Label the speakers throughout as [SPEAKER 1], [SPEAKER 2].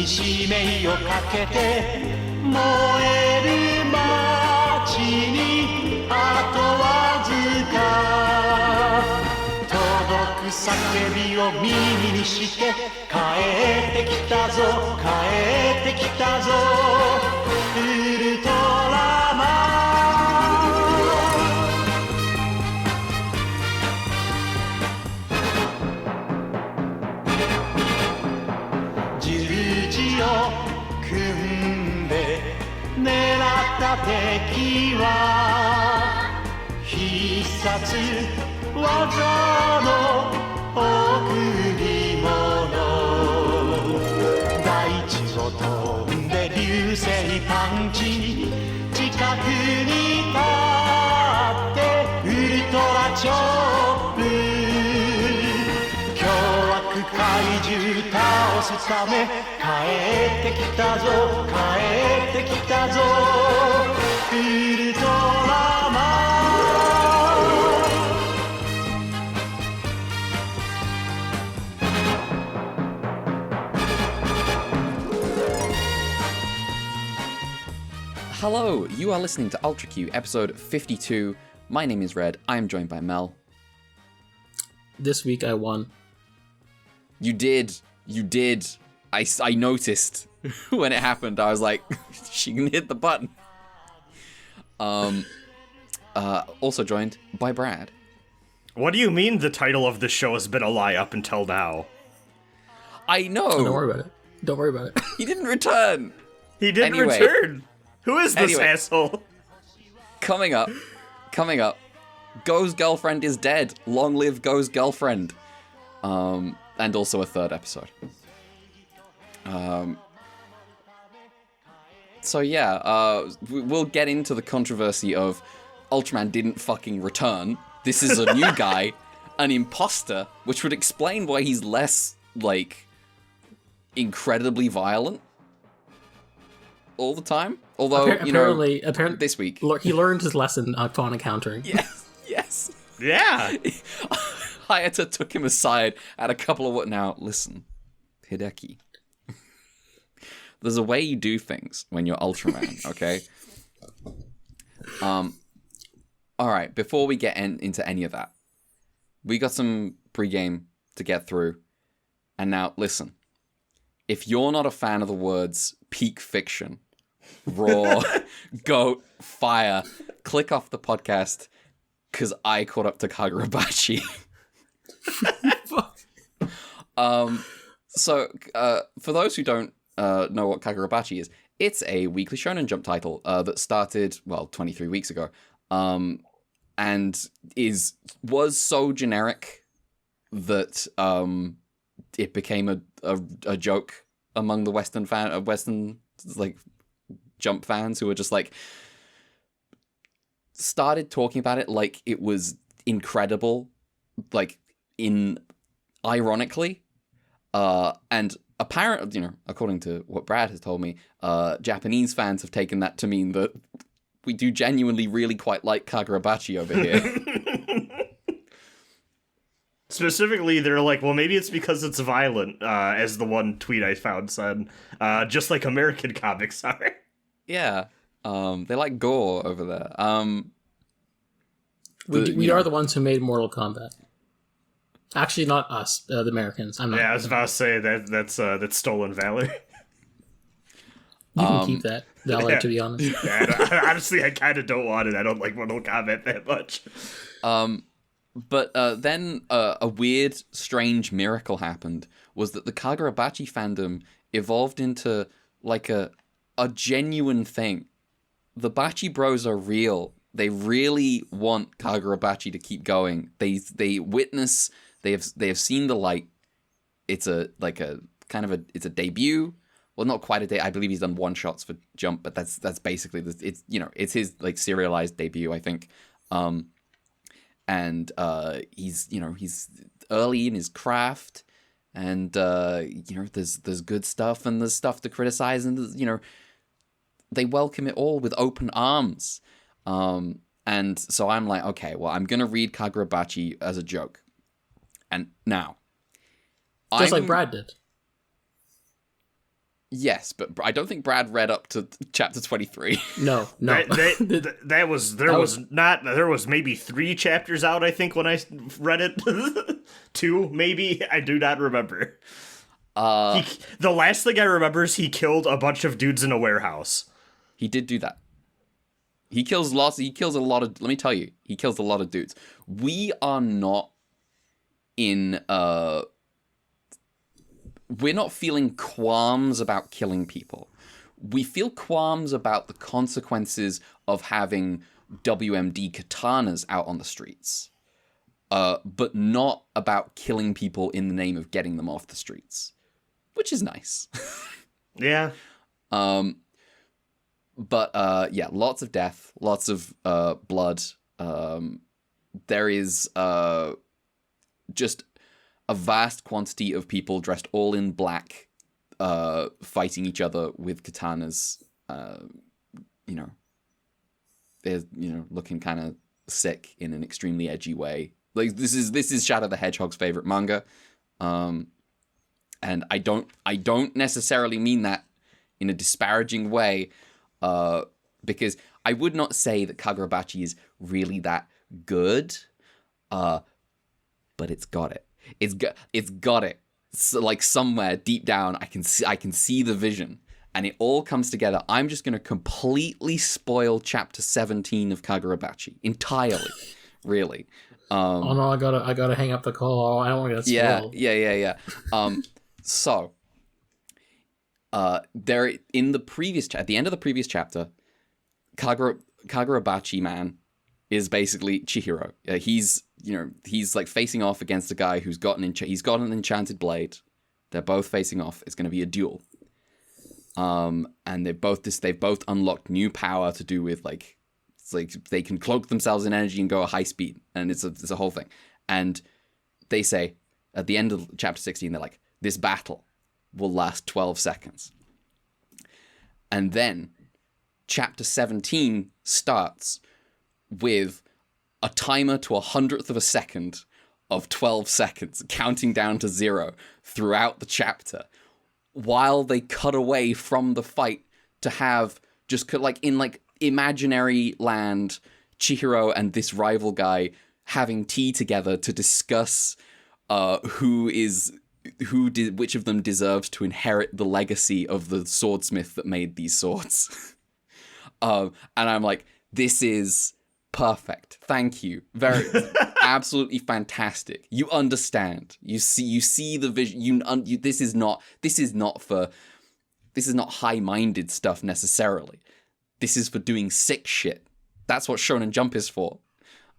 [SPEAKER 1] に使命をかけて燃える街にあとわずか届く叫びを耳にして帰ってきたぞ帰ってきたぞウルトラマン十字を組んで狙った敵は必殺技の贈り物大地を飛んで流星パンチ近くに立ってウルトラチョップ凶悪怪獣倒すため帰ってきたぞ帰ってきたぞウルトラマン
[SPEAKER 2] Hello, you are listening to Ultra Q, episode 52. My name is Red. I am joined by Mel.
[SPEAKER 3] This week I won.
[SPEAKER 2] You did. I noticed when it happened. I was like, she can hit the button. Also joined by Brad.
[SPEAKER 4] What do you mean the title of the show has been a lie up until now?
[SPEAKER 2] I know.
[SPEAKER 3] Oh, don't worry about it.
[SPEAKER 2] He didn't return.
[SPEAKER 4] He didn't return. Who is this asshole?
[SPEAKER 2] Coming up, Go's girlfriend is dead. Long live Go's girlfriend. And also a third episode. So yeah, we'll get into the controversy of Ultraman didn't fucking return. This is a new guy, an imposter, which would explain why he's less, like, incredibly violent all the time. Although, apparently, this week
[SPEAKER 3] he learned his lesson upon encountering.
[SPEAKER 2] Yes.
[SPEAKER 4] Yeah.
[SPEAKER 2] Hayata took him aside at a couple of now listen, Hideki. There's a way you do things when you're Ultraman, okay? All right, before we get into any of that, we got some pregame to get through. And now, listen. If you're not a fan of the words peak fiction, raw, goat, fire, click off the podcast, because I caught up to Kagurabachi. So, for those who don't know what Kagurabachi is, it's a weekly Shonen Jump title that started, 23 weeks ago, and was so generic that it became a joke among the Western like Jump fans who were just like started talking about it like it was incredible, like ironically, and apparently, according to what Brad has told me, Japanese fans have taken that to mean that we do genuinely really quite like Kagurabachi over here.
[SPEAKER 4] Specifically, they're like, well, maybe it's because it's violent, as the one tweet I found said, just like American comics are.
[SPEAKER 2] Yeah, they like gore over there.
[SPEAKER 3] We are the ones who made Mortal Kombat. Actually, not us, the Americans. I'm not.
[SPEAKER 4] Yeah, I was about to say that's stolen valor.
[SPEAKER 3] You can keep that valor, to be honest.
[SPEAKER 4] Yeah, honestly, I kind of don't want it. I don't like Mortal Kombat that much.
[SPEAKER 2] But then a weird, strange miracle happened, was that the Kagurabachi fandom evolved into, like, a genuine thing. The Bachi Bros are real. They really want Kagurabachi to keep going. They witness, they have seen the light. It's a debut. Well, not quite a day. I believe he's done one-shots for Jump, but that's basically, it's his, like, serialized debut, I think. And he's early in his craft, and there's good stuff and there's stuff to criticize, and they welcome it all with open arms. And so I'm like, okay, well, I'm gonna read Kagurabachi as a joke, and now,
[SPEAKER 3] like Brad did.
[SPEAKER 2] Yes, but I don't think Brad read up to chapter 23.
[SPEAKER 3] No.
[SPEAKER 4] There was maybe 3 chapters out, I think, when I read it. 2, maybe. I do not remember. The last thing I remember is he killed a bunch of dudes in a warehouse.
[SPEAKER 2] He did do that. He kills a lot of, let me tell you, he kills a lot of dudes. We are not in, we're not feeling qualms about killing people. We feel qualms about the consequences of having WMD katanas out on the streets. But not about killing people in the name of getting them off the streets. Which is nice.
[SPEAKER 4] Yeah.
[SPEAKER 2] But yeah, lots of death, lots of blood. There is just a vast quantity of people dressed all in black, fighting each other with katanas. They're looking kind of sick in an extremely edgy way. Like this is Shadow the Hedgehog's favorite manga, and I don't necessarily mean that in a disparaging way. Because I would not say that Kagurabachi is really that good, but it's got it. It's got it. So, like somewhere deep down, I can see the vision, and it all comes together. I'm just gonna completely spoil chapter 17 of Kagurabachi entirely, really.
[SPEAKER 3] Oh no, I gotta hang up the call. I don't want to get spoiled.
[SPEAKER 2] Yeah. So. There in the previous at the end of the previous chapter, Kagurabachi man is basically Chihiro. He's like facing off against a guy who's got he's got an enchanted blade. They're both facing off. It's going to be a duel. And they've both unlocked new power to do with like they can cloak themselves in energy and go at high speed, and it's a whole thing. And they say at the end of chapter 16, they're like, this battle will last 12 seconds. And then chapter 17 starts with a timer to 100th of a second of 12 seconds, counting down to 0 throughout the chapter, while they cut away from the fight to have just like in like imaginary land, Chihiro and this rival guy having tea together to discuss which of them deserves to inherit the legacy of the swordsmith that made these swords. And I'm like, this is perfect. Thank you. Very, absolutely fantastic. You understand. You see the vision. This is not high-minded stuff necessarily. This is for doing sick shit. That's what Shonen Jump is for.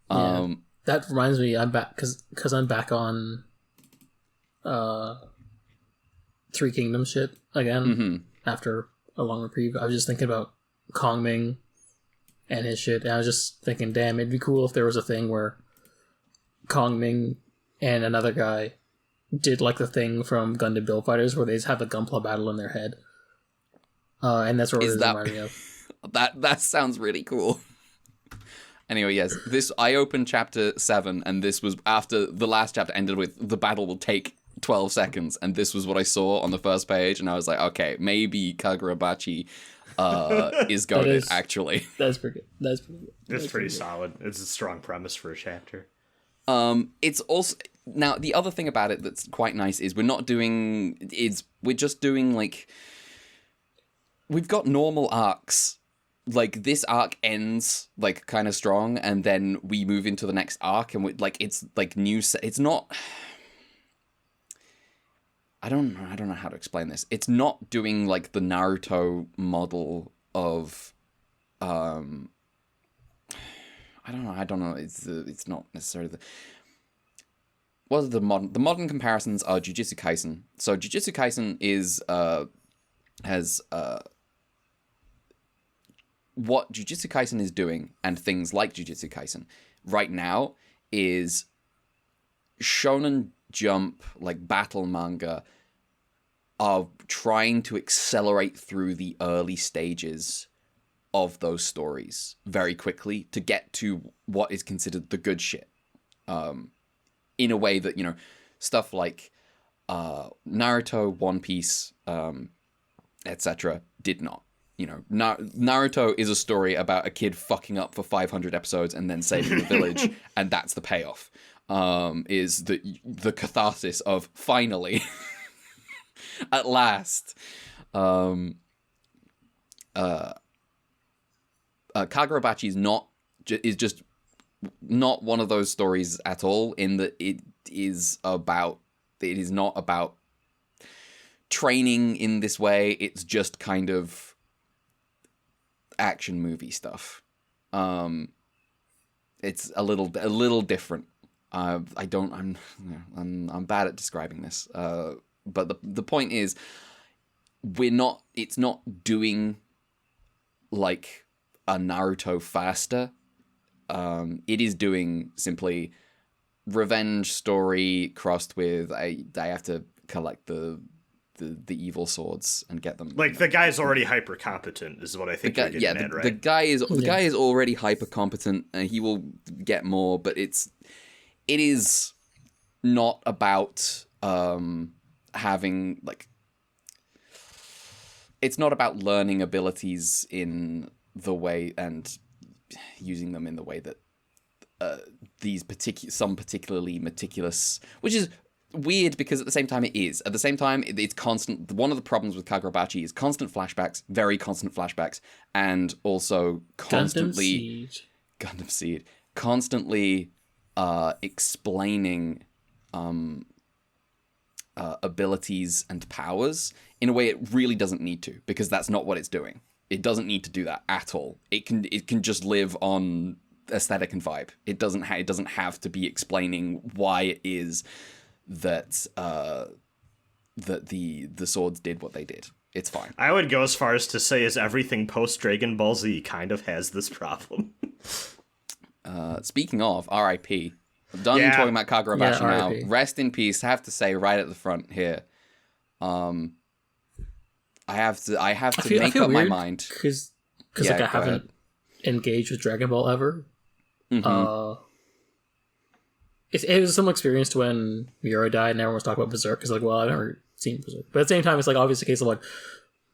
[SPEAKER 3] That reminds me, I'm back because I'm back on Three Kingdoms shit again after a long reprieve. I was just thinking about Kongming and his shit, and I was just thinking, damn, it'd be cool if there was a thing where Kongming and another guy did like the thing from Gundam Build Fighters where they just have a Gunpla battle in their head. And that's what it reminded me of.
[SPEAKER 2] That sounds really cool. Anyway, yes, I opened chapter 7, and this was after the last chapter ended with the battle will take 12 seconds, and this was what I saw on the first page, and I was like, okay, maybe Kagurabachi is goated, actually.
[SPEAKER 3] That's pretty good.
[SPEAKER 4] It's pretty solid. It's a strong premise for a chapter.
[SPEAKER 2] It's also... Now, the other thing about it that's quite nice is we're just doing, like... We've got normal arcs. Like, this arc ends, like, kind of strong, and then we move into the next arc, and it's, like, new... It's not... I don't know how to explain this. It's not doing, like, the Naruto model of... I don't know. It's not necessarily the... What are the modern comparisons are Jujutsu Kaisen. So Jujutsu Kaisen has what Jujutsu Kaisen is doing, and things like Jujutsu Kaisen right now is Shonen Jump, like battle manga, are trying to accelerate through the early stages of those stories very quickly to get to what is considered the good shit. In a way that, stuff like Naruto, One Piece, etc., did not. You know, Naruto is a story about a kid fucking up for 500 episodes and then saving the village, and that's the payoff. Is the catharsis of finally, at last. Kagurabachi is just not one of those stories at all. In that it is not about training in this way. It's just kind of action movie stuff. It's a little different. I'm bad at describing this. But the point is, it's not doing like a Naruto faster. It is doing simply revenge story crossed with I have to collect the evil swords and get them.
[SPEAKER 4] Like, the guy's already hyper competent is what I think you're getting at, right?
[SPEAKER 2] The guy is already hyper competent and he will get more, but it is not about having like, it's not about learning abilities in the way and using them in the way that some particularly meticulous, which is weird because at the same time it is. At the same time, it's constant. One of the problems with Kagurabachi is constant flashbacks, very constant flashbacks, and also constantly Gundam Seed, constantly explaining abilities and powers in a way it really doesn't need to, because that's not what it's doing. It doesn't need to do that at all. It can just live on aesthetic and vibe. It doesn't have to be explaining why it is that the swords did what they did. It's fine.
[SPEAKER 4] I would go as far as to say is everything post Dragon Ball Z kind of has this problem.
[SPEAKER 2] Speaking of R.I.P., I'm done talking about Kagurabachi now. Rest in peace. I have to say right at the front here. I have to make up my mind
[SPEAKER 3] because I haven't engaged with Dragon Ball ever. Mm-hmm. It was some experience to when Miura died and everyone was talking about Berserk. Because, like, well, I've never seen Berserk. But at the same time, it's, like, obviously a case of, like,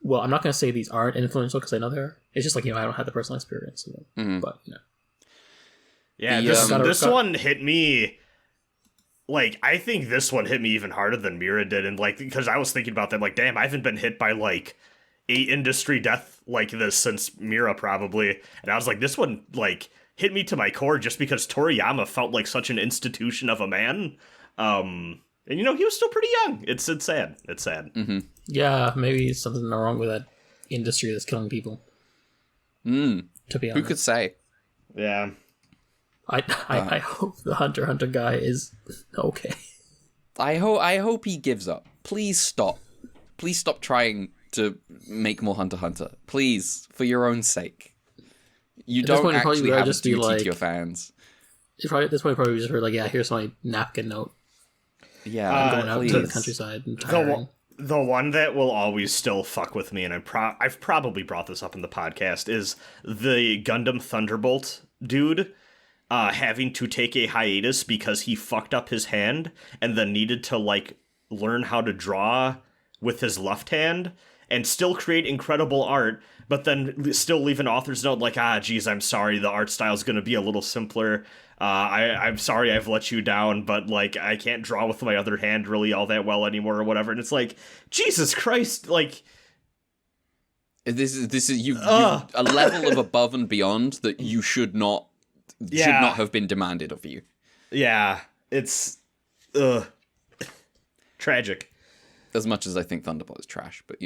[SPEAKER 3] well, I'm not going to say these aren't influential because I know they are. It's just, like, I don't have the personal experience. But,
[SPEAKER 4] Yeah, this one hit me... Like, I think this one hit me even harder than Miura did. And, like, because I was thinking about that, like, damn, I haven't been hit by, like, 8 industry death like this since Miura, probably. And I was like, this one, like... hit me to my core just because Toriyama felt like such an institution of a man. And, he was still pretty young. It's sad. It's sad.
[SPEAKER 2] Mm-hmm.
[SPEAKER 3] Yeah, maybe something wrong with that industry that's killing people. To be honest.
[SPEAKER 2] Who could say?
[SPEAKER 4] Yeah.
[SPEAKER 3] I hope the Hunter x Hunter guy is okay.
[SPEAKER 2] I hope he gives up. Please stop. Please stop trying to make more Hunter x Hunter. Please, for your own sake. You don't actually have a duty to your fans.
[SPEAKER 3] At this point, probably just heard, like, yeah, here's my napkin note.
[SPEAKER 2] Yeah,
[SPEAKER 3] I'm going out to the countryside and tiring.
[SPEAKER 4] The one that will always still fuck with me, and I've probably brought this up in the podcast, is the Gundam Thunderbolt dude having to take a hiatus because he fucked up his hand and then needed to, like, learn how to draw with his left hand and still create incredible art, but then still leave an author's note like, geez, I'm sorry, the art style's going to be a little simpler. I'm sorry I've let you down, but, like, I can't draw with my other hand really all that well anymore or whatever. And it's like, Jesus Christ, like...
[SPEAKER 2] This is you a level of above and beyond that you should not have been demanded of you. Yeah,
[SPEAKER 4] it's... tragic.
[SPEAKER 2] As much as I think Thunderbolt is trash, but,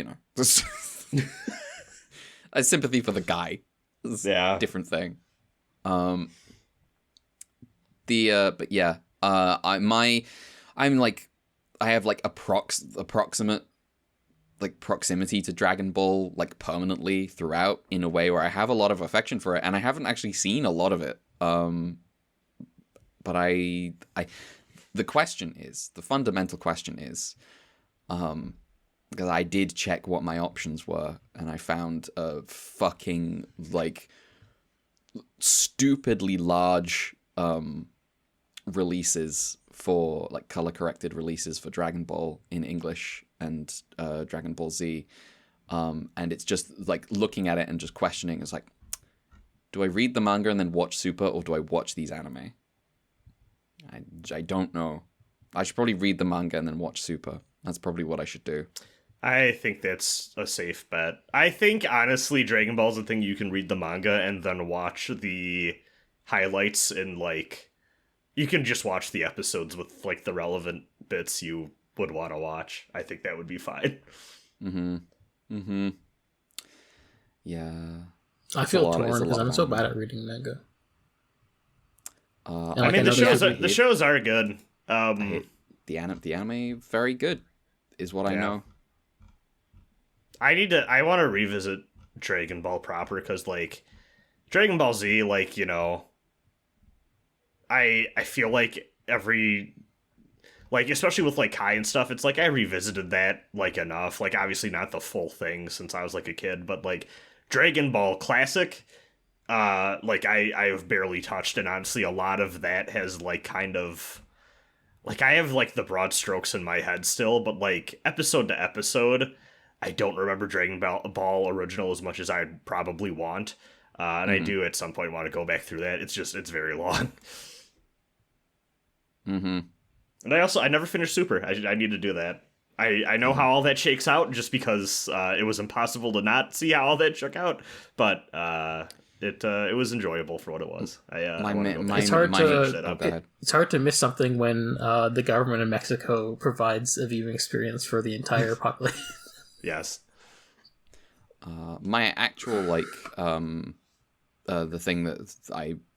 [SPEAKER 2] I have sympathy for the guy. It's a different thing. I'm like, I have like approximate like proximity to Dragon Ball like permanently throughout in a way where I have a lot of affection for it, and I haven't actually seen a lot of it. But the fundamental question is, because I did check what my options were, and I found a fucking, like, stupidly large releases for, like, color-corrected releases for Dragon Ball in English and Dragon Ball Z And it's just like looking at it and just questioning. It's like, do I read the manga and then watch Super, or do I watch these anime? I don't know. I should probably read the manga and then watch Super. That's probably what I should do.
[SPEAKER 4] I think that's a safe bet. I think, honestly, Dragon Ball's a thing you can read the manga and then watch the highlights and, like, you can just watch the episodes with, like, the relevant bits you would want to watch. I think that would be fine.
[SPEAKER 2] Yeah.
[SPEAKER 3] I feel torn because I'm so bad at reading manga.
[SPEAKER 4] I mean, the shows are good.
[SPEAKER 2] The anime, very good, is what I know.
[SPEAKER 4] I want to revisit Dragon Ball proper, because, like, Dragon Ball Z, like, you know, I feel like every, like, especially with, like, Kai and stuff, it's like I revisited that, like, enough. Like, obviously not the full thing since I was, like, a kid, but, like, Dragon Ball Classic, like, I've barely touched, and honestly a lot of that has, like, kind of, like, I have, like, the broad strokes in my head still, but, like, episode to episode, I don't remember Dragon Ball Original as much as I'd probably want, and I do at some point want to go back through that. It's very long. And I never finished Super. I need to do that. I know how all that shakes out, just because it was impossible to not see how all that shook out, but it was enjoyable for what it was.
[SPEAKER 3] It's hard to miss something when the government in Mexico provides a viewing experience for the entire population.
[SPEAKER 4] Yes.
[SPEAKER 2] My actual, like, the thing that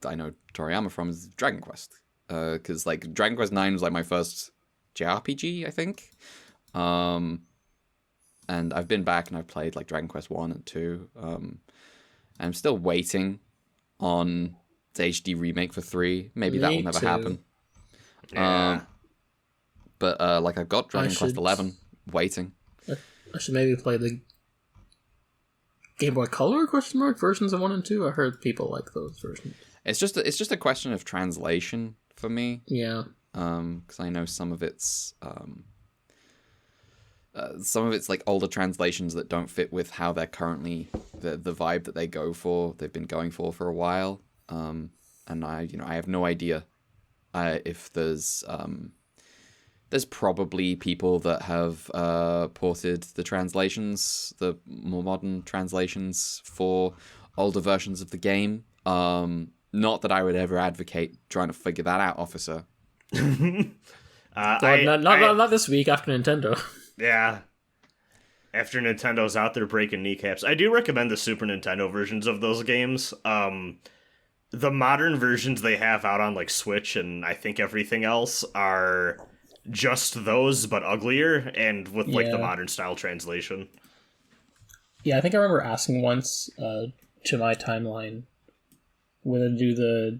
[SPEAKER 2] I know Toriyama from is Dragon Quest. Because, like, Dragon Quest 9 was, like, my first JRPG, I think. And I've been back and I've played, like, Dragon Quest 1 and 2. I'm still waiting on the HD remake for 3. Maybe that will never happen.
[SPEAKER 4] Yeah.
[SPEAKER 2] But like, I've got Dragon Quest 11 waiting.
[SPEAKER 3] I should maybe play the Game Boy Color versions of 1 and 2. I heard people like those versions.
[SPEAKER 2] It's just a question of translation for me.
[SPEAKER 3] Yeah.
[SPEAKER 2] Because I know some of it's like older translations that don't fit with how they're currently the vibe that they've been going for a while. And I have no idea if there's probably people that have ported the translations, the more modern translations for older versions of the game. Not that I would ever advocate trying to figure that out, officer.
[SPEAKER 3] Not this week after Nintendo.
[SPEAKER 4] Yeah. After Nintendo's out there breaking kneecaps. I do recommend the Super Nintendo versions of those games. The modern versions they have out on, like, Switch and I think everything else are just those, but uglier, and with, like, the modern style translation.
[SPEAKER 3] Yeah, I think I remember asking once to my timeline whether to do the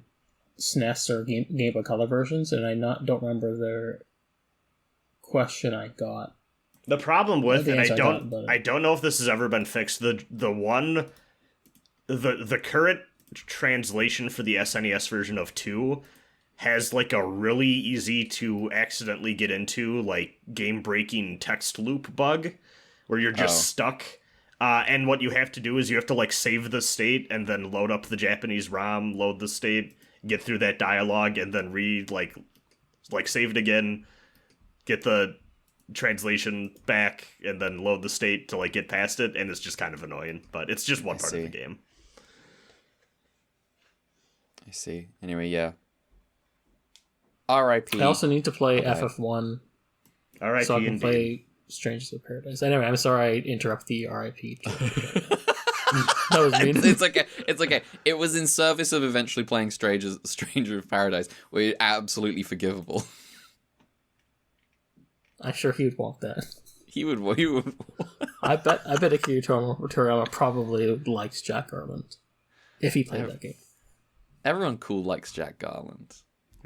[SPEAKER 3] SNES or Game Boy Color versions, and I don't remember the question I got.
[SPEAKER 4] The problem with, and I don't know if this has ever been fixed, the current translation for the SNES version of 2 has, like, a really easy to accidentally get into, like, game-breaking text loop bug, where you're just stuck. And what you have to do is you have to, like, save the state and then load up the Japanese ROM, load the state, get through that dialogue, and then read, like save it again, get the translation back, and then load the state to, like, get past it, and it's just kind of annoying. But it's just one part of the game.
[SPEAKER 2] I see. Anyway, yeah. R.I.P.
[SPEAKER 3] I also need to play FF1.
[SPEAKER 4] R.I.P.
[SPEAKER 3] So I can play Strangers of Paradise. Anyway, I'm sorry I interrupt the R.I.P. That was mean.
[SPEAKER 2] It's okay. It was in service of eventually playing Stranger of Paradise. We're absolutely forgivable.
[SPEAKER 3] I'm sure he would want that.
[SPEAKER 2] He would.
[SPEAKER 3] I bet Akira Toriyama probably likes Jack Garland if he played that game.
[SPEAKER 2] Everyone cool likes Jack Garland.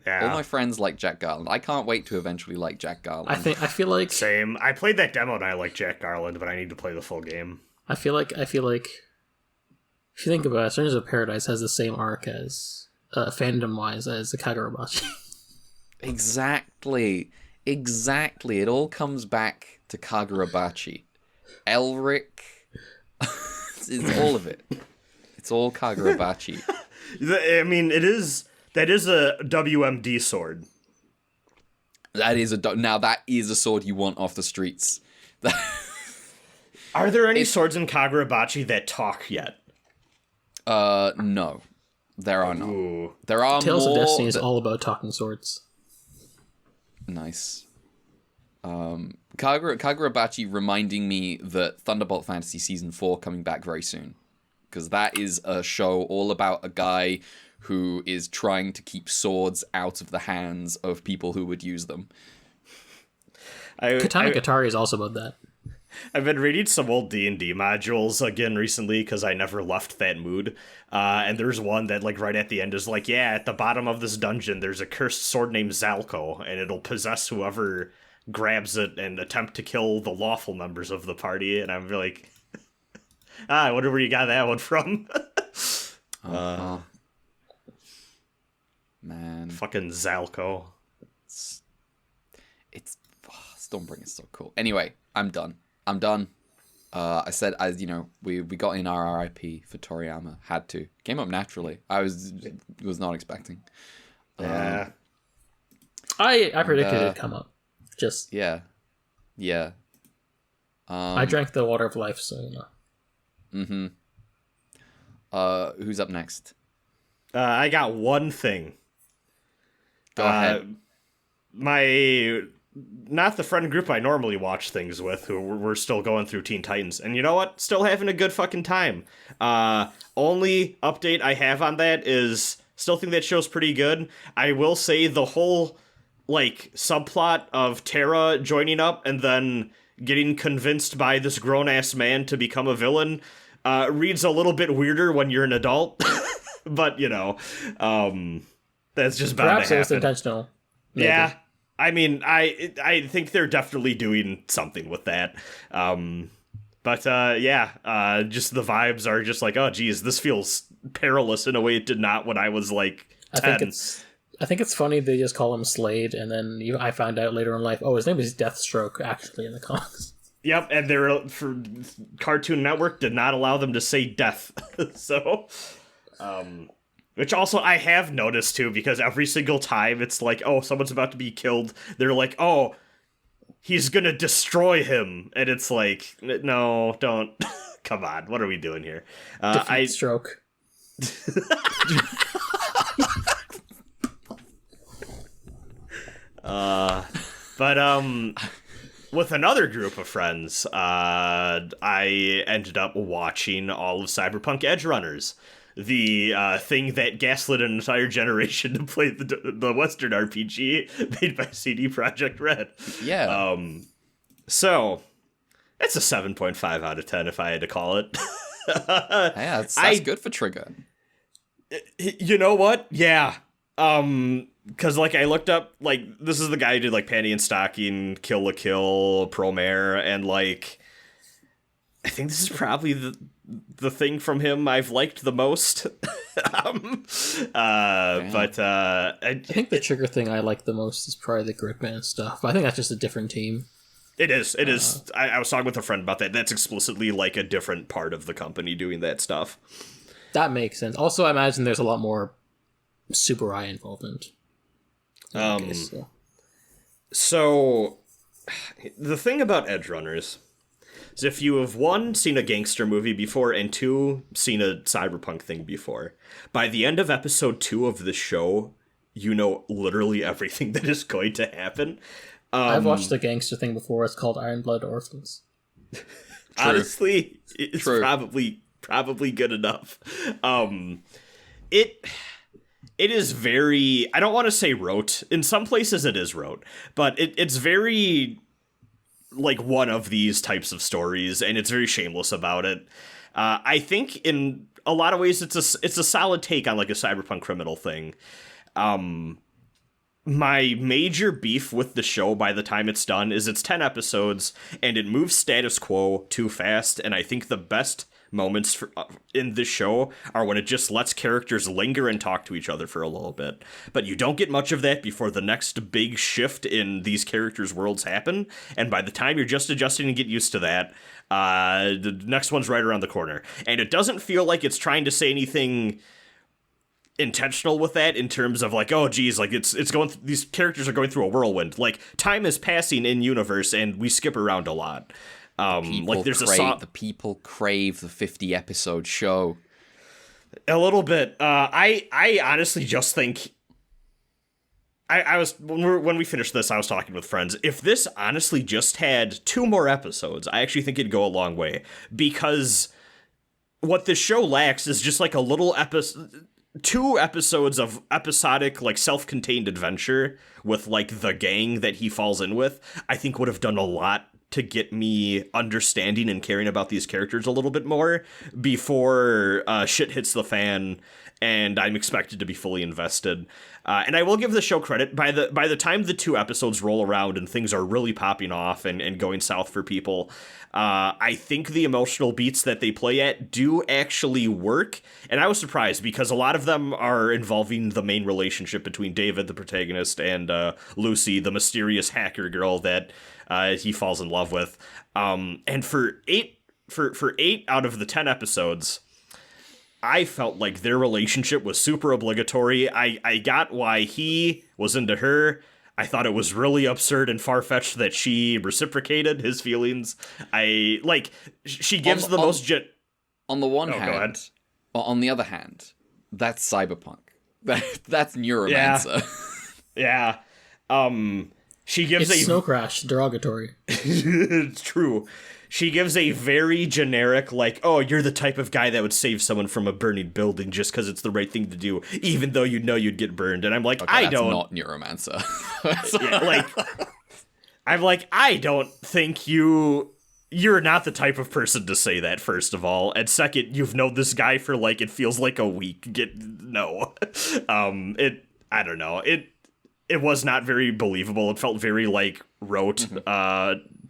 [SPEAKER 4] Yeah.
[SPEAKER 2] All my friends like Jack Garland. I can't wait to eventually like Jack Garland.
[SPEAKER 3] I feel like
[SPEAKER 4] same. I played that demo and I like Jack Garland, but I need to play the full game.
[SPEAKER 3] I feel like if you think about it, Strangers of Paradise has the same arc as fandom wise as the Kagurabachi.
[SPEAKER 2] Exactly. It all comes back to Kagurabachi. Elric, It's all of it. It's all Kagurabachi.
[SPEAKER 4] I mean, that is a WMD sword.
[SPEAKER 2] Now that is a sword you want off the streets.
[SPEAKER 4] Are there any swords in Kagurabachi that talk yet?
[SPEAKER 2] No. There are not.
[SPEAKER 4] Ooh.
[SPEAKER 2] There are
[SPEAKER 3] Tales
[SPEAKER 2] more
[SPEAKER 3] of Destiny is all about talking swords.
[SPEAKER 2] Nice. Kagurabachi reminding me that Thunderbolt Fantasy Season 4 coming back very soon. Because that is a show all about a guy who is trying to keep swords out of the hands of people who would use them.
[SPEAKER 3] Katana Katari is also about that.
[SPEAKER 4] I've been reading some old D&D modules again recently because I never left that mood. And there's one that, like, right at the end is like, yeah, at the bottom of this dungeon, there's a cursed sword named Zalko, and it'll possess whoever grabs it and attempt to kill the lawful members of the party. And I'm like, I wonder where you got that one from.
[SPEAKER 2] Man.
[SPEAKER 4] Fucking Zalko.
[SPEAKER 2] It's Stormbringer is so cool. Anyway, I'm done. I said, we got in our RIP for Toriyama. Had to. Came up naturally. I was not expecting.
[SPEAKER 4] Yeah.
[SPEAKER 3] I predicted it'd come up. Just
[SPEAKER 2] yeah.
[SPEAKER 3] I drank the water of life, so
[SPEAKER 2] Who's up next?
[SPEAKER 4] I got one thing.
[SPEAKER 2] Go ahead.
[SPEAKER 4] Not the friend group I normally watch things with, who we're still going through Teen Titans. And you know what? Still having a good fucking time. Only update I have on that is still think that show's pretty good. I will say the whole, like, subplot of Terra joining up and then getting convinced by this grown-ass man to become a villain reads a little bit weirder when you're an adult. But, that's just bound
[SPEAKER 3] perhaps
[SPEAKER 4] to
[SPEAKER 3] it was
[SPEAKER 4] happen.
[SPEAKER 3] intentional. Maybe.
[SPEAKER 4] Yeah. I mean, I think they're definitely doing something with that. But just the vibes are just like, oh, geez, this feels perilous in a way it did not when I was like 10.
[SPEAKER 3] I think it's funny they just call him Slade, and then I found out later in life, oh, his name is Deathstroke, actually, in the comics.
[SPEAKER 4] Yep, and for Cartoon Network did not allow them to say death. So, which also I have noticed too, because every single time it's like, oh, someone's about to be killed, they're like, oh, he's gonna destroy him, and it's like, no, don't. Come on, what are we doing here?
[SPEAKER 3] Stroke.
[SPEAKER 4] With another group of friends, I ended up watching all of Cyberpunk Edgerunners, the thing that gaslit an entire generation to play the Western RPG made by CD Projekt Red.
[SPEAKER 2] Yeah.
[SPEAKER 4] So, it's a 7.5 out of 10 if I had to call it.
[SPEAKER 2] Yeah, that's good for Trigger.
[SPEAKER 4] You know what? Yeah. Because, like, I looked up, like, this is the guy who did, like, Panty and Stocking, Kill la Kill, Promare, and, like, I think this is probably the thing from him I've liked the most. I
[SPEAKER 3] think the Trigger thing I like the most is probably the Gridman stuff. But I think that's just a different team.
[SPEAKER 4] It is. I was talking with a friend about that. That's explicitly, like, a different part of the company doing that stuff.
[SPEAKER 3] That makes sense. Also, I imagine there's a lot more Super Eye involvement.
[SPEAKER 4] So, the thing about Edgerunners is if you have, one, seen a gangster movie before, and two, seen a cyberpunk thing before, by the end of episode 2 of this show, you know literally everything that is going to happen.
[SPEAKER 3] I've watched the gangster thing before. It's called Iron Blood Orphans.
[SPEAKER 4] Honestly, it's probably good enough. It is very, I don't want to say rote. In some places it is rote, but it's very, like, one of these types of stories, and it's very shameless about it. I think in a lot of ways it's a solid take on, like, a cyberpunk criminal thing. My major beef with the show by the time it's done is it's 10 episodes, and it moves status quo too fast, and I think the best moments in this show are when it just lets characters linger and talk to each other for a little bit. But you don't get much of that before the next big shift in these characters' worlds happen. And by the time you're just adjusting to get used to that, the next one's right around the corner. And it doesn't feel like it's trying to say anything intentional with that in terms of like, oh geez, like it's going these characters are going through a whirlwind. Like time is passing in universe and we skip around a lot. Like there's
[SPEAKER 2] the people crave the 50 episode show
[SPEAKER 4] a little bit. I honestly just think I was when we finished this, I was talking with friends. If this honestly just had 2 more episodes, I actually think it'd go a long way, because what this show lacks is just like a little 2 episodes of episodic, like, self-contained adventure with, like, the gang that he falls in with, I think would have done a lot to get me understanding and caring about these characters a little bit more before shit hits the fan and I'm expected to be fully invested. And I will give the show credit. By the time the 2 episodes roll around and things are really popping off and going south for people, I think the emotional beats that they play at do actually work. And I was surprised because a lot of them are involving the main relationship between David, the protagonist, and Lucy, the mysterious hacker girl that he falls in love with. And for 8 out of the 10 episodes, I felt like their relationship was super obligatory. I got why he was into her. I thought it was really absurd and far-fetched that she reciprocated his feelings. She gives the most...
[SPEAKER 2] On the one hand, but on the other hand, that's Cyberpunk. That's Neuromancer.
[SPEAKER 4] Yeah. She gives
[SPEAKER 3] it's Snow Crash, derogatory.
[SPEAKER 4] It's true. She gives a very generic, like, oh, you're the type of guy that would save someone from a burning building just because it's the right thing to do, even though you know you'd get burned. And I'm like,
[SPEAKER 2] okay, that's not Neuromancer.
[SPEAKER 4] I'm like, I don't think you're not the type of person to say that, first of all. And second, you've known this guy for, like, it feels like a week. No. I don't know. It was not very believable. It felt very, like, rote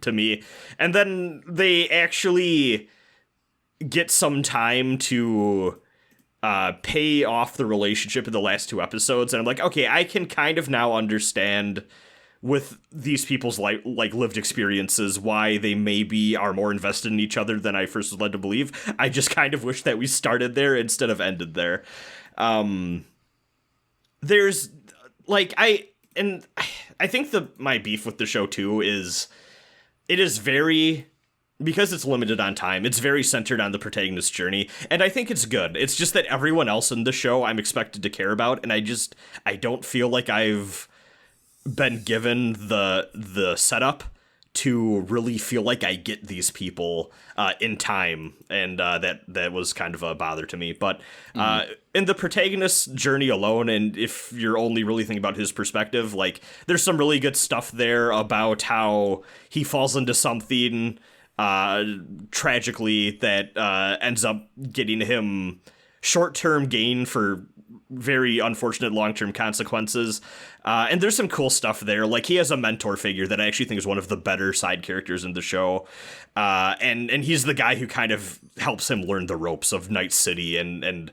[SPEAKER 4] to me. And then they actually get some time to pay off the relationship in the last 2 episodes. And I'm like, okay, I can kind of now understand with these people's like lived experiences why they maybe are more invested in each other than I first was led to believe. I just kind of wish that we started there instead of ended there. There's like I think my beef with the show too is it is very, because it's limited on time, it's very centered on the protagonist's journey, and I think it's good. It's just that everyone else in the show I'm expected to care about, and I don't feel like I've been given the setup to really feel like I get these people in time, and that was kind of a bother to me. But in the protagonist's journey alone, and if you're only really thinking about his perspective, like, there's some really good stuff there about how he falls into something tragically that ends up getting him short-term gain for very unfortunate long-term consequences. And there's some cool stuff there. Like, he has a mentor figure that I actually think is one of the better side characters in the show. And he's the guy who kind of helps him learn the ropes of Night City and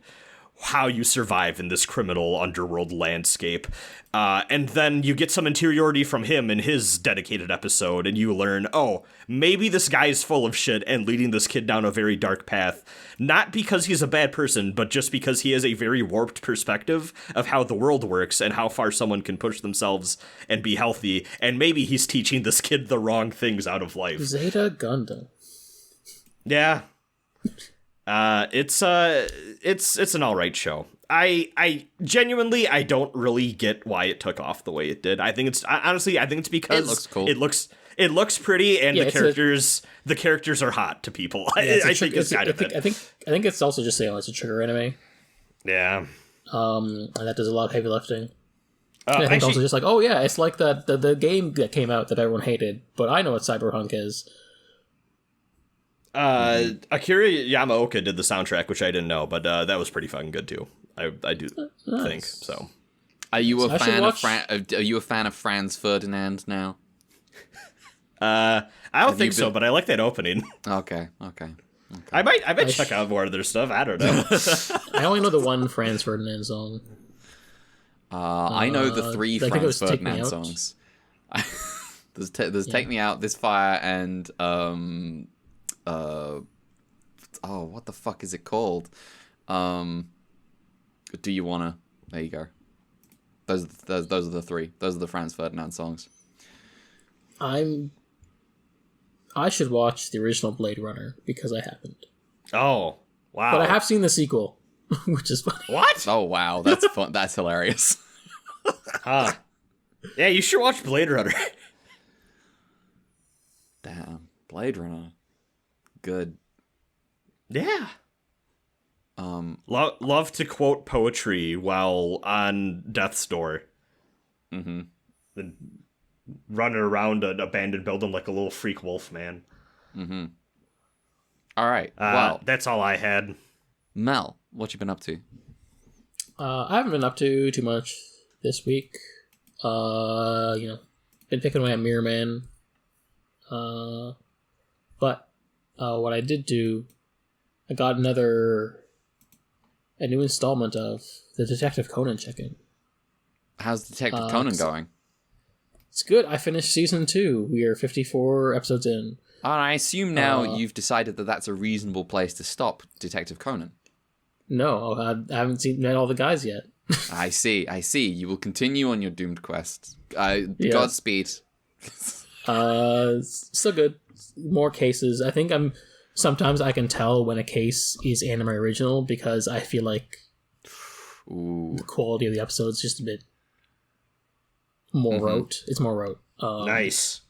[SPEAKER 4] how you survive in this criminal underworld landscape. And then you get some interiority from him in his dedicated episode, and you learn, oh, maybe this guy is full of shit and leading this kid down a very dark path, not because he's a bad person, but just because he has a very warped perspective of how the world works and how far someone can push themselves and be healthy, and maybe he's teaching this kid the wrong things out of life.
[SPEAKER 3] Zeta Gundam.
[SPEAKER 4] Yeah. It's an all right show. I genuinely, I don't really get why it took off the way it did. I think it's because
[SPEAKER 2] it looks cool.
[SPEAKER 4] It looks pretty, and the characters are hot to people. I think it's kind of it.
[SPEAKER 3] I think it's also just saying it's a trigger anime.
[SPEAKER 4] Yeah.
[SPEAKER 3] And that does a lot of heavy lifting. I think also just like, oh yeah, it's like the game that came out that everyone hated, but I know what Cyberpunk is.
[SPEAKER 4] Akira Yamaoka did the soundtrack, which I didn't know, but that was pretty fucking good too. I do think so.
[SPEAKER 2] Are you a fan of Franz Ferdinand now?
[SPEAKER 4] I don't think so, but I like that opening.
[SPEAKER 2] Okay.
[SPEAKER 4] I might check out more of their stuff. I don't know.
[SPEAKER 3] I only know the one Franz Ferdinand song.
[SPEAKER 2] I know the three
[SPEAKER 3] I think it was
[SPEAKER 2] Franz
[SPEAKER 3] Take Me
[SPEAKER 2] Ferdinand
[SPEAKER 3] Out.
[SPEAKER 2] songs. There's Take Me Out, This Fire, and what the fuck is it called? Do You Wanna? There you go. Those are the three. Those are the Franz Ferdinand songs.
[SPEAKER 3] I should watch the original Blade Runner because I haven't.
[SPEAKER 4] Oh, wow.
[SPEAKER 3] But I have seen the sequel, which is funny.
[SPEAKER 4] What?
[SPEAKER 2] Oh wow, that's fun. That's hilarious.
[SPEAKER 4] Huh. Yeah, you should watch Blade Runner.
[SPEAKER 2] Damn, Blade Runner, good.
[SPEAKER 4] Yeah. Love to quote poetry while on death's door.
[SPEAKER 2] Mm-hmm.
[SPEAKER 4] And running around an abandoned building like a little freak wolf man.
[SPEAKER 2] Mm-hmm. All right. Well,
[SPEAKER 4] that's all I had.
[SPEAKER 2] Mel, what you been up to?
[SPEAKER 3] I haven't been up to too much this week. Been picking away at Mirror Man. But what I did do, I got a new installment of the Detective Conan check-in.
[SPEAKER 2] How's Detective Conan going?
[SPEAKER 3] It's good. I finished season 2. We are 54 episodes in.
[SPEAKER 2] And I assume now you've decided that that's a reasonable place to stop Detective Conan.
[SPEAKER 3] No, I haven't met all the guys yet.
[SPEAKER 2] I see. You will continue on your doomed quest.
[SPEAKER 3] Yes.
[SPEAKER 2] Godspeed.
[SPEAKER 3] Still good. More cases. I think sometimes I can tell when a case is anime original because I feel like the quality of the episode is just a bit more rote. It's more rote.
[SPEAKER 4] Nice.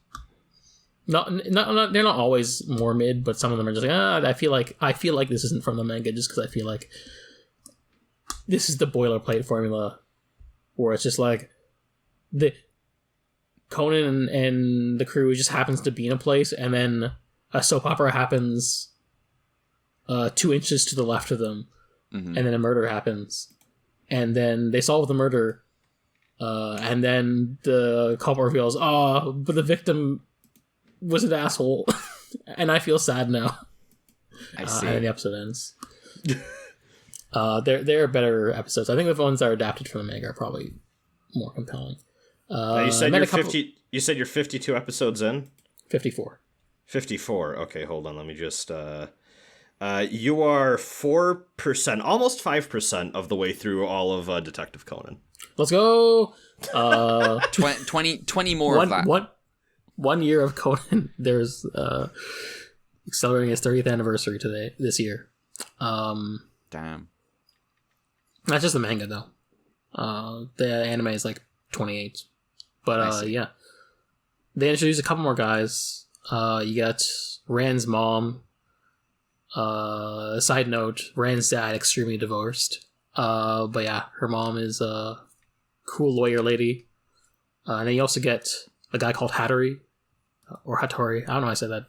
[SPEAKER 3] Not they're not always more mid, but some of them are just like I feel like this isn't from the manga just because I feel like this is the boilerplate formula where it's just like the Conan and the crew just happens to be in a place and then a soap opera happens 2 inches to the left of them, and then a murder happens, and then they solve the murder, and then the culprit reveals, but the victim was an asshole, and I feel sad now.
[SPEAKER 2] I see.
[SPEAKER 3] And then the episode ends. There are better episodes. I think the ones that are adapted from the manga are probably more compelling.
[SPEAKER 4] You said you're 52 episodes in?
[SPEAKER 3] 54.
[SPEAKER 4] 54. Okay, hold on. Let me just... you are 4%, almost 5% of the way through all of Detective Conan.
[SPEAKER 3] Let's go!
[SPEAKER 2] 20 more of that.
[SPEAKER 3] 1 year of Conan. There's accelerating his 30th anniversary this year.
[SPEAKER 2] Damn.
[SPEAKER 3] Not just the manga, though. The anime is like 28. But, yeah. They introduced a couple more guys. You got Rand's mom. Side note, Rand's dad extremely divorced. But yeah, her mom is a cool lawyer lady. And then you also get a guy called Hattori. Or Hattori. I don't know how I said that.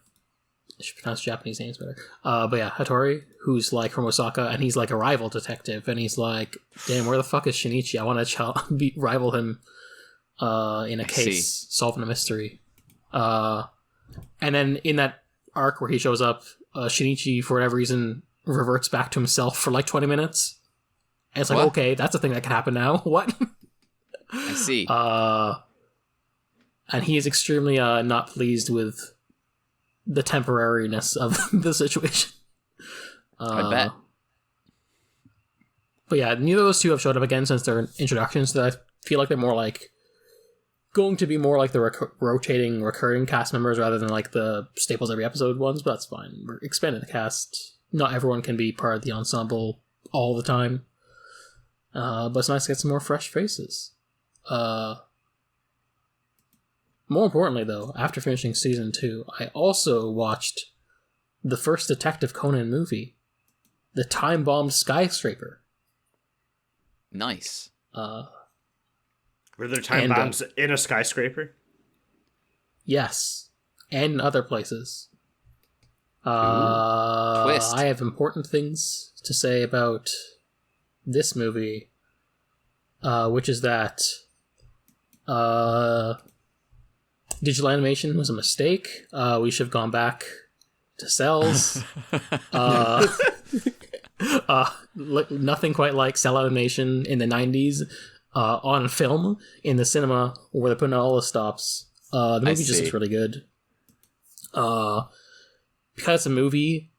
[SPEAKER 3] I should pronounce Japanese names better. But yeah, Hattori, who's like from Osaka, and he's like a rival detective. And he's like, damn, where the fuck is Shinichi? I want to rival him in a case, solving a mystery. And then in that arc where he shows up, Shinichi, for whatever reason, reverts back to himself for like 20 minutes. And it's like,
[SPEAKER 2] What?
[SPEAKER 3] okay, that's a thing that can happen now. What?
[SPEAKER 2] I see.
[SPEAKER 3] And he is extremely not pleased with the temporariness of the situation.
[SPEAKER 2] I bet.
[SPEAKER 3] But yeah, neither of those two have showed up again since their introductions, so I feel like they're more like going to be more like the rotating recurring cast members rather than like the staples every episode ones, but that's fine. We're expanding the cast. Not everyone can be part of the ensemble all the time. But it's nice to get some more fresh faces. More importantly, though, after finishing season 2, I also watched the first Detective Conan movie, the time-bombed Skyscraper.
[SPEAKER 2] Nice.
[SPEAKER 4] Were there time bombs in a skyscraper?
[SPEAKER 3] Yes, and other places.
[SPEAKER 2] Twist.
[SPEAKER 3] I have important things to say about this movie, which is that digital animation was a mistake. We should have gone back sells. Nothing quite like cell animation in the 90s on film in the cinema where they're putting out all the stops. The movie just looks really good. Because it's a movie,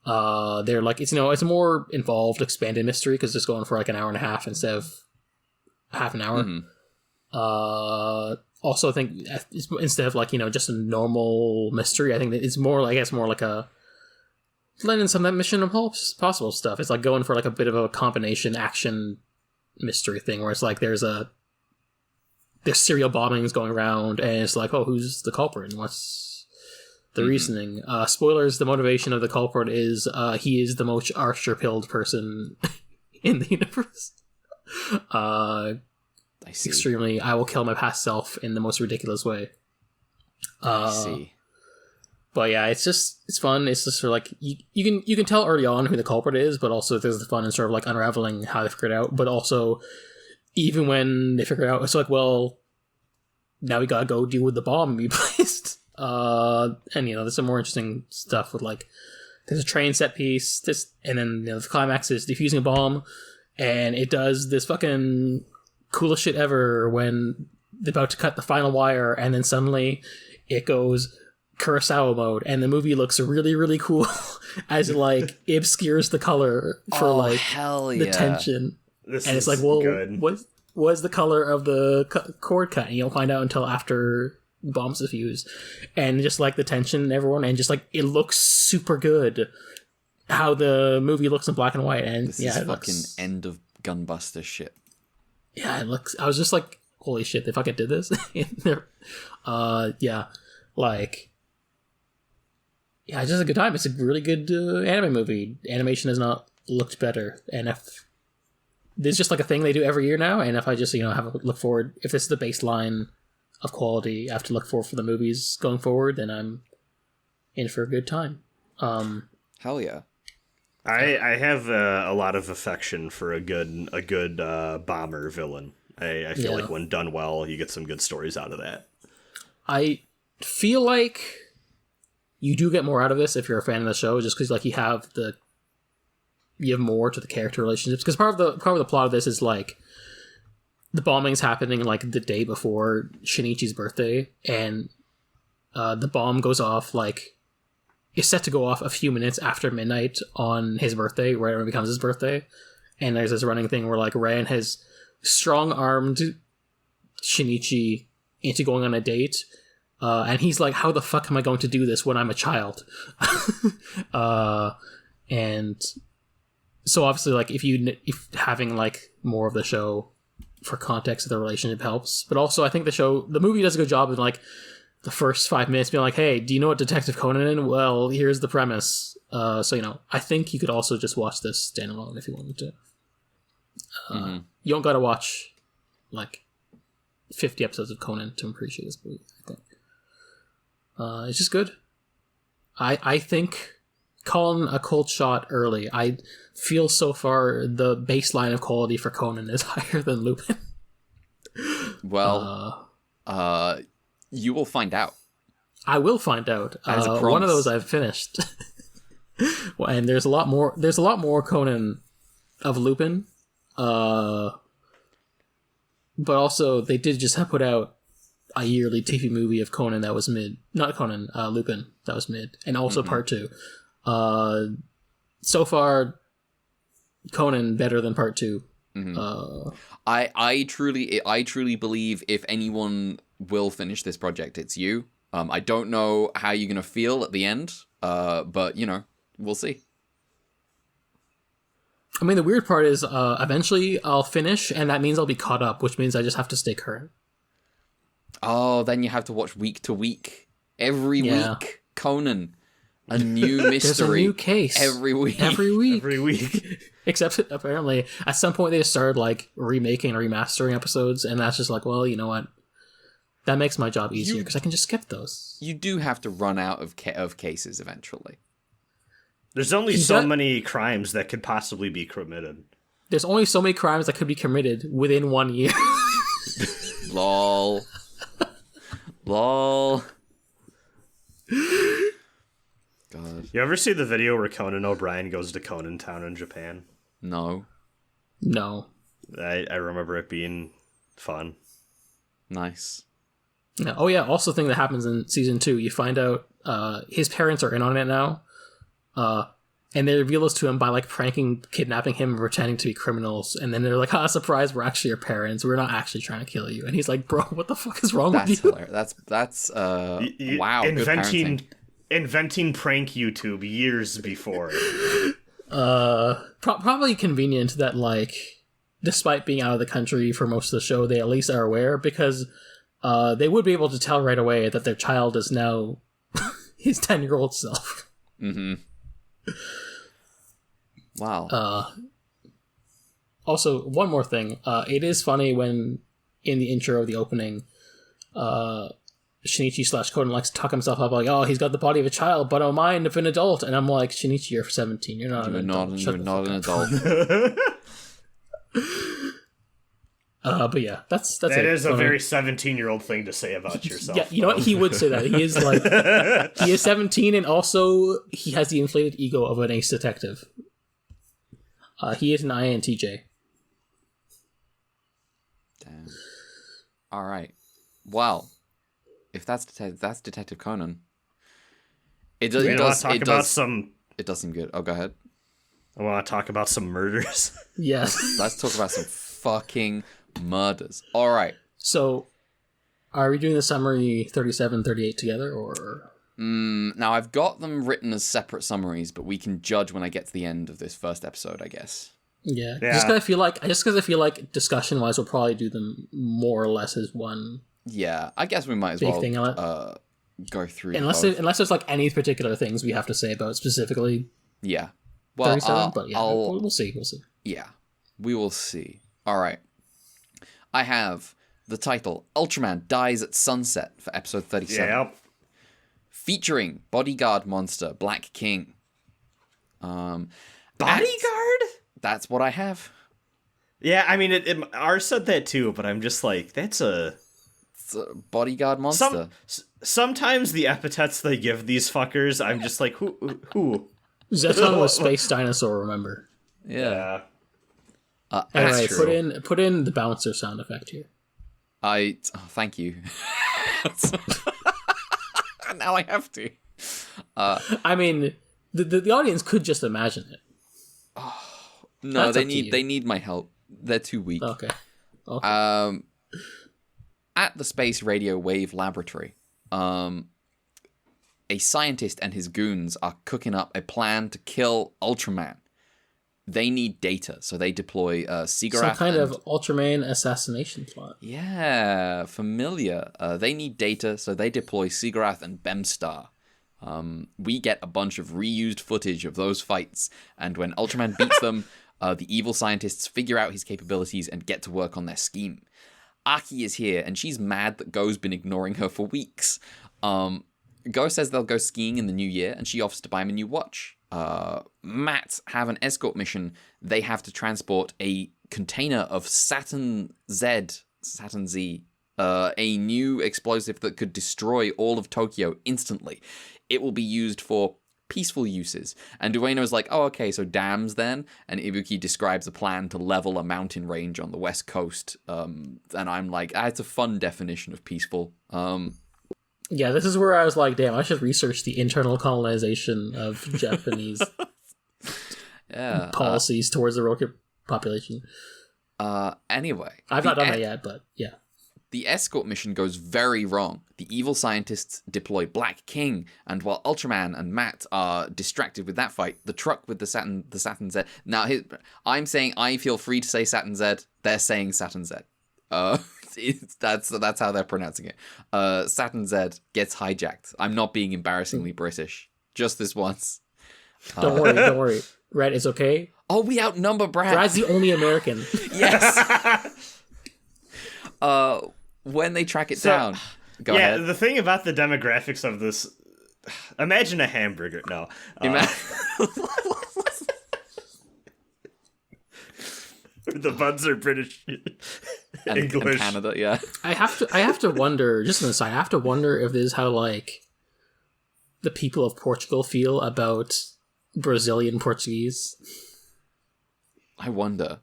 [SPEAKER 3] they're like, it's a more involved, expanded mystery because it's going for like an hour and a half instead of half an hour. Also, I think instead of like just a normal mystery, I think that it's more like a blending some of that Mission Impossible stuff. It's like going for like a bit of a combination action mystery thing where it's like there's serial bombings going around and it's like, oh, who's the culprit and what's the reasoning? Spoilers: the motivation of the culprit is he is the most archer-pilled person in the universe. I see. Extremely, I will kill my past self in the most ridiculous way.
[SPEAKER 2] I see.
[SPEAKER 3] But yeah, it's fun. It's just sort of like you can tell early on who the culprit is, but also there's the fun in sort of like unraveling how they figure it out. But also, even when they figure it out, it's like, well, now we gotta go deal with the bomb we placed. And there's some more interesting stuff with like there's a train set piece. And then the climax is defusing a bomb, and it does this fucking coolest shit ever when they're about to cut the final wire, and then suddenly it goes Kurosawa mode, and the movie looks really, really cool as it like obscures the color for
[SPEAKER 2] hell
[SPEAKER 3] the tension. And it's like, well, what's the color of the cord cut? And you don't find out until after the bombs defuse, and just like the tension and everyone, and just like it looks super good how the movie looks in black and white. And
[SPEAKER 2] this is fucking end of Gunbuster shit.
[SPEAKER 3] Yeah, it looks. I was just like, holy shit, they fucking did this. Yeah, it's just a good time. It's a really good anime movie. Animation has not looked better, and if there's just like a thing they do every year now, and if I just have a look forward, if this is the baseline of quality I have to look for the movies going forward, then I'm in for a good time.
[SPEAKER 2] Hell yeah.
[SPEAKER 4] I have a lot of affection for a good bomber villain. I feel like when done well, you get some good stories out of that. I
[SPEAKER 3] feel like you do get more out of this if you're a fan of the show, just because like you have more to the character relationships. Because part of the plot of this is like the bombing's happening like the day before Shinichi's birthday, and the bomb goes off like it's set to go off a few minutes after midnight on his birthday, right when it becomes his birthday. And there's this running thing where like Ran has strong-armed Shinichi into going on a date. And he's like, how the fuck am I going to do this when I'm a child? And so obviously, like, if having like more of the show for context of the relationship helps. But also, I think the movie does a good job of like the first 5 minutes being like, hey, do you know what Detective Conan is? Well, here's the premise. So I think you could also just watch this standalone if you wanted to. You don't gotta watch like 50 episodes of Conan to appreciate this movie, I think. It's just good. I think calling a cold shot early, I feel so far the baseline of quality for Conan is higher than Lupin.
[SPEAKER 2] Well, you will find out.
[SPEAKER 3] I will find out.
[SPEAKER 2] As a promise.
[SPEAKER 3] One of those I've finished. And there's a lot more Conan of Lupin. But also they did just put out a yearly TV movie of Conan that was mid. Not Conan, Lupin that was mid. And also part 2. So far, Conan better than part 2. I truly believe if anyone will finish this project, it's you. I don't know how you're gonna feel at the end, but we'll see. I mean, the weird part is eventually I'll finish, and that means I'll be caught up, which means I just have to stay current.
[SPEAKER 2] Oh, then you have to watch week to week. Every week, Conan. A new mystery.
[SPEAKER 3] There's a new case.
[SPEAKER 2] Every week.
[SPEAKER 4] Every week.
[SPEAKER 3] Except apparently, at some point they just started like remaking and remastering episodes, and that's just like, well, you know what? That makes my job easier because I can just skip those.
[SPEAKER 2] You do have to run out of cases eventually.
[SPEAKER 4] There's only so many crimes that could possibly be committed.
[SPEAKER 3] There's only so many crimes that could be committed within 1 year.
[SPEAKER 2] Lol. God.
[SPEAKER 4] You ever see the video where Conan O'Brien goes to Conan Town in Japan?
[SPEAKER 2] No.
[SPEAKER 3] No.
[SPEAKER 4] I remember it being fun.
[SPEAKER 2] Nice.
[SPEAKER 3] Yeah. Oh yeah. Also, thing that happens in season 2, you find out his parents are in on it now, and they reveal this to him by like pranking, kidnapping him, and pretending to be criminals. And then they're like, "Ah, surprise! We're actually your parents. We're not actually trying to kill you." And he's like, "Bro, what the fuck is wrong with you?"
[SPEAKER 2] Hilarious. That's wow.
[SPEAKER 4] Inventing prank YouTube years before.
[SPEAKER 3] Probably convenient that like, despite being out of the country for most of the show, they at least are aware, because they would be able to tell right away that their child is now his 10-year-old self.
[SPEAKER 2] Mm-hmm. Wow.
[SPEAKER 3] Also, one more thing. It is funny when, in the intro of the opening, Shinichi / Conan likes to talk himself up like, oh, he's got the body of a child, but a mind of an adult. And I'm like, Shinichi, you're 17. You're not an adult.
[SPEAKER 2] You're not an adult.
[SPEAKER 3] But yeah, that's
[SPEAKER 4] that
[SPEAKER 3] it.
[SPEAKER 4] is a very 17-year-old thing to say about yourself.
[SPEAKER 3] Yeah, you know what? He would say that. He is like, he is 17, and also he has the inflated ego of an ace detective. He is an INTJ.
[SPEAKER 2] Damn. All right. Well, if that's Detective Conan, it does. It does seem good. Oh, go ahead.
[SPEAKER 4] I want to talk about some murders.
[SPEAKER 3] Yes.
[SPEAKER 2] Let's talk about some fucking murders. All right.
[SPEAKER 3] So, are we doing the summary 37, 38 together, or?
[SPEAKER 2] Now, I've got them written as separate summaries, but we can judge when I get to the end of this first episode, I guess.
[SPEAKER 3] Yeah. Just because I feel like discussion-wise, we'll probably do them more or less as one.
[SPEAKER 2] Yeah, I guess we might as well go through.
[SPEAKER 3] Unless there's like any particular things we have to say about specifically.
[SPEAKER 2] Yeah. Well,
[SPEAKER 3] 37, but yeah, we'll see. We'll see.
[SPEAKER 2] Yeah, we will see. All right. I have the title Ultraman Dies at Sunset for episode 37.
[SPEAKER 4] Yep.
[SPEAKER 2] Featuring bodyguard monster Black King.
[SPEAKER 4] Bodyguard?
[SPEAKER 2] That's what I have.
[SPEAKER 4] Yeah, I mean, ours said that too, but I'm just like, it's a
[SPEAKER 2] bodyguard monster.
[SPEAKER 4] Sometimes the epithets they give these fuckers, I'm just like, who?
[SPEAKER 3] Zeton was Space Dinosaur, remember?
[SPEAKER 2] Yeah.
[SPEAKER 3] Anyway, put in the bouncer sound effect here.
[SPEAKER 2] Thank you. Now I have to.
[SPEAKER 3] I mean, the audience could just imagine it.
[SPEAKER 2] No, they need my help. They're too weak.
[SPEAKER 3] Okay.
[SPEAKER 2] At the Space Radio Wave Laboratory, a scientist and his goons are cooking up a plan to kill Ultraman. They need data, so they deploy Sigarath.
[SPEAKER 3] Some kind of Ultraman assassination plot.
[SPEAKER 2] Yeah, familiar. They need data, so they deploy Sigarath and Bemstar. We get a bunch of reused footage of those fights, and when Ultraman beats them, the evil scientists figure out his capabilities and get to work on their scheme. Aki is here, and she's mad that Go's been ignoring her for weeks. Go says they'll go skiing in the new year, and she offers to buy him a new watch. Matt have an escort mission. They have to transport a container of Saturn Z, a new explosive that could destroy all of Tokyo instantly. It will be used for peaceful uses. And Ueno's like, oh, okay, so dams then? And Ibuki describes a plan to level a mountain range on the west coast. And I'm like, it's a fun definition of peaceful.
[SPEAKER 3] Yeah, this is where I was like, damn, I should research the internal colonization of Japanese policies towards the local population.
[SPEAKER 2] Anyway.
[SPEAKER 3] I've not done that yet, but yeah.
[SPEAKER 2] The escort mission goes very wrong. The evil scientists deploy Black King, and while Ultraman and Matt are distracted with that fight, the truck with the Saturn Z... Now, I'm saying I feel free to say Saturn Z. They're saying Saturn Z. That's how they're pronouncing it. Saturn Z gets hijacked. I'm not being embarrassingly British. Just this once.
[SPEAKER 3] Don't worry. Red is okay.
[SPEAKER 2] Oh, we outnumber Brad.
[SPEAKER 3] Brad's the only American.
[SPEAKER 2] Yes. When they track it down. Go ahead.
[SPEAKER 4] Yeah, the thing about the demographics of this... Imagine a hamburger. No. The buns are British. English.
[SPEAKER 2] And Canada, yeah.
[SPEAKER 3] I have to wonder, just an aside, I have to wonder if this is how, like, the people of Portugal feel about Brazilian Portuguese?
[SPEAKER 2] I wonder.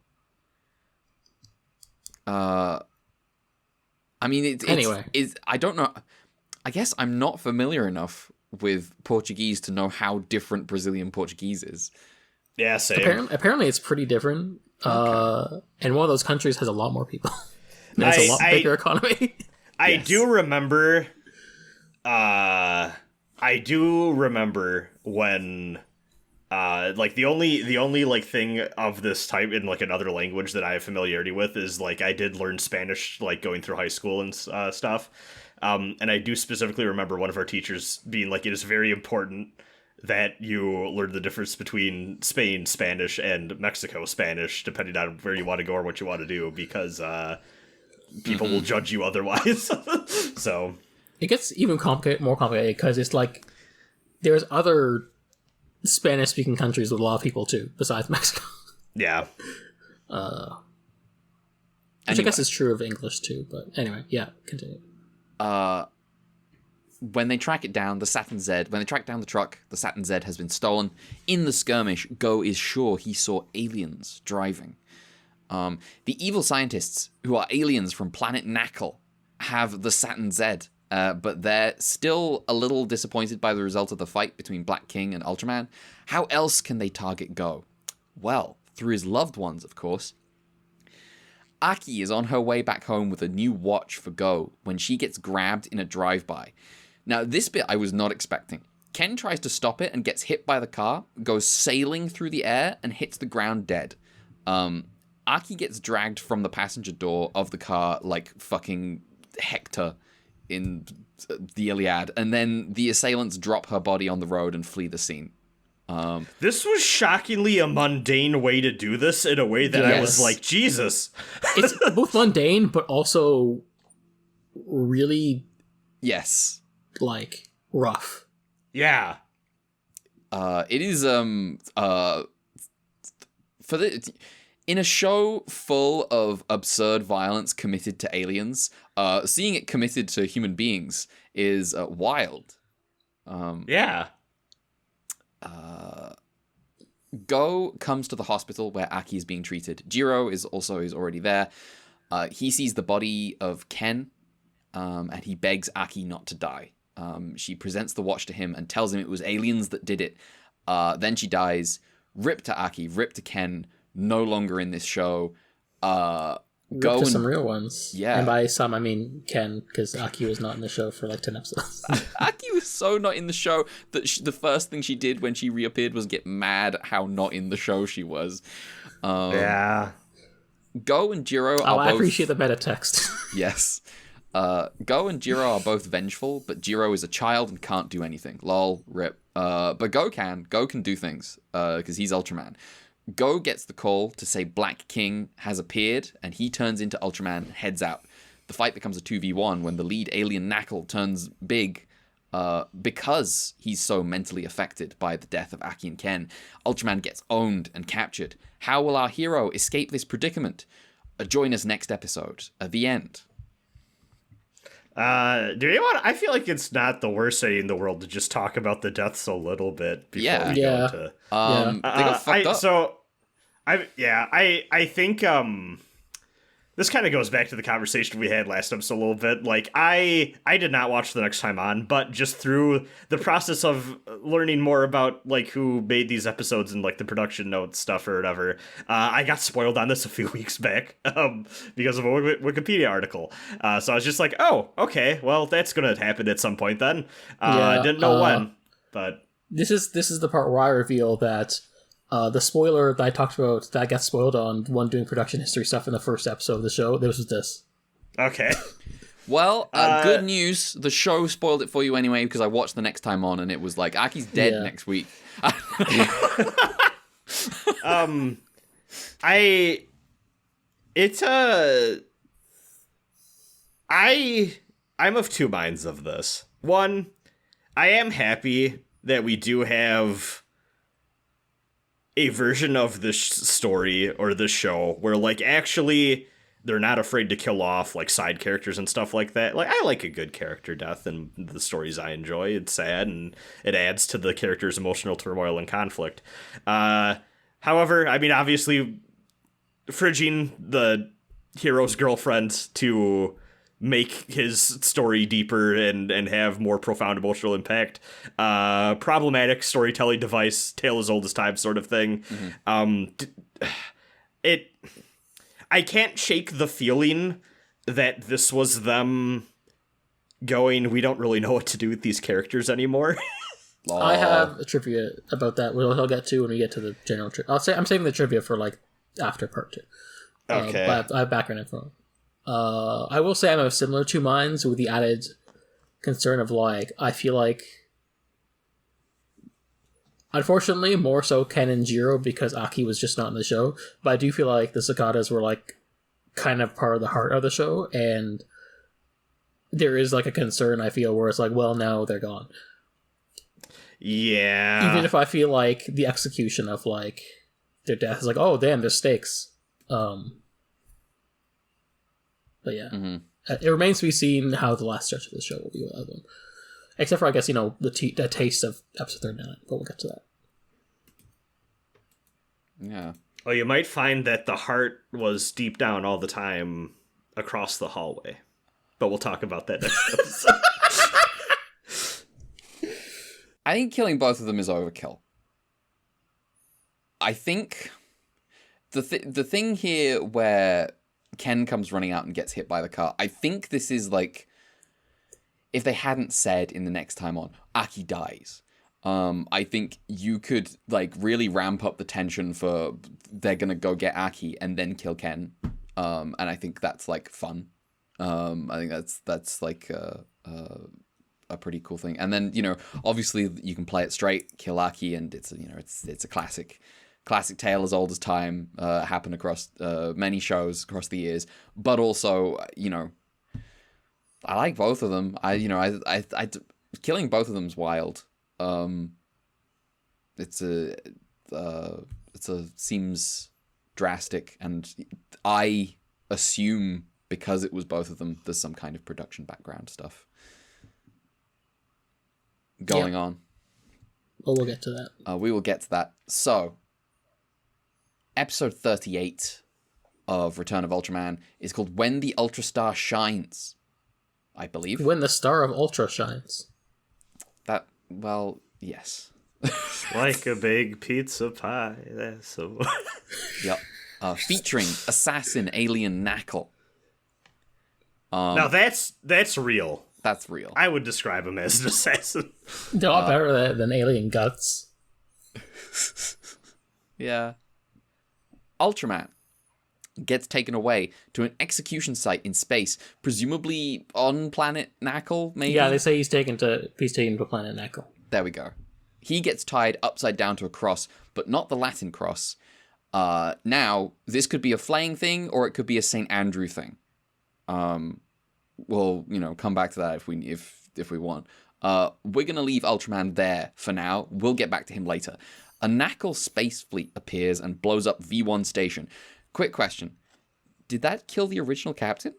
[SPEAKER 2] I mean,
[SPEAKER 3] Anyway.
[SPEAKER 2] I don't know. I guess I'm not familiar enough with Portuguese to know how different Brazilian Portuguese is.
[SPEAKER 4] Yeah, same.
[SPEAKER 3] Apparently it's pretty different. And one of those countries has a lot more people. And it's a lot bigger economy.
[SPEAKER 4] I do remember. I do remember when, like the only like thing of this type in like another language that I have familiarity with is like I did learn Spanish like going through high school and stuff, and I do specifically remember one of our teachers being like, it is very important that you learn the difference between Spain Spanish and Mexico Spanish, depending on where you want to go or what you want to do, because people will judge you otherwise. So
[SPEAKER 3] It gets even more complicated because it's like there's other Spanish-speaking countries with a lot of people too, besides Mexico.
[SPEAKER 4] yeah.
[SPEAKER 3] Which I guess is true of English too, but anyway, yeah, continue.
[SPEAKER 2] When they track it down, when they track down the truck, the Saturn Z has been stolen. In the skirmish, Go is sure he saw aliens driving. The evil scientists, who are aliens from planet Knuckle, have the Saturn Z, but they're still a little disappointed by the result of the fight between Black King and Ultraman. How else can they target Go? Well, through his loved ones, of course. Aki is on her way back home with a new watch for Go when she gets grabbed in a drive-by. Now, this bit I was not expecting. Ken tries to stop it and gets hit by the car, goes sailing through the air, and hits the ground dead. Aki gets dragged from the passenger door of the car like fucking Hector in the Iliad, and then the assailants drop her body on the road and flee the scene.
[SPEAKER 4] This was shockingly a mundane way to do this in a way that I was like, Jesus.
[SPEAKER 3] It's both mundane, but also really, like, rough.
[SPEAKER 4] Yeah.
[SPEAKER 2] It is, in a show full of absurd violence committed to aliens, seeing it committed to human beings is wild.
[SPEAKER 4] Yeah.
[SPEAKER 2] Go comes to the hospital where Aki is being treated. Jiro is already there. He sees the body of Ken, and he begs Aki not to die. She presents the watch to him and tells him it was aliens that did it. Then she dies. Rip to Aki, rip to Ken, no longer in this show.
[SPEAKER 3] Go to some real ones.
[SPEAKER 2] Yeah.
[SPEAKER 3] And by some, I mean Ken, because Aki was not in the show for like 10 episodes.
[SPEAKER 2] Aki was so not in the show that the first thing she did when she reappeared was get mad how not in the show she was.
[SPEAKER 4] Yeah.
[SPEAKER 2] Go and Jiro are both...
[SPEAKER 3] I appreciate the meta text.
[SPEAKER 2] Yes. Go and Jiro are both vengeful, but Jiro is a child and can't do anything. Lol, rip. But Go can do things, because he's Ultraman. Go gets the call to say Black King has appeared, and he turns into Ultraman and heads out. The fight becomes a 2v1 when the lead alien Knuckle turns big, because he's so mentally affected by the death of Aki and Ken. Ultraman gets owned and captured. How will our hero escape this predicament? Join us next episode. At the end.
[SPEAKER 4] Do you want? I feel like it's not the worst idea in the world to just talk about the deaths a little bit before we go into.
[SPEAKER 2] They got fucked up.
[SPEAKER 4] So, I think this kind of goes back to the conversation we had last episode a little bit. Like, I did not watch The Next Time On, but just through the process of learning more about, like, who made these episodes and, like, the production notes stuff or whatever, I got spoiled on this a few weeks back because of a Wikipedia article. So I was just like, oh, okay, well, that's going to happen at some point then. I didn't know when, but... This
[SPEAKER 3] is the part where I reveal that the spoiler that I talked about that got spoiled on one doing production history stuff in the first episode of the show, this was this.
[SPEAKER 4] Okay.
[SPEAKER 2] Well, good news. The show spoiled it for you anyway, because I watched The Next Time On and it was like, Aki's dead next week.
[SPEAKER 4] I'm of two minds of this. One, I am happy that we do have a version of this story or this show where, like, actually they're not afraid to kill off like side characters and stuff like that. Like, I like a good character death in the stories I enjoy. It's sad and it adds to the character's emotional turmoil and conflict. However, I mean, obviously, fridging the hero's girlfriend to make his story deeper and have more profound emotional impact. Problematic storytelling device, tale as old as time sort of thing. I can't shake the feeling that this was them going, we don't really know what to do with these characters anymore.
[SPEAKER 3] I have a trivia about that. We'll get to when we get to the general trivia. I'm saving the trivia for like after part 2.
[SPEAKER 4] Okay.
[SPEAKER 3] But I have background info. I will say I'm of similar two minds with the added concern of like, I feel like, unfortunately, more so Ken and Jiro because Aki was just not in the show, but I do feel like the Cicadas were like kind of part of the heart of the show, and there is like a concern I feel where it's like, well, now they're gone.
[SPEAKER 4] Yeah.
[SPEAKER 3] Even if I feel like the execution of like their death is like, oh damn, there's stakes. But yeah, it remains to be seen how the last stretch of the show will be without them. Except for, I guess, the taste of episode 39, but we'll get to that.
[SPEAKER 2] Yeah.
[SPEAKER 4] Oh, you might find that the heart was deep down all the time across the hallway. But we'll talk about that next episode.
[SPEAKER 2] I think killing both of them is overkill. I think the thing here where Ken comes running out and gets hit by the car, I think this is like, if they hadn't said in the next time on, Aki dies, I think you could like really ramp up the tension for they're gonna go get Aki and then kill Ken, and I think that's like fun. I think that's like a pretty cool thing. And then, you know, obviously you can play it straight, kill Aki, and it's a classic tale as old as time, happened across many shows across the years. But also, you know, I like both of them. Killing both of them's wild. Seems drastic, and I assume because it was both of them, there's some kind of production background stuff going on.
[SPEAKER 3] Well, we'll get to that.
[SPEAKER 2] We will get to that. So, episode 38 of Return of Ultraman is called When the Ultra Star Shines, I believe.
[SPEAKER 3] When the Star of Ultra Shines.
[SPEAKER 2] That, well, yes.
[SPEAKER 4] Like a big pizza pie. That's so...
[SPEAKER 2] Yep. Featuring assassin alien Knuckle.
[SPEAKER 4] Now that's real.
[SPEAKER 2] That's real.
[SPEAKER 4] I would describe him as an assassin.
[SPEAKER 3] They're a lot better than Alien Guts.
[SPEAKER 2] Yeah. Ultraman gets taken away to an execution site in space, presumably on planet Knuckle, maybe?
[SPEAKER 3] Yeah, they say he's taken to planet Knuckle.
[SPEAKER 2] There we go. He gets tied upside down to a cross, but not the Latin cross. Now, this could be a flaying thing, or it could be a St. Andrew thing. We'll, come back to that if we want. We're gonna leave Ultraman there for now. We'll get back to him later. A Knuckle space fleet appears and blows up V1 station. Quick question: did that kill the original captain?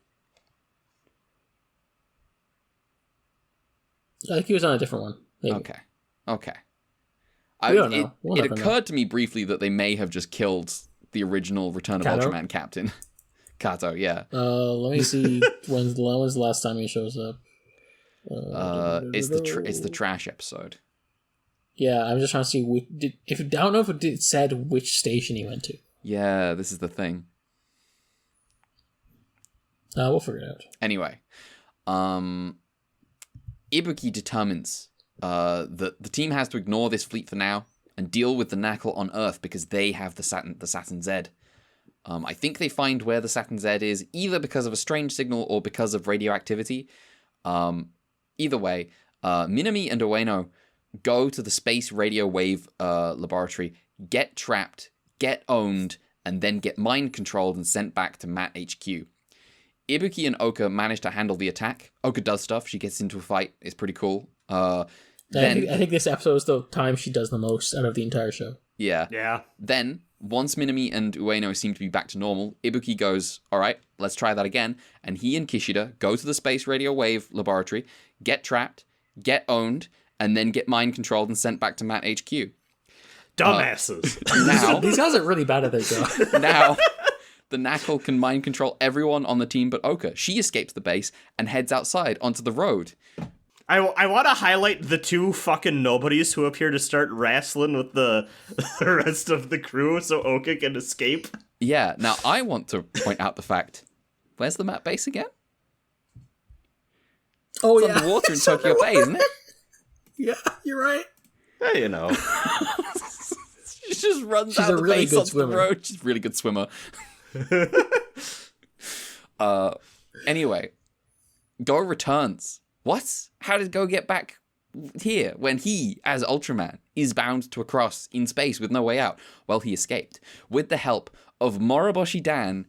[SPEAKER 3] I think he was on a different one. Maybe.
[SPEAKER 2] Okay.
[SPEAKER 3] We don't know. We'll
[SPEAKER 2] it occurred to me briefly that they may have just killed the original Return of Ultraman captain. Kato, yeah.
[SPEAKER 3] Let me see. When's the last time he shows up?
[SPEAKER 2] It's the trash episode.
[SPEAKER 3] Yeah, I'm just trying to see I don't know if it said which station he went to.
[SPEAKER 2] Yeah, this is the thing.
[SPEAKER 3] We'll figure it out.
[SPEAKER 2] Anyway, Ibuki determines that the team has to ignore this fleet for now and deal with the Knuckle on Earth because they have the Saturn Z. I think they find where the Saturn Z is either because of a strange signal or because of radioactivity. Either way, Minami and Ueno go to the space radio wave laboratory, get trapped, get owned, and then get mind controlled and sent back to Matt HQ. Ibuki and Oka manage to handle the attack. Oka does stuff. She gets into a fight. It's pretty cool.
[SPEAKER 3] I think this episode is the time she does the most out of the entire show.
[SPEAKER 2] Yeah.
[SPEAKER 4] Yeah.
[SPEAKER 2] Then, once Minami and Ueno seem to be back to normal, Ibuki goes, all right, let's try that again. And he and Kishida go to the Space Radio Wave laboratory, get trapped, get owned, and then get mind-controlled and sent back to Matt HQ.
[SPEAKER 4] Dumbasses.
[SPEAKER 2] Now,
[SPEAKER 3] These guys are really bad at their job.
[SPEAKER 2] now, the Knuckle can mind control everyone on the team but Oka. She escapes the base and heads outside onto the road.
[SPEAKER 4] I want to highlight the two fucking nobodies who appear to start wrestling with the rest of the crew so Oka can escape.
[SPEAKER 2] Yeah, now I want to point out the fact, where's the Matt base again?
[SPEAKER 3] Oh,
[SPEAKER 2] It's
[SPEAKER 3] yeah.
[SPEAKER 2] underwater in Tokyo Bay, isn't it?
[SPEAKER 3] Yeah, you're right.
[SPEAKER 4] Yeah, you know.
[SPEAKER 2] She just runs
[SPEAKER 3] She's
[SPEAKER 2] out
[SPEAKER 3] a
[SPEAKER 2] the
[SPEAKER 3] really
[SPEAKER 2] base
[SPEAKER 3] good
[SPEAKER 2] onto
[SPEAKER 3] swimmer.
[SPEAKER 2] the road. She's a really good swimmer. Anyway, Go returns. What? How did Go get back here when he, as Ultraman, is bound to a cross in space with no way out? Well, he escaped with the help of Moroboshi Dan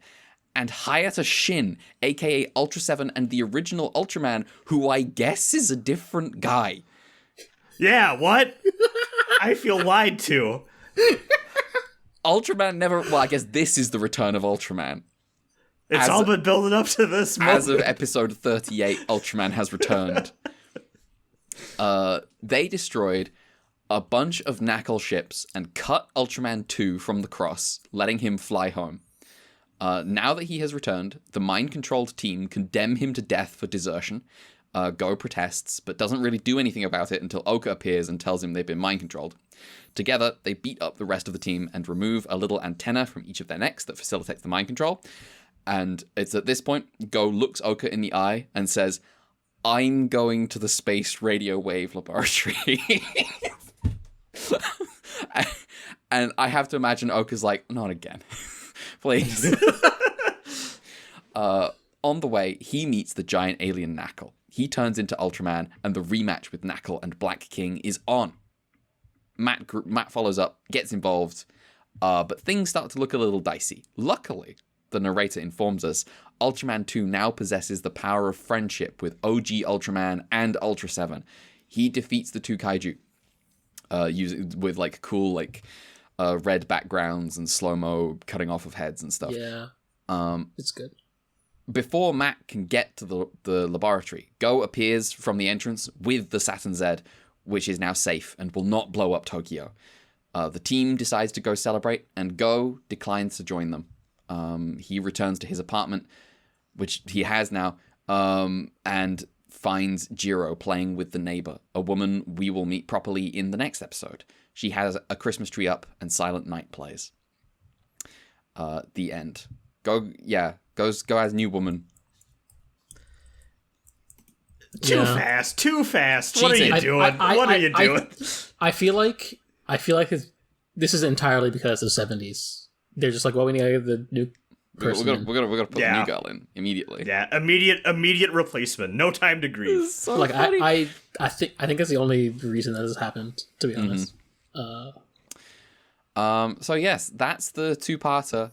[SPEAKER 2] and Hayata Shin, aka Ultra 7 and the original Ultraman, who I guess is a different guy.
[SPEAKER 4] Yeah, what? I feel lied to.
[SPEAKER 2] Ultraman never... Well, I guess this is the return of Ultraman.
[SPEAKER 4] It's all been building up to this moment.
[SPEAKER 2] As of episode 38, Ultraman has returned. They destroyed a bunch of Knuckle ships and cut Ultraman 2 from the cross, letting him fly home. Now that he has returned, the mind-controlled team condemn him to death for desertion. Go protests, but doesn't really do anything about it until Oka appears and tells him they've been mind-controlled. Together, they beat up the rest of the team and remove a little antenna from each of their necks that facilitates the mind control. And it's at this point, Go looks Oka in the eye and says, I'm going to the Space Radio Wave Laboratory. And I have to imagine Oka's like, not again. Please. On the way, he meets the giant alien Knuckle. He turns into Ultraman, and the rematch with Knuckle and Black King is on. Matt follows up, gets involved, but things start to look a little dicey. Luckily, the narrator informs us, Ultraman 2 now possesses the power of friendship with OG Ultraman and Ultra 7. He defeats the two Kaiju, with like cool red backgrounds and slow-mo cutting off of heads and stuff.
[SPEAKER 3] Yeah. It's good.
[SPEAKER 2] Before Matt can get to the laboratory, Go appears from the entrance with the Saturn Z, which is now safe and will not blow up Tokyo. The team decides to go celebrate, and Go declines to join them. He returns to his apartment, which he has now, and finds Jiro playing with the neighbor, a woman we will meet properly in the next episode. She has a Christmas tree up, and Silent Night plays. The end. Go as new woman.
[SPEAKER 4] Too fast. What are
[SPEAKER 2] Cheating.
[SPEAKER 4] you doing? What are you doing?
[SPEAKER 3] I feel like this is entirely because of the 70s. They're just like, well, we need to get the new person.
[SPEAKER 2] We're gonna put the
[SPEAKER 4] Yeah.
[SPEAKER 2] new girl in immediately.
[SPEAKER 4] Yeah, immediate replacement. No time to grieve.
[SPEAKER 2] So
[SPEAKER 3] Like
[SPEAKER 2] funny.
[SPEAKER 3] I think that's the only reason that has happened, to be honest.
[SPEAKER 2] So yes, that's the two-parter.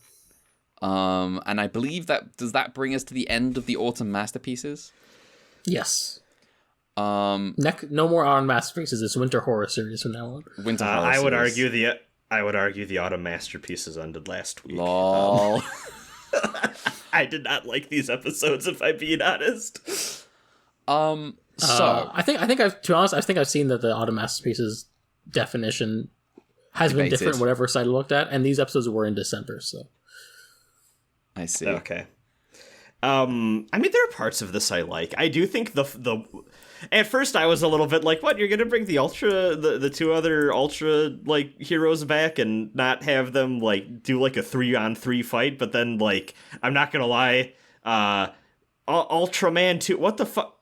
[SPEAKER 2] And I believe does that bring us to the end of the Autumn Masterpieces?
[SPEAKER 3] Yes.
[SPEAKER 2] Um,
[SPEAKER 3] No more Autumn Masterpieces. It's Winter Horror series from now on.
[SPEAKER 2] Winter Horror
[SPEAKER 4] I would
[SPEAKER 2] Series.
[SPEAKER 4] argue the Autumn Masterpieces ended last week.
[SPEAKER 2] Lol.
[SPEAKER 4] I did not like these episodes, if I'm being honest.
[SPEAKER 2] So
[SPEAKER 3] I think I've, to be honest, I think I've seen that the Autumn Masterpieces definition has been
[SPEAKER 2] Debated.
[SPEAKER 3] different whatever site I looked at, and these episodes were in December, so.
[SPEAKER 2] I see.
[SPEAKER 4] Okay. I mean, there are parts of this I like. I do think the at first I was a little bit like, what, you're gonna bring the the two other Ultra heroes back and not have them do a 3-on-3 fight? But then I'm not gonna lie, Ultraman 2. What the fuck?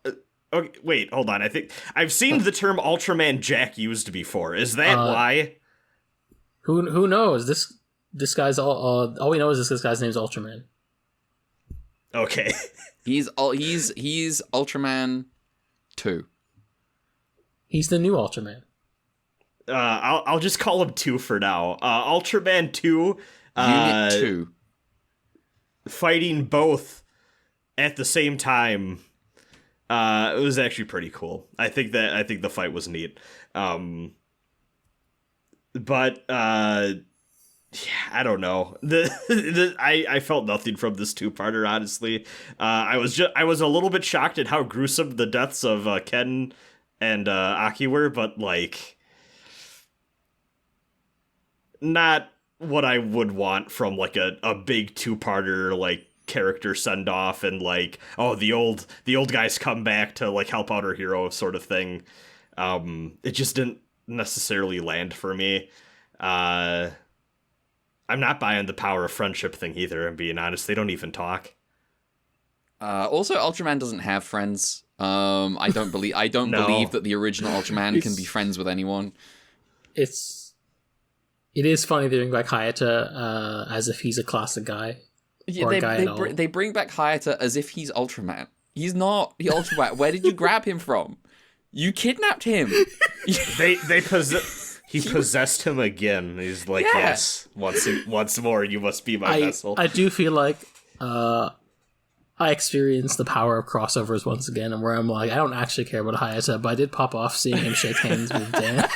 [SPEAKER 4] Okay, wait, hold on. I think I've seen the term Ultraman Jack used before. Is that why?
[SPEAKER 3] Who knows? This guy's all we know is this guy's name's Ultraman.
[SPEAKER 4] Okay.
[SPEAKER 2] He's Ultraman 2.
[SPEAKER 3] He's the new Ultraman.
[SPEAKER 4] I'll just call him 2 for now. Ultraman 2.
[SPEAKER 2] Unit 2.
[SPEAKER 4] Fighting both at the same time. It was actually pretty cool. I think the fight was neat. But I don't know. I felt nothing from this two-parter, honestly. I was a little bit shocked at how gruesome the deaths of Ken and Aki were, but like not what I would want from like a big two-parter like character send-off and like, oh, the old guys come back to like help out our hero sort of thing. It just didn't necessarily land for me. I'm not buying the power of friendship thing either, I'm being honest. They don't even talk.
[SPEAKER 2] Also, Ultraman doesn't have friends. I don't believe
[SPEAKER 4] No.
[SPEAKER 2] believe that the original Ultraman can be friends with anyone.
[SPEAKER 3] It is funny they bring back Hayata as if he's a classic guy.
[SPEAKER 2] Yeah,
[SPEAKER 3] or a guy at all.
[SPEAKER 2] they bring back Hayata as if he's Ultraman. He's not the Ultraman. Where did you grab him from? You kidnapped him.
[SPEAKER 4] He possessed him again. He's like,
[SPEAKER 2] Yeah.
[SPEAKER 4] yes, once more, you must be my vessel.
[SPEAKER 3] I do feel like I experienced the power of crossovers once again, and where I'm like, I don't actually care about Hayata, but I did pop off seeing him shake hands with Dan.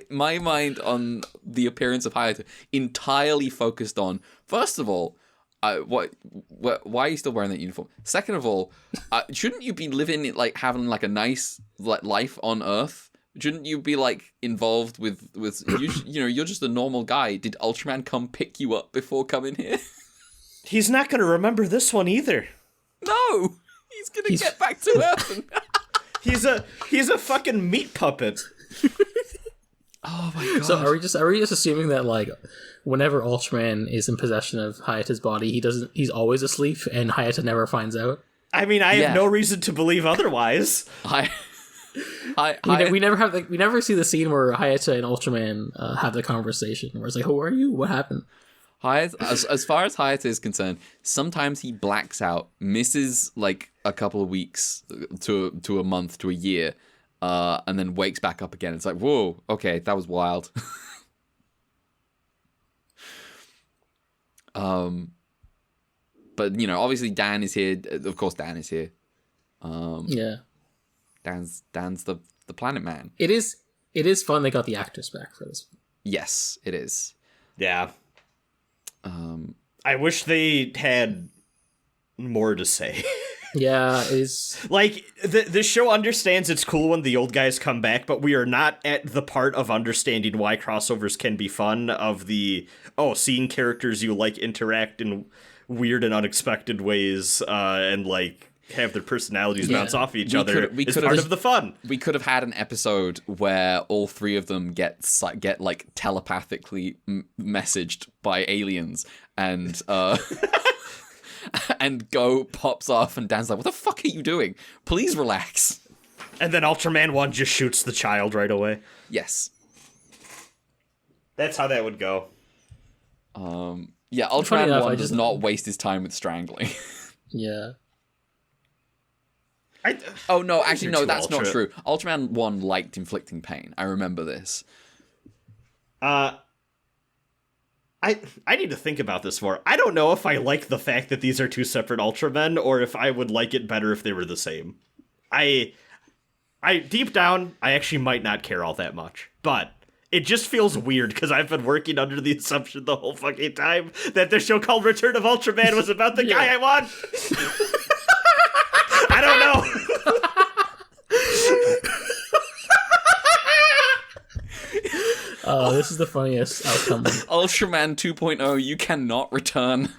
[SPEAKER 2] My mind on the appearance of Hayata entirely focused on, first of all, why are you still wearing that uniform? Second of all, shouldn't you be living like having like a nice like life on Earth? Shouldn't you be like involved with you know, you're just a normal guy. Did Ultraman come pick you up before coming here?
[SPEAKER 4] He's not going to remember this one either.
[SPEAKER 2] No, he's gonna get back to Earth.
[SPEAKER 4] He's a fucking meat puppet.
[SPEAKER 2] Oh my god!
[SPEAKER 3] So are we just assuming that like whenever Ultraman is in possession of Hayata's body, he's always asleep and Hayata never finds out?
[SPEAKER 4] I mean, I have no reason to believe otherwise.
[SPEAKER 3] We never see the scene where Hayata and Ultraman have the conversation where it's like, who are you? What happened?
[SPEAKER 2] As far as Hayata is concerned, sometimes he blacks out, misses like a couple of weeks to a month to a year, and then wakes back up again. It's like, whoa, okay, that was wild. But you know, obviously Dan is here. Of course, Dan is here.
[SPEAKER 3] Yeah,
[SPEAKER 2] Dan's the Planet Man.
[SPEAKER 3] it is fun they got the actors back for this one.
[SPEAKER 2] Yes, it is.
[SPEAKER 4] Yeah. I wish they had more to say.
[SPEAKER 3] Yeah, is
[SPEAKER 4] Like, the show understands it's cool when the old guys come back, but we are not at the part of understanding why crossovers can be fun, of the, seeing characters you like interact in weird and unexpected ways, and, like, have their personalities bounce off each other is part of the fun.
[SPEAKER 2] We could have had an episode where all three of them get like telepathically messaged by aliens, and and Go pops off and Dan's like, what the fuck are you doing? Please relax.
[SPEAKER 4] And then Ultraman 1 just shoots the child right away.
[SPEAKER 2] Yes.
[SPEAKER 4] That's how that would go.
[SPEAKER 2] Yeah, Ultraman 1 does not waste his time with strangling.
[SPEAKER 3] yeah.
[SPEAKER 2] Oh, no, actually, no, that's not true. Ultraman 1 liked inflicting pain. I remember this.
[SPEAKER 4] I need to think about this more. I don't know if I like the fact that these are two separate Ultramen, or if I would like it better if they were the same. I deep down, I actually might not care all that much. But it just feels weird, because I've been working under the assumption the whole fucking time that the show called Return of Ultraman was about the guy I want. I don't know.
[SPEAKER 3] This is the funniest outcome.
[SPEAKER 2] Ultraman 2.0, you cannot return.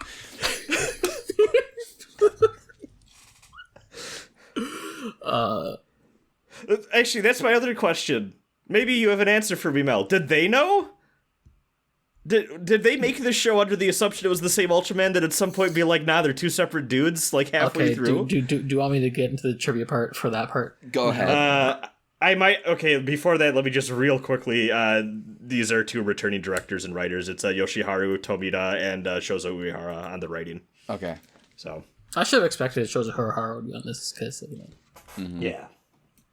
[SPEAKER 4] Actually, that's my other question. Maybe you have an answer for me, Mel. Did they know? Did they make this show under the assumption it was the same Ultraman, that at some point be like, nah, they're two separate dudes, like halfway through?
[SPEAKER 3] Do you want me to get into the trivia part for that part?
[SPEAKER 2] Go ahead.
[SPEAKER 4] I might. Okay, before that, let me just real quickly. These are two returning directors and writers. It's Yoshiharu Tomita and Shozo Uehara on the writing.
[SPEAKER 2] Okay.
[SPEAKER 4] So
[SPEAKER 3] I should have expected Shozo Uehara would be on this, because
[SPEAKER 4] yeah,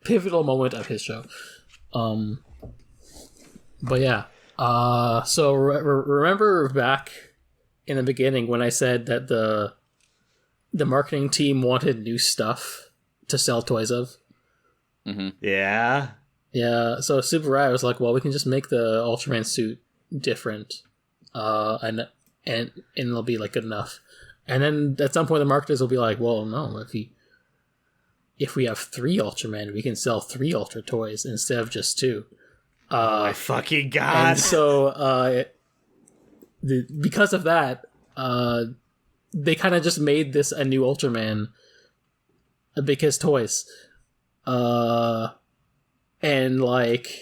[SPEAKER 3] pivotal moment of his show. But yeah. So remember back in the beginning when I said that the marketing team wanted new stuff to sell toys of?
[SPEAKER 4] Yeah.
[SPEAKER 3] Yeah, so Super Rad was like, well, we can just make the Ultraman suit different, and it'll be like good enough. And then at some point, the marketers will be like, well, no, if we have 3 Ultraman, we can sell 3 Ultra toys instead of just 2.
[SPEAKER 4] Oh my fucking god!
[SPEAKER 3] And so, because of that, they kind of just made this a new Ultraman because toys. And, like,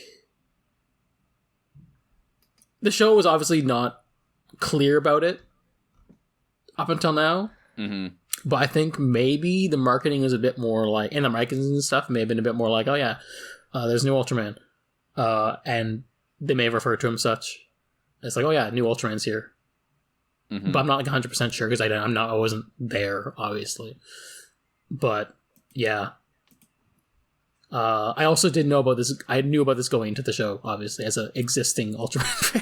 [SPEAKER 3] the show was obviously not clear about it up until now.
[SPEAKER 2] Mm-hmm.
[SPEAKER 3] But I think maybe the marketing was a bit more like, and the marketings and stuff may have been a bit more like, oh yeah, there's new Ultraman. And they may have referred to him such. It's like, oh yeah, new Ultraman's here.
[SPEAKER 2] Mm-hmm.
[SPEAKER 3] But I'm not like 100% sure because I wasn't there, obviously. But yeah. I also did know about this. I knew about this going into the show, obviously, as an existing Ultraman fan.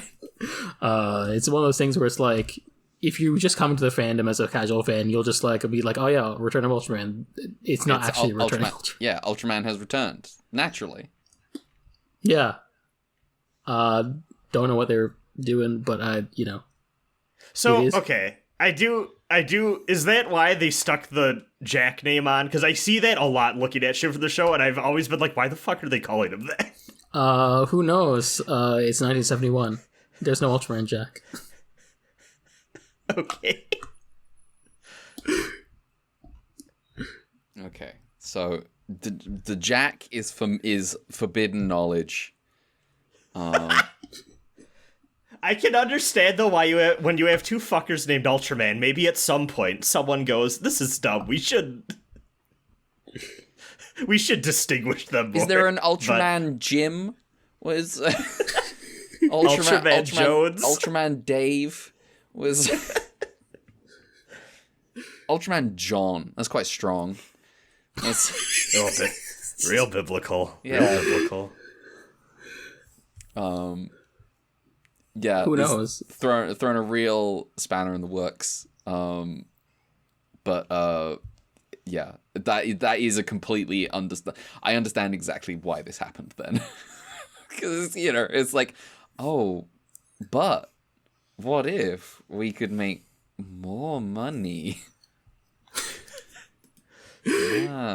[SPEAKER 3] It's one of those things where it's like, if you just come into the fandom as a casual fan, you'll just like be like, oh yeah, Return of Ultraman. It's not actually Return of Ultraman.
[SPEAKER 2] Yeah, Ultraman has returned naturally.
[SPEAKER 3] Yeah. Don't know what they're doing, but
[SPEAKER 4] So okay, I do. Is that why they stuck the Jack name on? Because I see that a lot looking at shit for the show, and I've always been like, why the fuck are they calling him that?
[SPEAKER 3] Who knows? It's 1971. There's no Ultraman Jack.
[SPEAKER 4] Okay.
[SPEAKER 2] Okay, so the Jack is forbidden knowledge.
[SPEAKER 4] I can understand though why when you have 2 fuckers named Ultraman, maybe at some point someone goes, "This is dumb. We should distinguish them more."
[SPEAKER 2] Is there an Ultraman Jim? Was
[SPEAKER 4] Ultraman Jones?
[SPEAKER 2] Ultraman Dave was Ultraman John. That's quite strong. That's
[SPEAKER 4] real biblical.
[SPEAKER 2] Yeah.
[SPEAKER 4] Real biblical.
[SPEAKER 3] Yeah, who knows?
[SPEAKER 2] Throwing a real spanner in the works. But yeah, that is a completely I understand exactly why this happened then, because it's like, oh, but what if we could make more money?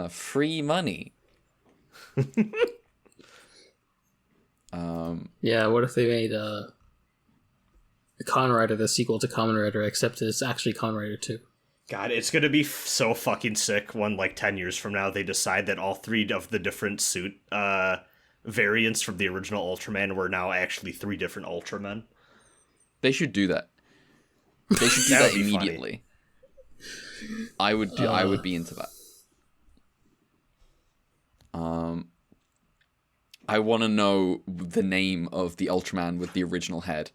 [SPEAKER 2] Free money.
[SPEAKER 3] Yeah, what if they made Kamen Rider the sequel to Kamen Rider, except it's actually Kamen Rider 2?
[SPEAKER 4] God, it's gonna be so fucking sick when, like, 10 years from now, they decide that all 3 of the different suit variants from the original Ultraman were now actually 3 different Ultramen.
[SPEAKER 2] They should do that. They should do that immediately. I would be into that. I want to know the name of the Ultraman with the original head.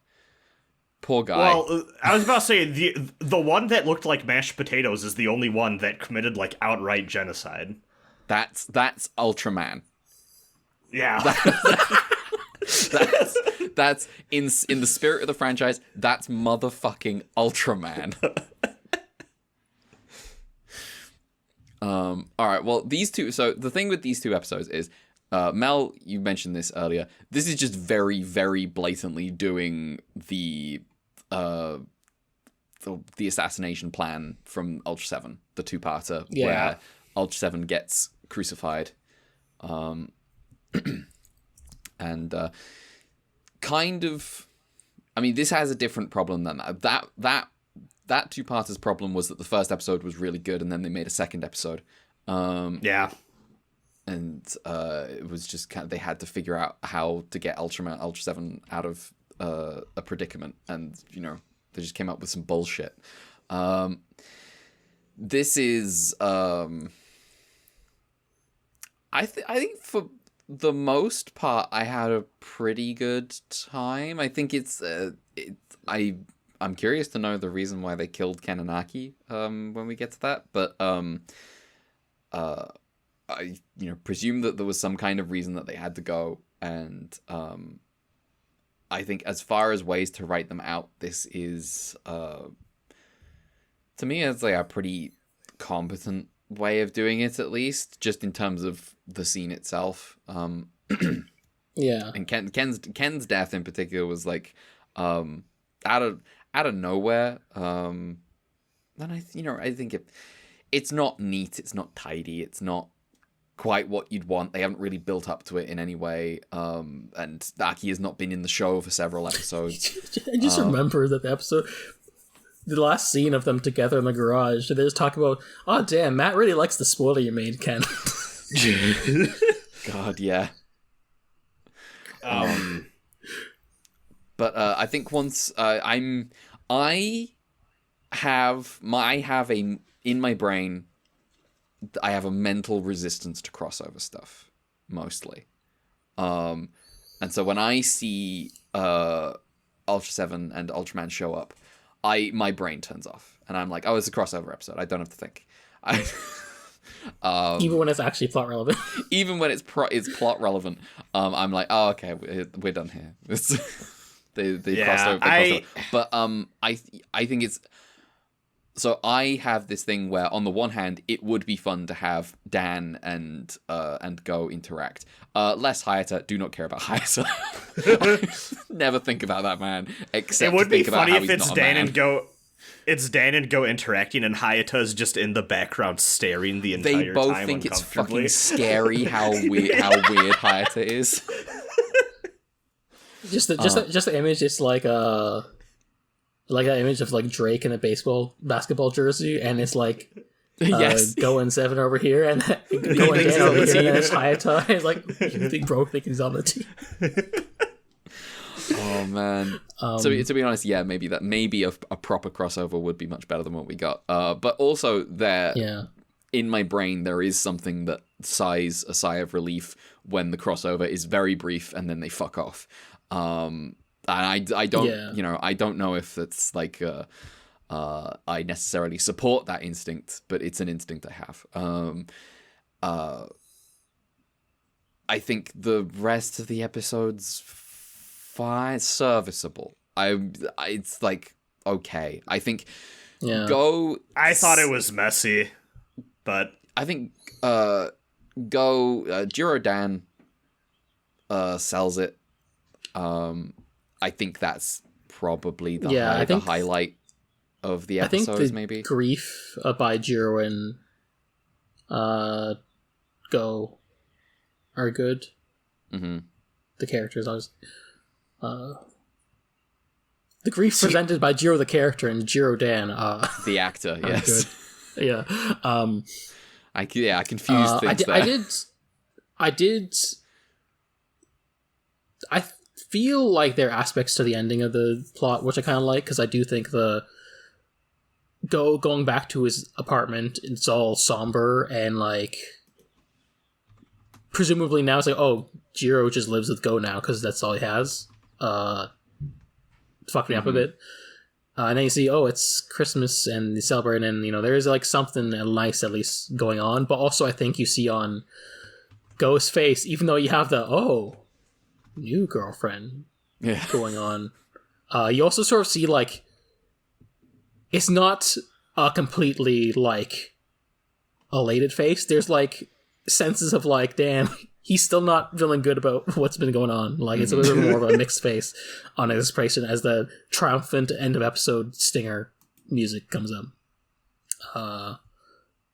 [SPEAKER 2] Poor guy.
[SPEAKER 4] Well, I was about to say, the one that looked like mashed potatoes is the only one that committed, like, outright genocide.
[SPEAKER 2] That's Ultraman.
[SPEAKER 4] Yeah.
[SPEAKER 2] That's in the spirit of the franchise, that's motherfucking Ultraman. Alright, well, so the thing with these 2 episodes is, Mel, you mentioned this earlier, this is just very, very blatantly doing the assassination plan from Ultra 7, the 2-parter, where Ultra 7 gets crucified. And kind of, I mean, this has a different problem than that. That 2-parter's problem was that the first episode was really good, and then they made a second episode.
[SPEAKER 4] Yeah.
[SPEAKER 2] And it was just kind of, they had to figure out how to get Ultra 7 out of a predicament, and they just came up with some bullshit. This is I think for the most part I had a pretty good time. I think I'm curious to know the reason why they killed Ken and Aki when we get to that, but I presume that there was some kind of reason that they had to go, and I think as far as ways to write them out, this is to me it's like a pretty competent way of doing it, at least just in terms of the scene itself.
[SPEAKER 3] Yeah.
[SPEAKER 2] And Ken's death in particular was like out of nowhere. And I think it's not neat, it's not tidy, it's not quite what you'd want. They haven't really built up to it in any way. And Aki has not been in the show for several episodes.
[SPEAKER 3] I just remember that the last scene of them together in the garage, they just talk about, oh damn, Matt really likes the spoiler you made, Ken.
[SPEAKER 2] God, yeah. But I think once I have in my brain, I have a mental resistance to crossover stuff mostly, and so when I see Ultra 7 and Ultraman show up, my brain turns off and I'm like, oh, it's a crossover episode. I don't have to think.
[SPEAKER 3] Even when it's actually plot relevant.
[SPEAKER 2] Even when it's plot relevant, I'm like, oh, okay, we're done here. They crossed over. But I think it's. So I have this thing where, on the one hand, it would be fun to have Dan and Go interact. Less Hayata. Do not care about Hayata. Never think about that man. Except
[SPEAKER 4] it would be funny if
[SPEAKER 2] it's
[SPEAKER 4] Dan and Go. It's Dan and Go interacting, and Hayata's just in the background staring the entire time.
[SPEAKER 2] They both think it's fucking scary how weird Hayata is.
[SPEAKER 3] Just the image is like an image of like Drake in a basketball jersey, and it's like
[SPEAKER 2] yes,
[SPEAKER 3] Go and Seven over here, and Go and Dan on the team, and it's Hayata. It's like bro thinking he's on the team.
[SPEAKER 2] Oh man. To be honest, yeah, maybe a proper crossover would be much better than what we got. But also in my brain there is something that sighs a sigh of relief when the crossover is very brief and then they fuck off. And I don't I don't know if it's like I necessarily support that instinct, but it's an instinct I have. I think the rest of the episodes fine, serviceable. It's like okay. I think Go.
[SPEAKER 4] I thought it was messy, but
[SPEAKER 2] I think Jiro Dan sells it. I think that's probably the highlight of the episode.
[SPEAKER 3] I think the
[SPEAKER 2] maybe
[SPEAKER 3] grief by Jiro and Go are good. Mm-hmm. The characters, the grief presented by Jiro the character and Jiro Dan,
[SPEAKER 2] the actor. Yes,
[SPEAKER 3] good. Yeah.
[SPEAKER 2] I confused things there. I feel like there are aspects to the ending of the plot which I kind of like, because I do think going back to his apartment, it's all somber and like presumably now it's like, oh, Jiro just lives with Go now because that's all he has. Fucked me up a bit. And then you see, oh, it's Christmas and they celebrate, and there is like something nice at least going on. But also, I think you see on Go's face, even though you have the new girlfriend going on, you also sort of see like it's not a completely like elated face. There's like senses of like, damn, he's still not feeling good about what's been going on. Like it's a little bit more of a mixed face on his expression as the triumphant end of episode stinger music comes up.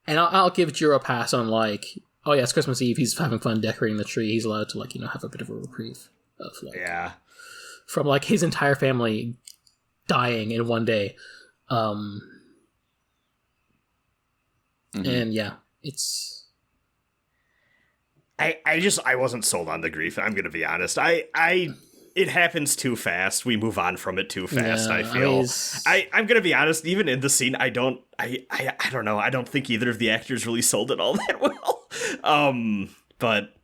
[SPEAKER 2] And I'll give Jiro a pass on like, oh yeah, it's Christmas Eve. He's having fun decorating the tree. He's allowed to like have a bit of a reprieve of like from like his entire family dying in one day. And yeah, it's.
[SPEAKER 4] I wasn't sold on the grief. I'm gonna be honest. It happens too fast. We move on from it too fast. I feel. I'm gonna be honest. Even in the scene, I don't know. I don't think either of the actors really sold it all that well. But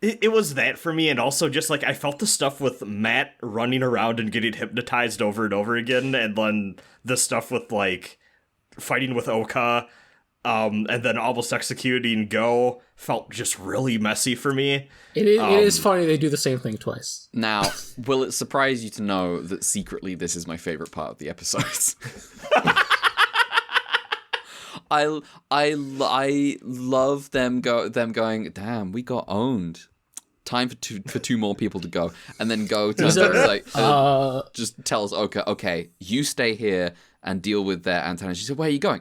[SPEAKER 4] it was that for me, and also just like I felt the stuff with Matt running around and getting hypnotized over and over again, and then the stuff with like fighting with Oka. And then almost executing Go felt just really messy for me.
[SPEAKER 3] It is funny they do the same thing twice.
[SPEAKER 2] Now, will it surprise you to know that secretly this is my favorite part of the episodes? I love them going, damn, we got owned. time for two more people to go, and then go to just tell us, okay, you stay here and deal with their antennas. She said, where are you going?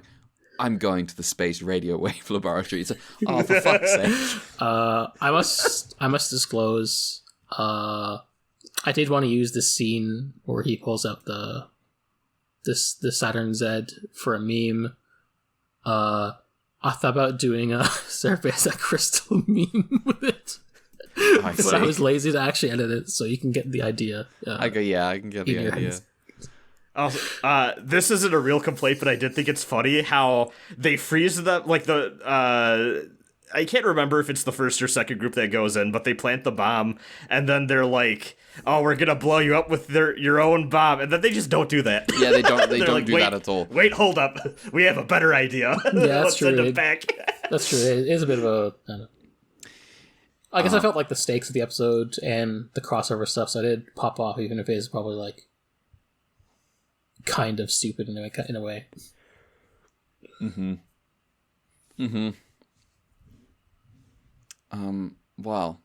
[SPEAKER 2] I'm going to the space radio wave laboratory. It's like, oh, for fuck's sake.
[SPEAKER 3] I must disclose, I did want to use this scene where he pulls out the Saturn Z for a meme. I thought about doing a Surface that crystal meme with it. But I was lazy to actually edit it, so you can get the idea.
[SPEAKER 2] I can get the idea.
[SPEAKER 4] Also, this isn't a real complaint, but I did think it's funny how they freeze I can't remember if it's the first or second group that goes in, but they plant the bomb, and then they're like, "Oh, we're gonna blow you up with your own bomb," and then they just don't do that.
[SPEAKER 2] Yeah, they don't. They don't
[SPEAKER 4] like,
[SPEAKER 2] do that at all.
[SPEAKER 4] Wait, hold up. We have a better idea.
[SPEAKER 3] Yeah, that's
[SPEAKER 4] Let's
[SPEAKER 3] true.
[SPEAKER 4] send them back.
[SPEAKER 3] That's true. It is a bit of a. I don't know. I guess I felt like the stakes of the episode and the crossover stuff, so I did pop off, even if it is probably like kind of stupid in a way.
[SPEAKER 2] Well,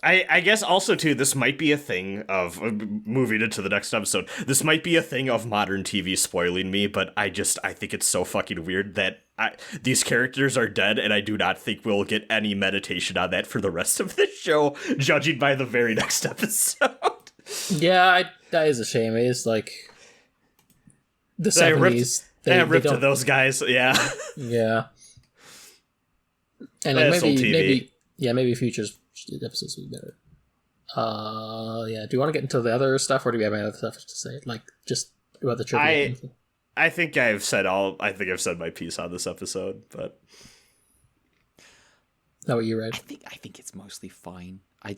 [SPEAKER 4] I guess also too, this might be a thing of moving into the next episode. This might be a thing of modern TV spoiling me, but I think it's so fucking weird that these characters are dead, and I do not think we'll get any meditation on that for the rest of the show, judging by the very next episode.
[SPEAKER 3] Yeah, that is a shame. It is like the 70s.
[SPEAKER 4] They ripped to those guys, yeah.
[SPEAKER 3] Yeah. And like maybe future episodes will be better. Yeah. Do you want to get into the other stuff, or do we have any other stuff to say? Like just about the trivia.
[SPEAKER 4] I think I've said my piece on this episode, but
[SPEAKER 3] is that what you read?
[SPEAKER 2] I think it's mostly fine. I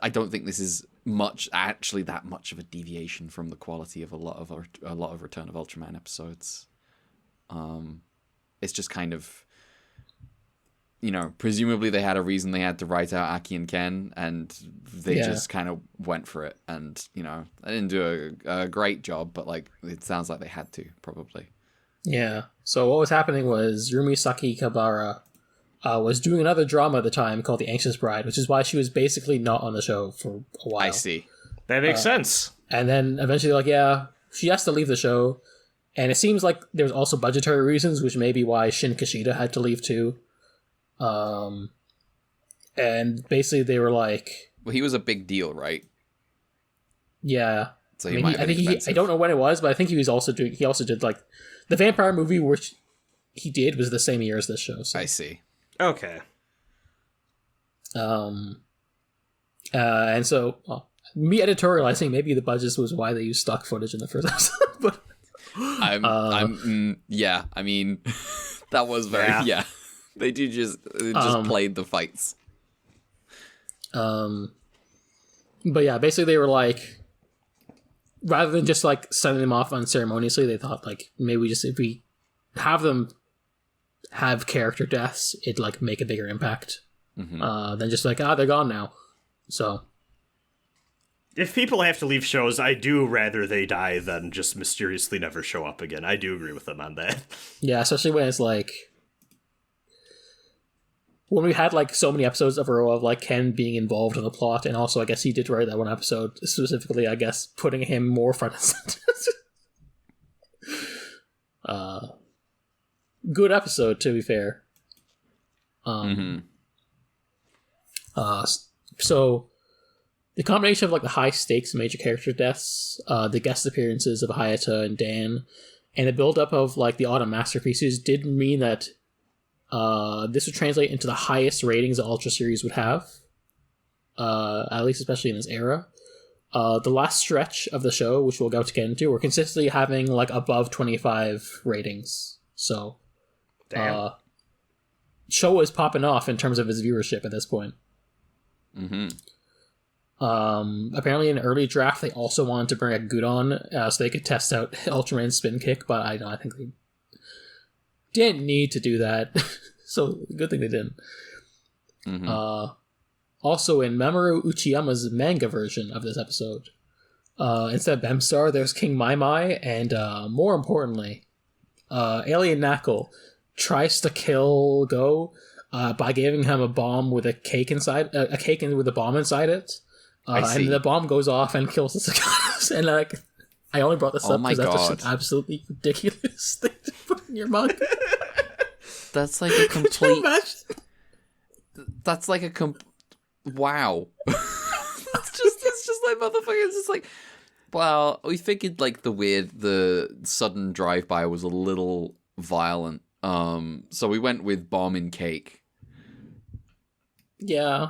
[SPEAKER 2] don't think this is that much of a deviation from the quality of a lot of Return of Ultraman episodes. It's just kind of, presumably they had a reason they had to write out Aki and Ken, and they just kind of went for it. And, they didn't do a great job, but, it sounds like they had to, probably. Yeah.
[SPEAKER 3] So what was happening was Rumi Sakikibara was doing another drama at the time called The Anxious Bride, which is why she was basically not on the show for a while.
[SPEAKER 2] I see.
[SPEAKER 4] That makes sense.
[SPEAKER 3] And then eventually, she has to leave the show. And it seems like there's also budgetary reasons, which may be why Shin Kishida had to leave too. And basically they were like...
[SPEAKER 2] Well, he was a big deal, right?
[SPEAKER 3] Yeah.
[SPEAKER 2] So I
[SPEAKER 3] don't know when it was, but I think he also did the vampire movie, which he did was the same year as this show. So.
[SPEAKER 2] I see.
[SPEAKER 4] Okay.
[SPEAKER 3] And so me editorializing, maybe the budget was why they used stock footage in the first episode, but
[SPEAKER 2] yeah, I mean, that was very, they just played the fights.
[SPEAKER 3] But yeah, basically they were like, rather than just sending them off unceremoniously, they thought maybe if we have them have character deaths, it'd make a bigger impact than just they're gone now. So
[SPEAKER 4] if people have to leave shows, I do rather they die than just mysteriously never show up again. I do agree with them on that.
[SPEAKER 3] Yeah, especially when it's when we had so many episodes of a row of Ken being involved in the plot, and also I guess he did write that one episode specifically, I guess, putting him more front and center. Good episode, to be fair. So the combination of the high stakes major character deaths, the guest appearances of Hayata and Dan, and the build up of the autumn masterpieces did mean that this would translate into the highest ratings the Ultra series would have, at least especially in this era. The last stretch of the show, which we'll go to get into, we're consistently having above 25 ratings. So, show is popping off in terms of its viewership at this point. Apparently in an early draft, they also wanted to bring a Gudon so they could test out Ultraman's spin kick, but I think they didn't need to do that. So, good thing they didn't. Also, in Mamoru Uchiyama's manga version of this episode, instead of Bemstar, there's King Mai Mai, and more importantly, Alien Knuckle tries to kill Go, by giving him a bomb with a cake inside, a cake with a bomb inside it, and the bomb goes off and kills the cicadas. And I only brought this up because that's just an absolutely ridiculous thing to put in your manga.
[SPEAKER 2] That's like a complete. That's like a wow. It's just like motherfucker. It's just like, well, we figured like the sudden drive-by was a little violent. So we went with bomb and cake.
[SPEAKER 3] Yeah.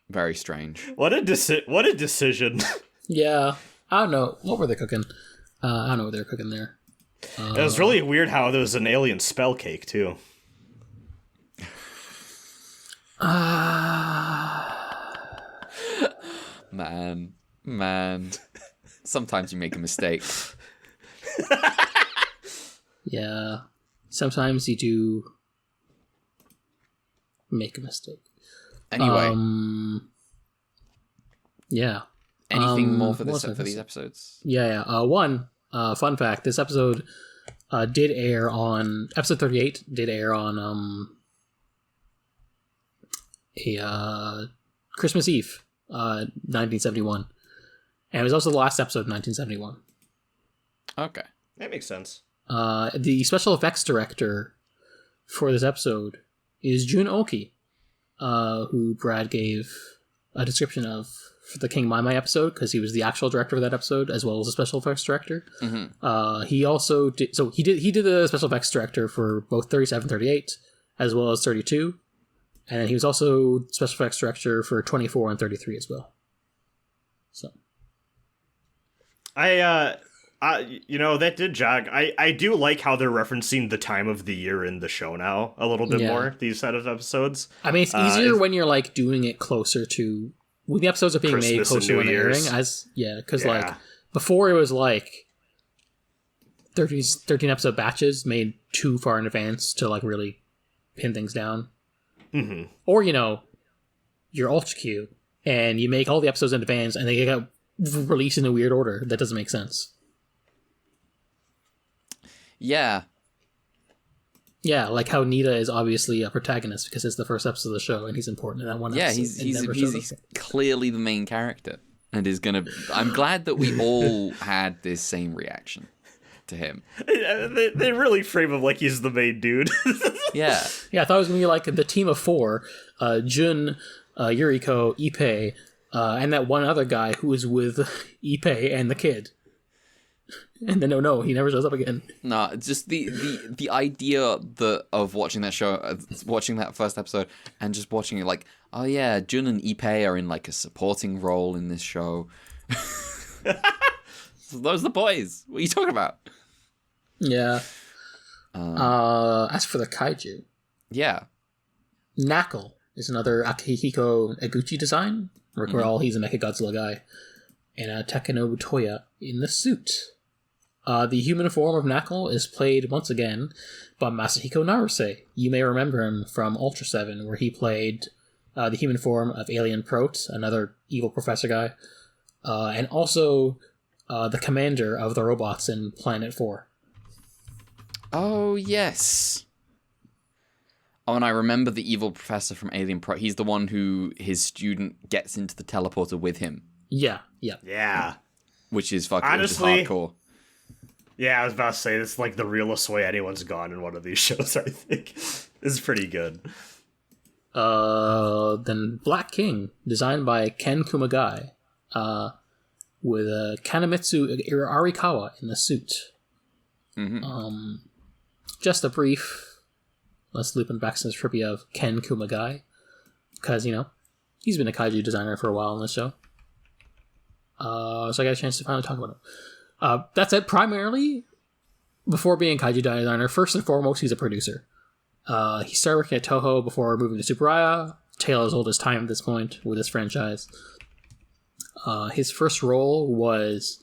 [SPEAKER 2] Very strange.
[SPEAKER 4] What a decision.
[SPEAKER 3] Yeah. I don't know. What were they cooking? I don't know what they were cooking there.
[SPEAKER 4] It was really weird how there was an alien spell cake, too.
[SPEAKER 2] Man. Sometimes you make a mistake.
[SPEAKER 3] Yeah. Sometimes you do make a mistake.
[SPEAKER 2] Anyway.
[SPEAKER 3] Yeah.
[SPEAKER 2] Anything more for these episodes?
[SPEAKER 3] Yeah. One fun fact: this episode did air on episode 38. Did air on a Christmas Eve, 1971, and it was also the last episode of 1971.
[SPEAKER 2] Okay,
[SPEAKER 4] that makes sense.
[SPEAKER 3] The special effects director for this episode is Jun Oki, who Brad gave a description of for the King Mai Mai episode, because he was the actual director of that episode as well as the special effects director. Mm-hmm. He also did the special effects director for both 37, 38 as well as 32, and he was also special effects director for 24 and 33 as well. So
[SPEAKER 4] that did jog. I do like how they're referencing the time of the year in the show now a little bit more, these set of episodes.
[SPEAKER 3] I mean, it's easier when you're like doing it closer to when the episodes are being
[SPEAKER 4] Christmas
[SPEAKER 3] made closer to when they're airing. Because like before it was like 13 episode batches made too far in advance to like really pin things down. Mm-hmm. Or you're Ultra Q and you make all the episodes in advance and they get released in a weird order that doesn't make sense.
[SPEAKER 2] Yeah,
[SPEAKER 3] like how Nita is obviously a protagonist because it's the first episode of the show and he's important in that one episode.
[SPEAKER 2] Yeah, he's clearly the main character and is gonna. I'm glad that we all had this same reaction to him.
[SPEAKER 4] They really frame him like he's the main dude.
[SPEAKER 2] Yeah,
[SPEAKER 3] I thought it was gonna be like the team of four: Jun, Yuriko, Ippei, and that one other guy who was with Ippei and the kid. And then no, he never shows up again.
[SPEAKER 2] No, just the idea of watching that show, watching that first episode, and just watching it like, oh yeah, Jun and Ippei are in like a supporting role in this show. Those are the boys. What are you talking about?
[SPEAKER 3] Yeah. As for the kaiju,
[SPEAKER 2] yeah,
[SPEAKER 3] Knuckle is another Akihiko Eguchi design. Recall he's a Mechagodzilla guy, and Takenobu Toya in the suit. The human form of Knuckle is played once again by Masahiko Naruse. You may remember him from Ultra 7, where he played the human form of Alien Prote, another evil professor guy, and also the commander of the robots in Planet 4.
[SPEAKER 2] Oh, yes. Oh, and I remember the evil professor from Alien Prote. He's the one who his student gets into the teleporter with him.
[SPEAKER 3] Yeah.
[SPEAKER 2] Which is fucking
[SPEAKER 4] honestly
[SPEAKER 2] hardcore.
[SPEAKER 4] Yeah, I was about to say, it's like the realest way anyone's gone in one of these shows, I think. It's pretty good.
[SPEAKER 3] Then Black King, designed by Ken Kumagai, with Kanemitsu Arikawa in the suit. Mm-hmm. Just a brief, let's loop in back to the trivia of Ken Kumagai, because, he's been a kaiju designer for a while on this show. So I got a chance to finally talk about him. That said, primarily, before being a kaiju designer, first and foremost, he's a producer. He started working at Toho before moving to Tsuburaya, tale as old as time at this point with this franchise. His first role was,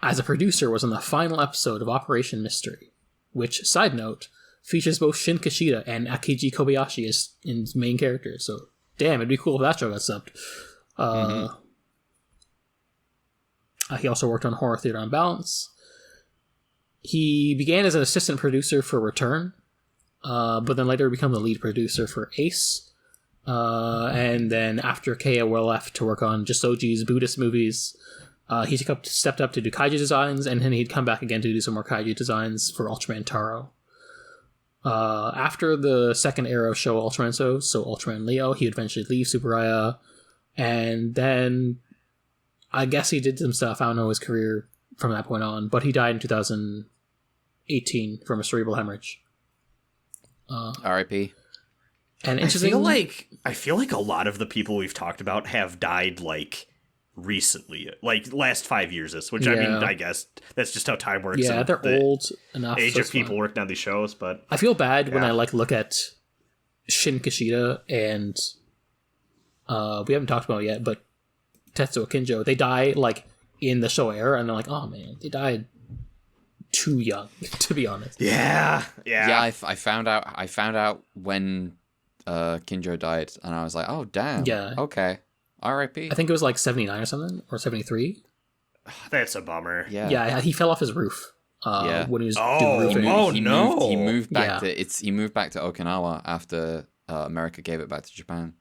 [SPEAKER 3] as a producer, was on the final episode of Operation Mystery, which, side note, features both Shin Kishida and Akiji Kobayashi as in main characters, so damn, it'd be cool if that show got subbed. He also worked on Horror Theater Unbalanced. He began as an assistant producer for Return, but then later became the lead producer for Ace. And then after KOL left to work on Jisoji's Buddhist movies, he stepped up to do kaiju designs, and then he'd come back again to do some more kaiju designs for Ultraman Taro. After the second era of Showa Ultraman, so Ultraman Leo, he would eventually leave Tsuburaya, and then I guess he did some stuff. I don't know his career from that point on, but he died in 2018 from a cerebral hemorrhage.
[SPEAKER 2] R.I.P.
[SPEAKER 3] And
[SPEAKER 4] I feel like a lot of the people we've talked about have died like recently, like last 5 years, which I mean, I guess that's just how time works.
[SPEAKER 3] Yeah, they're old enough.
[SPEAKER 4] Age of people working on these shows, but
[SPEAKER 3] I feel bad when I look at Shin Kishida and we haven't talked about it yet, but Tetsuo Kinjo. They die like in the show era, and they're like, oh man, they died too young, to be honest.
[SPEAKER 2] Yeah. I found out when Kinjo died, and I was like, oh damn. Yeah. Okay. R.I.P.
[SPEAKER 3] I think it was like 79 or something, or 73.
[SPEAKER 4] That's a bummer.
[SPEAKER 3] Yeah. He fell off his roof. When he was doing roofing.
[SPEAKER 2] He moved back to Okinawa after America gave it back to Japan.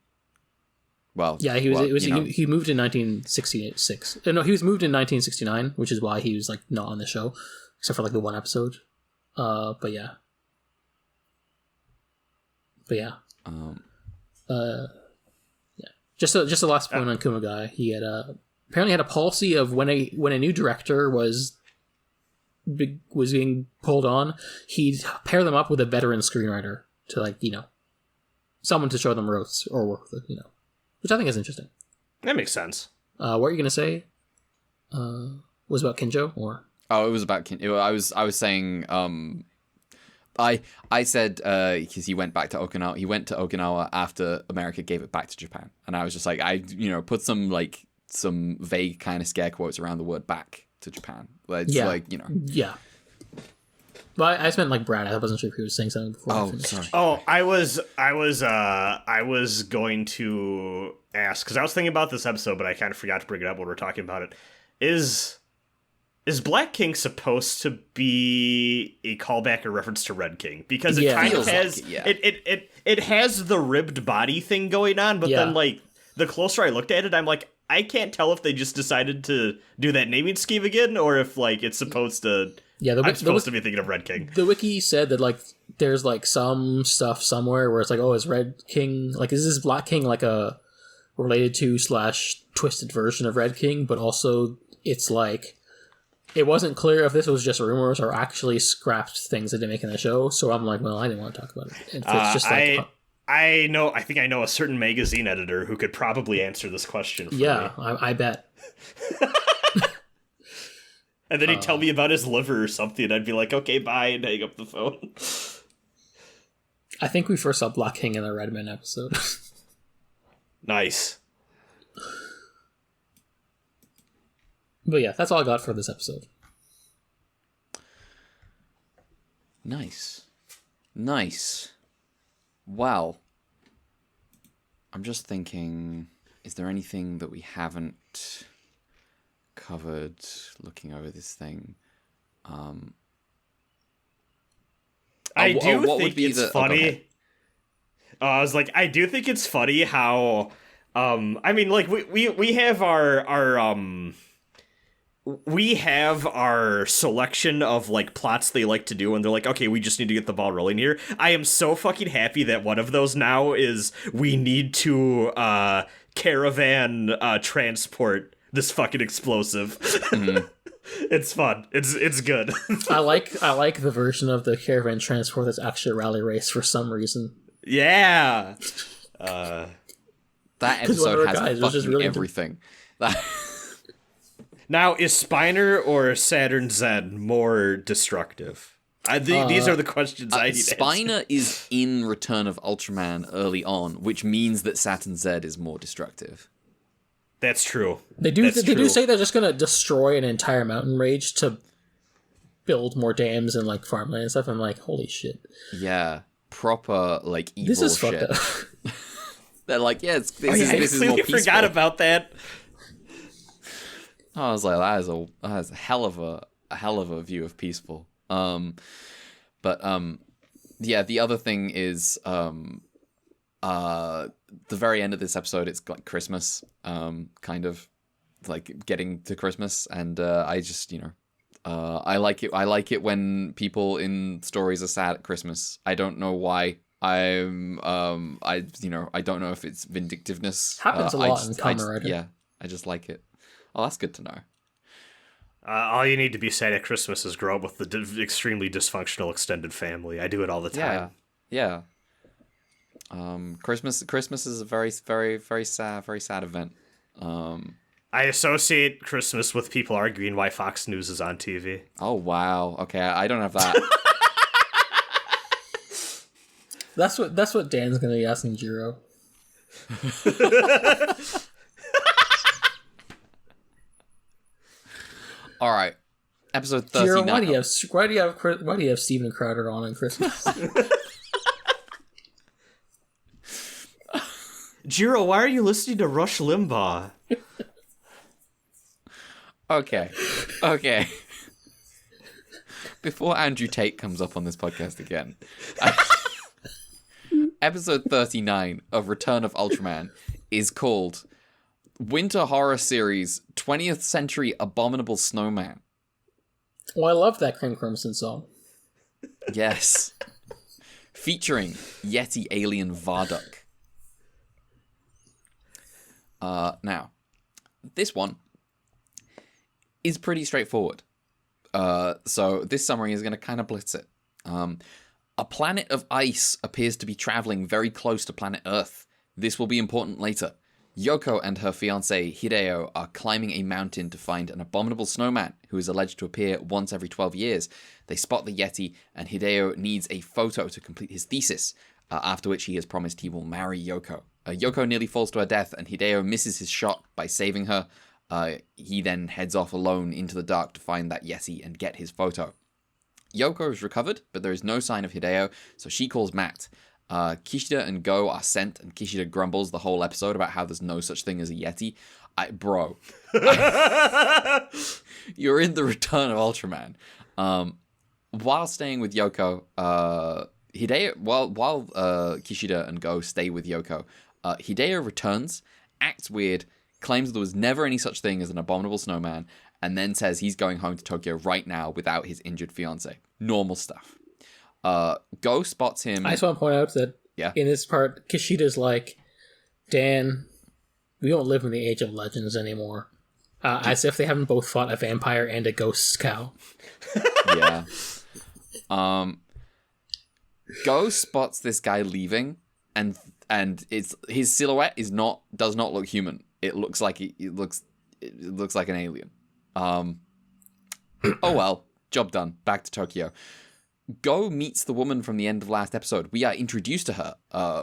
[SPEAKER 2] Well, yeah, he moved in 1966. No, he was moved in 1969, which is why he was like not on the show, except for like the one episode. But yeah. Just the last point on Kumagai. He had apparently had a policy of when a new director was being pulled on, he'd pair them up with a veteran screenwriter to someone to show them ropes or work with, which I think is interesting.
[SPEAKER 4] That makes sense.
[SPEAKER 3] What were you gonna say? Was about Kinjo or?
[SPEAKER 2] Oh, it was about Kinjo. I was saying. I said because he went back to Okinawa. He went to Okinawa after America gave it back to Japan, and I was just like, I put some vague kind of scare quotes around the word "back" to Japan.
[SPEAKER 3] Yeah. Well, I meant like Brad. I wasn't sure if he was saying something before.
[SPEAKER 2] Oh, sorry.
[SPEAKER 4] Oh, I was going to ask because I was thinking about this episode, but I kind of forgot to bring it up when we were talking about it. Is Black King supposed to be a callback or reference to Red King? Because it kind of has it has the ribbed body thing going on, but then like the closer I looked at it, I'm like, I can't tell if they just decided to do that naming scheme again, or if like it's supposed to. Yeah, I'm supposed to be thinking of Red King.
[SPEAKER 3] The wiki said that like there's like some stuff somewhere where it's like, oh, is Red King like is this Black King like a related to / twisted version of Red King, but also it's like. It wasn't clear if this was just rumors or actually scrapped things that didn't make in the show. So I'm like, well, I didn't want to talk about it. It's just like,
[SPEAKER 4] I think I know a certain magazine editor who could probably answer this question for me.
[SPEAKER 3] I bet.
[SPEAKER 4] And then he'd tell me about his liver or something, and I'd be like, okay, bye, and hang up the phone.
[SPEAKER 3] I think we first saw Black King in the Redman episode.
[SPEAKER 4] Nice.
[SPEAKER 3] But yeah, that's all I got for this episode.
[SPEAKER 2] Nice. Wow. I'm just thinking, is there anything that we haven't covered looking over this thing?
[SPEAKER 4] I do think it's funny. I was like, I do think it's funny how, I mean, like we have we have our selection of like plots they like to do, and they're like, okay, we just need to get the ball rolling here. I am so fucking happy that one of those now is we need to caravan transport this fucking explosive. Mm-hmm. It's fun. It's good.
[SPEAKER 3] I like the version of the caravan transport that's actually a rally race for some reason.
[SPEAKER 2] Yeah. That episode has fucking really everything.
[SPEAKER 4] Now, is Spiner or Saturn Z more destructive? These are the questions I need to answer.
[SPEAKER 2] Spiner is in Return of Ultraman early on, which means that Saturn Z is more destructive.
[SPEAKER 4] That's true.
[SPEAKER 3] They do say they're just going to destroy an entire mountain range to build more dams and like farmland and stuff. I'm like, holy shit.
[SPEAKER 2] Yeah, proper like evil
[SPEAKER 3] this is
[SPEAKER 2] shit.
[SPEAKER 3] Fucked up.
[SPEAKER 2] They're like, this is more peaceful.
[SPEAKER 4] Forgot about that.
[SPEAKER 2] I was like, that is a hell of a view of peaceful. Yeah, the other thing is the very end of this episode, it's like Christmas, kind of like getting to Christmas, and I just, I like it when people in stories are sad at Christmas. I don't know why. I don't know if it's vindictiveness.
[SPEAKER 3] Happens a lot in Kamen Rider.
[SPEAKER 2] Yeah, I just like it. Oh, that's good to know.
[SPEAKER 4] All you need to be sad at Christmas is grow up with the extremely dysfunctional extended family. I do it all the time.
[SPEAKER 2] Yeah. Christmas is a very, very, very sad event.
[SPEAKER 4] I associate Christmas with people arguing why Fox News is on TV.
[SPEAKER 2] Oh, wow. Okay, I don't have that.
[SPEAKER 3] That's what Dan's gonna be asking Jiro.
[SPEAKER 2] All right, episode 39.
[SPEAKER 3] Jiro, why do you have Steven Crowder on Christmas?
[SPEAKER 4] Jiro, why are you listening to Rush Limbaugh?
[SPEAKER 2] Okay. Before Andrew Tate comes up on this podcast again, episode 39 of Return of Ultraman is called Winter Horror Series 20th Century Abominable Snowman.
[SPEAKER 3] Oh, I love that King Crimson song.
[SPEAKER 2] Yes. Featuring Yeti alien Varduk. Now, this one is pretty straightforward. So this summary is going to kind of blitz it. A planet of ice appears to be traveling very close to planet Earth. This will be important later. Yoko and her fiancé Hideo are climbing a mountain to find an abominable snowman who is alleged to appear once every 12 years. They spot the Yeti, and Hideo needs a photo to complete his thesis, after which he has promised he will marry Yoko. Yoko nearly falls to her death, and Hideo misses his shot by saving her. He then heads off alone into the dark to find that Yeti and get his photo. Yoko is recovered, but there is no sign of Hideo, so she calls Matt. Kishida and Go are sent, and Kishida grumbles the whole episode about how there's no such thing as a Yeti. Bro. You're in the Return of Ultraman. While staying with Yoko, Hideo, while Kishida and Go stay with Yoko, Hideo returns, acts weird, claims there was never any such thing as an abominable snowman, and then says he's going home to Tokyo right now without his injured fiancé. Normal stuff. Go spots him.
[SPEAKER 3] I just want to point out that in this part, Kishida's like, Dan, we don't live in the Age of Legends anymore. As if they haven't both fought a vampire and a ghost cow.
[SPEAKER 2] Yeah. Go spots this guy leaving, and it's his silhouette does not look human. It looks like it looks like an alien. Oh well, job done. Back to Tokyo. Go meets the woman from the end of last episode. We are introduced to her,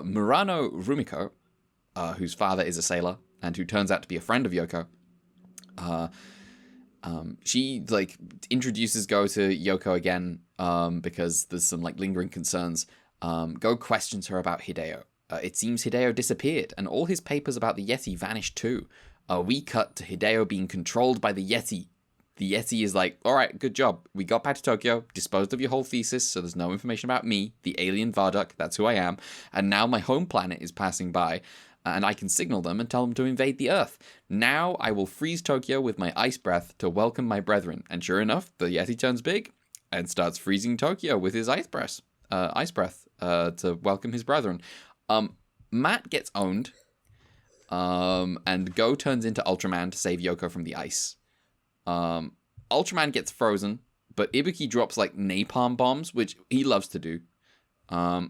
[SPEAKER 2] Murano Rumiko, whose father is a sailor and who turns out to be a friend of Yoko. She introduces Go to Yoko again because there's some lingering concerns. Go questions her about Hideo. It seems Hideo disappeared, and all his papers about the Yeti vanished too. We cut to Hideo being controlled by the Yeti. The Yeti is like, all right, good job. We got back to Tokyo, disposed of your whole thesis, so there's no information about me, the alien Varduk, that's who I am, and now my home planet is passing by, and I can signal them and tell them to invade the Earth. Now I will freeze Tokyo with my ice breath to welcome my brethren. And sure enough, the Yeti turns big and starts freezing Tokyo with his ice breath to welcome his brethren. Matt gets owned, and Go turns into Ultraman to save Yoko from the ice. Ultraman gets frozen, but Ibuki drops napalm bombs, which he loves to do. And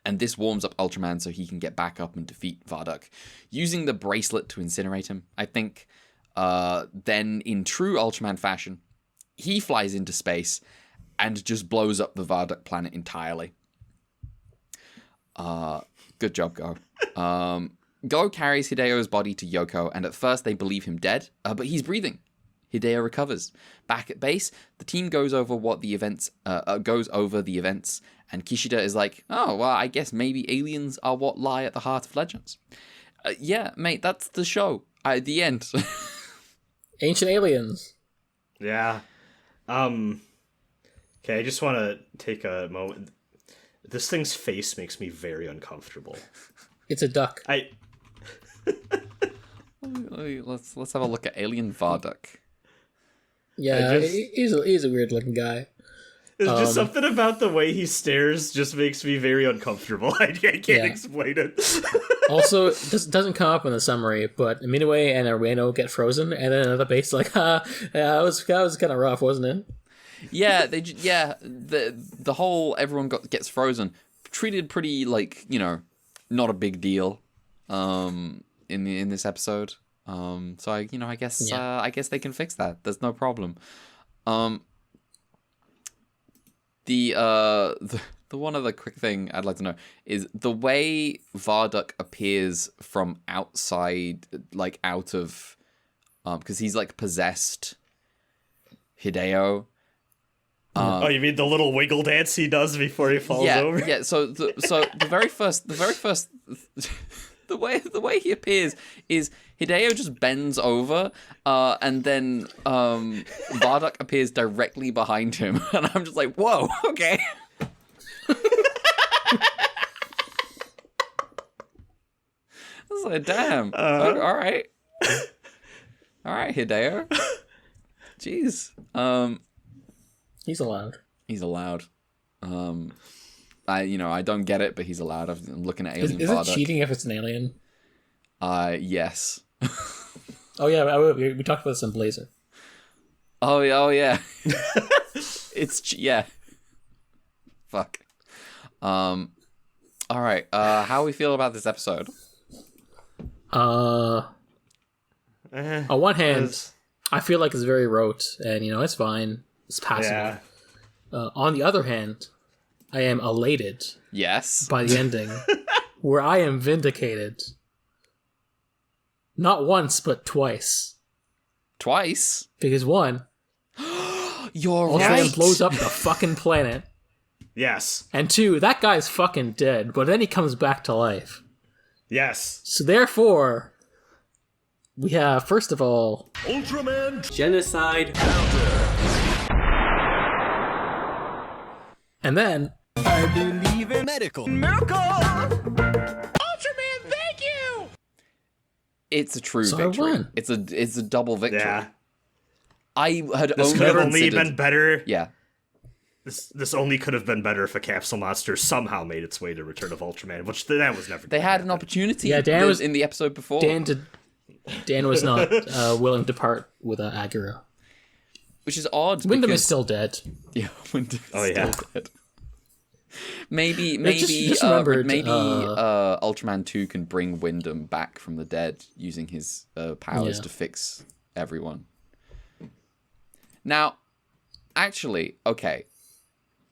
[SPEAKER 2] this warms up Ultraman so he can get back up and defeat Varduk, using the bracelet to incinerate him, I think. Then, in true Ultraman fashion, he flies into space and just blows up the Varduk planet entirely. Good job, Go. Go carries Hideo's body to Yoko, and at first they believe him dead, but he's breathing. Hideo recovers. Back at base, the team goes over the events, and Kishida is like, oh, well, I guess maybe aliens are what lie at the heart of legends. Yeah, mate, that's the show. At the end.
[SPEAKER 3] Ancient aliens.
[SPEAKER 4] Yeah. Okay, I just want to take a moment. This thing's face makes me very uncomfortable.
[SPEAKER 3] It's a duck.
[SPEAKER 2] Let's have a look at Alien Varduk.
[SPEAKER 3] Yeah, he's a weird looking guy.
[SPEAKER 4] It's just something about the way he stares just makes me very uncomfortable. I can't explain it.
[SPEAKER 3] Also, this doesn't come up in the summary, but Minue and Ueno get frozen, and then another base like, yeah, that was kind of rough, wasn't it?
[SPEAKER 2] Yeah, the whole everyone gets frozen, treated pretty like, not a big deal, in this episode. So I guess they can fix that. There's no problem. The one other quick thing I'd like to know is the way Varduk appears from outside, like out of, because he's like possessed Hideo.
[SPEAKER 4] Oh, you mean the little wiggle dance he does before he falls over?
[SPEAKER 2] Yeah. So the very first, the way he appears is Hideo just bends over, and then Varduk appears directly behind him, and I'm just like, whoa, okay. I was like, damn. All right, Hideo. Jeez.
[SPEAKER 3] He's allowed.
[SPEAKER 2] He's allowed. I don't get it, but he's allowed. I'm looking at Alien
[SPEAKER 3] Is
[SPEAKER 2] Varduk.
[SPEAKER 3] it cheating if it's an alien?
[SPEAKER 2] Yes.
[SPEAKER 3] Oh yeah, we talked about this in Blazer.
[SPEAKER 2] Oh yeah. Yeah. Fuck. All right. How we feel about this episode?
[SPEAKER 3] On one hand, I feel like it's very rote, and it's fine. It's passable. Yeah. On the other hand, I am elated.
[SPEAKER 2] Yes.
[SPEAKER 3] By the ending, where I am vindicated. Not once, but twice.
[SPEAKER 2] Twice?
[SPEAKER 3] Because one,
[SPEAKER 2] you're
[SPEAKER 3] Ultraman
[SPEAKER 2] right.
[SPEAKER 3] blows up the fucking planet.
[SPEAKER 4] Yes.
[SPEAKER 3] And two, that guy's fucking dead, but then he comes back to life.
[SPEAKER 4] Yes.
[SPEAKER 3] So therefore, we have, first of all,
[SPEAKER 1] Ultraman Genocide Counter.
[SPEAKER 3] And then,
[SPEAKER 1] I believe in miracle. Ultraman, thank you.
[SPEAKER 2] It's a true
[SPEAKER 3] So I
[SPEAKER 2] victory.
[SPEAKER 3] won.
[SPEAKER 2] It's a double victory.
[SPEAKER 4] Yeah.
[SPEAKER 2] I had
[SPEAKER 4] This could have only
[SPEAKER 2] considered...
[SPEAKER 4] been better.
[SPEAKER 2] Yeah.
[SPEAKER 4] This only could have been better if a capsule monster somehow made its way to Return of Ultraman, which that was never.
[SPEAKER 2] They had an opportunity.
[SPEAKER 3] Yeah, Dan was
[SPEAKER 2] in the episode before.
[SPEAKER 3] Dan was not willing to part with Akira.
[SPEAKER 2] Which is odd.
[SPEAKER 3] Wyndham
[SPEAKER 2] because...
[SPEAKER 3] is still dead.
[SPEAKER 2] Yeah, Wyndham is
[SPEAKER 4] yeah.
[SPEAKER 2] still dead. Maybe
[SPEAKER 3] just remembered,
[SPEAKER 2] Ultraman 2 can bring Wyndham back from the dead using his powers to fix everyone. Now, actually, okay,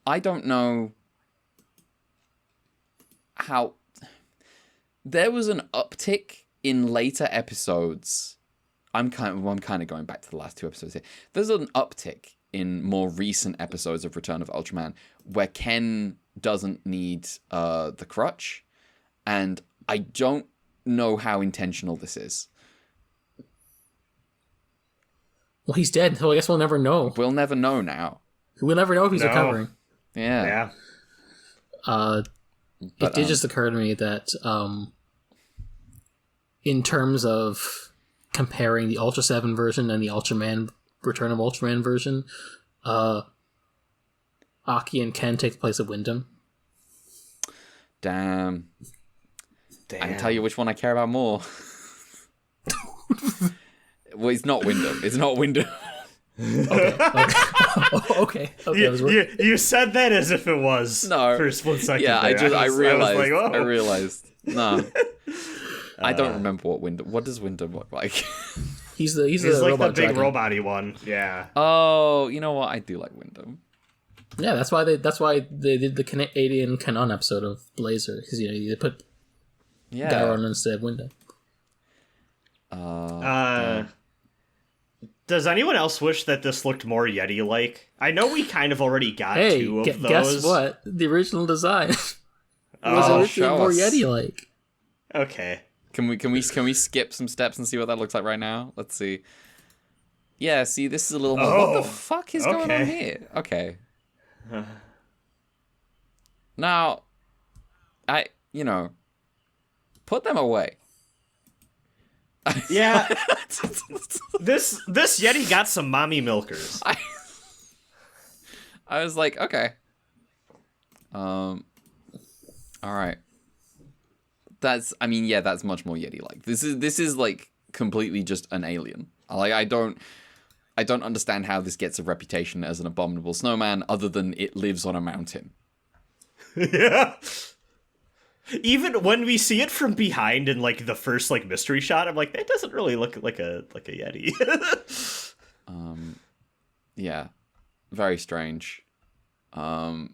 [SPEAKER 2] I don't know how... There was an uptick in later episodes. I'm kind of going back to the last two episodes here. There's an uptick in more recent episodes of Return of Ultraman where Ken doesn't need the crutch, and I don't know how intentional this is.
[SPEAKER 3] Well, he's dead, so I guess we'll never know.
[SPEAKER 2] We'll never know now.
[SPEAKER 3] We'll never know if he's recovering.
[SPEAKER 2] Yeah.
[SPEAKER 3] It did just occur to me that in terms of comparing the Ultra 7 version and the Ultraman Return of Ultraman version, Aki and Ken take the place of Wyndham.
[SPEAKER 2] Damn. I can tell you which one I care about more. Well, it's not Wyndham. It's not Wyndham.
[SPEAKER 3] Okay.
[SPEAKER 4] You said that as if it was.
[SPEAKER 2] No.
[SPEAKER 4] For a split second.
[SPEAKER 2] Yeah,
[SPEAKER 4] there.
[SPEAKER 2] I realized.
[SPEAKER 4] was like, oh.
[SPEAKER 2] I realized. No. I don't remember what does Wyndham look like?
[SPEAKER 3] He's
[SPEAKER 4] like
[SPEAKER 3] robot
[SPEAKER 4] the big
[SPEAKER 3] dragon.
[SPEAKER 4] robot-y one. Yeah.
[SPEAKER 2] Oh, you know what? I do like Wyndham.
[SPEAKER 3] Yeah, that's why they did the Canadian Conan episode of Blazer, because they put Gairon instead of Wyndham.
[SPEAKER 4] Does anyone else wish that this looked more Yeti-like? I know we kind of already got two of those.
[SPEAKER 3] Guess what? The original design was originally more Yeti-like.
[SPEAKER 4] Okay.
[SPEAKER 2] Can we skip some steps and see what that looks like right now? Let's see. Yeah, see, this is a little more. What the fuck is going on here? Okay. Now, put them away.
[SPEAKER 4] Yeah. This Yeti got some mommy milkers.
[SPEAKER 2] I was like, okay. All right. That's much more Yeti-like. This is like completely just an alien. I don't understand how this gets a reputation as an abominable snowman other than it lives on a mountain.
[SPEAKER 4] Yeah. Even when we see it from behind in like the first like mystery shot, I'm like, that doesn't really look like a Yeti.
[SPEAKER 2] Yeah. Very strange. What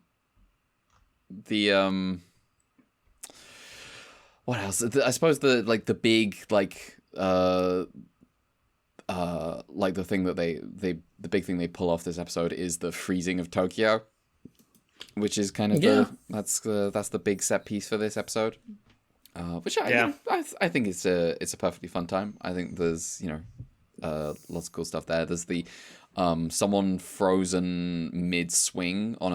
[SPEAKER 2] else? I suppose the big the thing that the big thing they pull off this episode is the freezing of Tokyo, which is kind of that's the big set piece for this episode. Which I think it's a perfectly fun time. I think there's lots of cool stuff there. There's the someone frozen mid swing on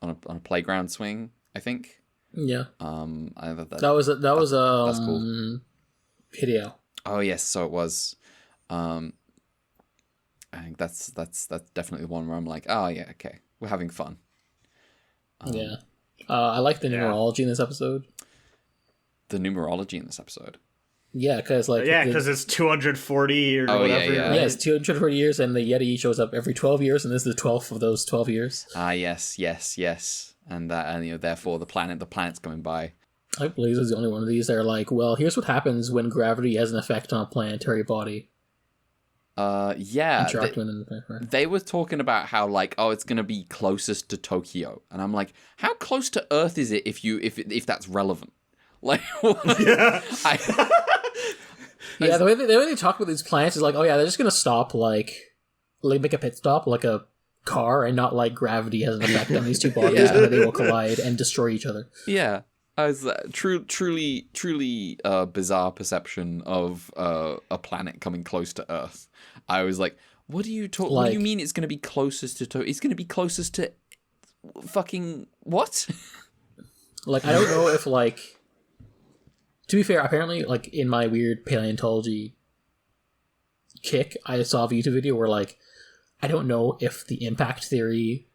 [SPEAKER 2] a playground swing, I think.
[SPEAKER 3] Yeah.
[SPEAKER 2] That was that's cool.
[SPEAKER 3] Hideo.
[SPEAKER 2] Oh yes, so it was. I think that's definitely the one where I'm like, oh yeah, okay, we're having fun.
[SPEAKER 3] Yeah. I like the numerology in this episode.
[SPEAKER 2] The numerology in this episode.
[SPEAKER 3] Yeah, because
[SPEAKER 4] it's 240 or whatever.
[SPEAKER 3] Yeah, it's 240 years, and the Yeti shows up every 12 years, and this is the 12th of those 12 years.
[SPEAKER 2] Yes, and therefore the planet's coming by.
[SPEAKER 3] I believe this is the only one of these that are like, well, here's what happens when gravity has an effect on a planetary body.
[SPEAKER 2] Yeah. They were talking about how it's gonna be closest to Tokyo, and I'm like, how close to Earth is it if that's relevant? Like,
[SPEAKER 3] yeah. The way they talk about these planets is like, oh yeah, they're just gonna stop make a pit stop like a car, and not like gravity has an effect on these two bodies, and then they will collide and destroy each other.
[SPEAKER 2] Yeah. I was truly bizarre perception of a planet coming close to Earth. I was like, what do you mean it's going to be closest to It's going to be closest to fucking what?
[SPEAKER 3] I don't know if to be fair, apparently in my weird paleontology kick, I saw a YouTube video where I don't know if the impact theory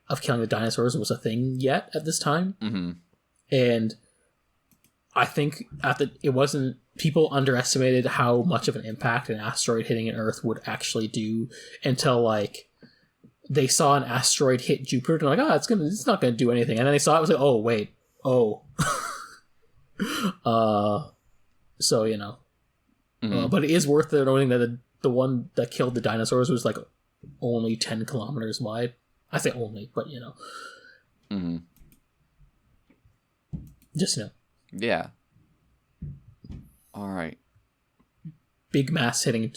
[SPEAKER 3] of killing the dinosaurs was a thing yet at this time.
[SPEAKER 2] Mm-hmm.
[SPEAKER 3] And I think it wasn't, people underestimated how much of an impact an asteroid hitting an Earth would actually do until they saw an asteroid hit Jupiter and it's not gonna do anything, and then they saw it was oh wait, so
[SPEAKER 2] Mm-hmm.
[SPEAKER 3] But it is worth noting that the one that killed the dinosaurs was only 10 kilometers wide. I say only, but
[SPEAKER 2] Mm-hmm.
[SPEAKER 3] Just
[SPEAKER 2] Yeah. All right.
[SPEAKER 3] Big mass hitting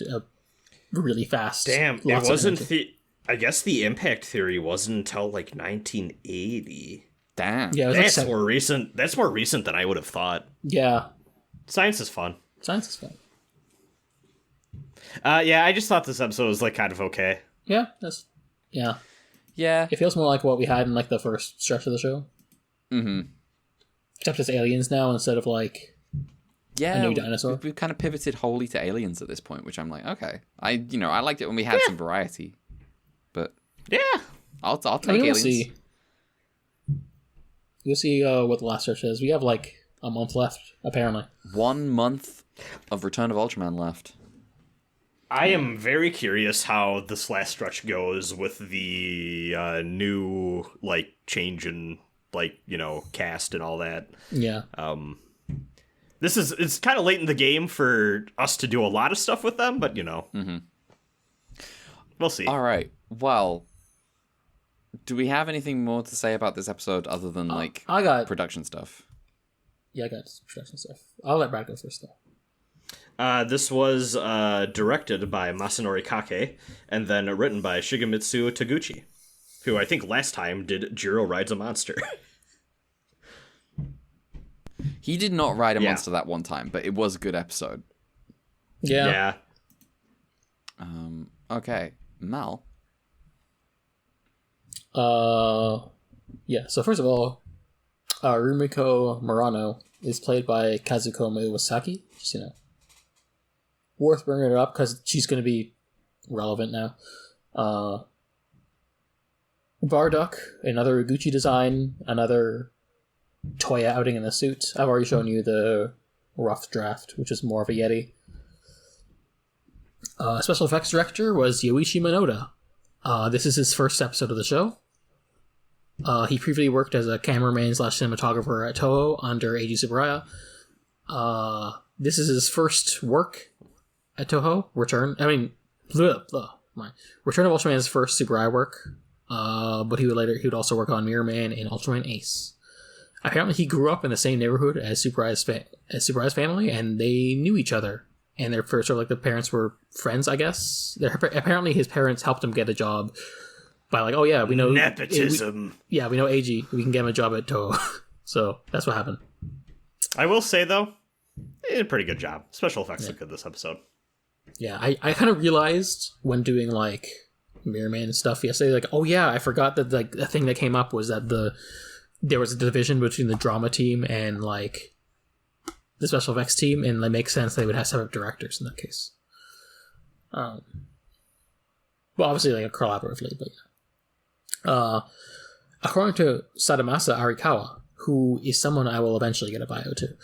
[SPEAKER 3] really fast.
[SPEAKER 4] Damn, it wasn't I guess the impact theory wasn't until 1980.
[SPEAKER 2] Damn.
[SPEAKER 3] Yeah,
[SPEAKER 4] that's more recent. That's more recent than I would have thought.
[SPEAKER 3] Yeah.
[SPEAKER 4] Science is fun.
[SPEAKER 3] Yeah,
[SPEAKER 4] I just thought this episode was kind of okay.
[SPEAKER 3] Yeah,
[SPEAKER 2] Yeah.
[SPEAKER 3] It feels more like what we had in the first stretch of the show.
[SPEAKER 2] Mm-hmm.
[SPEAKER 3] Except it's aliens now instead of a new dinosaur.
[SPEAKER 2] We've kind of pivoted wholly to aliens at this point, which I'm like, okay. I liked it when we had some variety, but
[SPEAKER 4] yeah,
[SPEAKER 2] I'll take aliens.
[SPEAKER 3] We'll see what the last stretch is. We have a month left, apparently.
[SPEAKER 2] 1 month of Return of Ultraman left.
[SPEAKER 4] I am very curious how this last stretch goes with the new change in cast and all that.
[SPEAKER 3] Yeah.
[SPEAKER 4] It's kind of late in the game for us to do a lot of stuff with them, but
[SPEAKER 2] Mm-hmm.
[SPEAKER 4] We'll see.
[SPEAKER 2] All right. Well, do we have anything more to say about this episode other than
[SPEAKER 3] I got
[SPEAKER 2] production stuff?
[SPEAKER 3] Yeah, I got production stuff. I'll let Brad go first though.
[SPEAKER 4] This was directed by Masanori Kake and then written by Shigemitsu Taguchi, who I think last time did Jiro Rides a Monster.
[SPEAKER 2] He did not ride a monster that one time, but it was a good episode.
[SPEAKER 3] Yeah.
[SPEAKER 2] Okay. Mal?
[SPEAKER 3] Yeah, so first of all, Rumiko Murano is played by Kazuko Iwasaki. Just, worth bringing her up because she's going to be relevant now. Bardock, another Gucci design, another Toya outing in the suit. I've already shown you the rough draft, which is more of a Yeti. Special effects director was Yoichi Minoda. This is his first episode of the show. He previously worked as a cameraman / cinematographer at Toho under Eiji Tsuburaya. This is his first work at Toho. Return of Ultraman's first Tsuburaya work. But he would also work on Mirror Man and Ultraman Ace. Apparently, he grew up in the same neighborhood as Tsuburaya's family, and they knew each other. And their first, the parents were friends, I guess. Apparently, his parents helped him get a job by we know
[SPEAKER 4] nepotism.
[SPEAKER 3] We know Eiji. We can get him a job at Toho. So that's what happened.
[SPEAKER 4] I will say though, he did a pretty good job. Special effects look good this episode.
[SPEAKER 3] Yeah, I kind of realized when doing Mirror Man and stuff yesterday, I forgot that the thing that came up was that there was a division between the drama team and the special effects team, and it makes sense they would have separate directors in that case. Well, obviously collaboratively, but according to Sadamasa Arikawa, who is someone I will eventually get a bio to,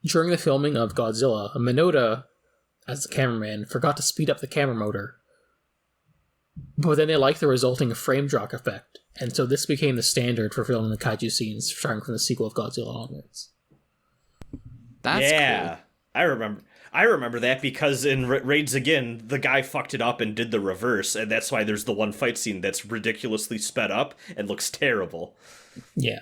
[SPEAKER 3] during the filming of Godzilla, Minoda, as the cameraman, forgot to speed up the camera motor, but then they liked the resulting frame drop effect, and so this became the standard for filming the kaiju scenes starting from the sequel of Godzilla onwards.
[SPEAKER 2] That's cool.
[SPEAKER 4] I remember that because in Raids Again, the guy fucked it up and did the reverse, and that's why there's the one fight scene that's ridiculously sped up and looks terrible.
[SPEAKER 3] Yeah.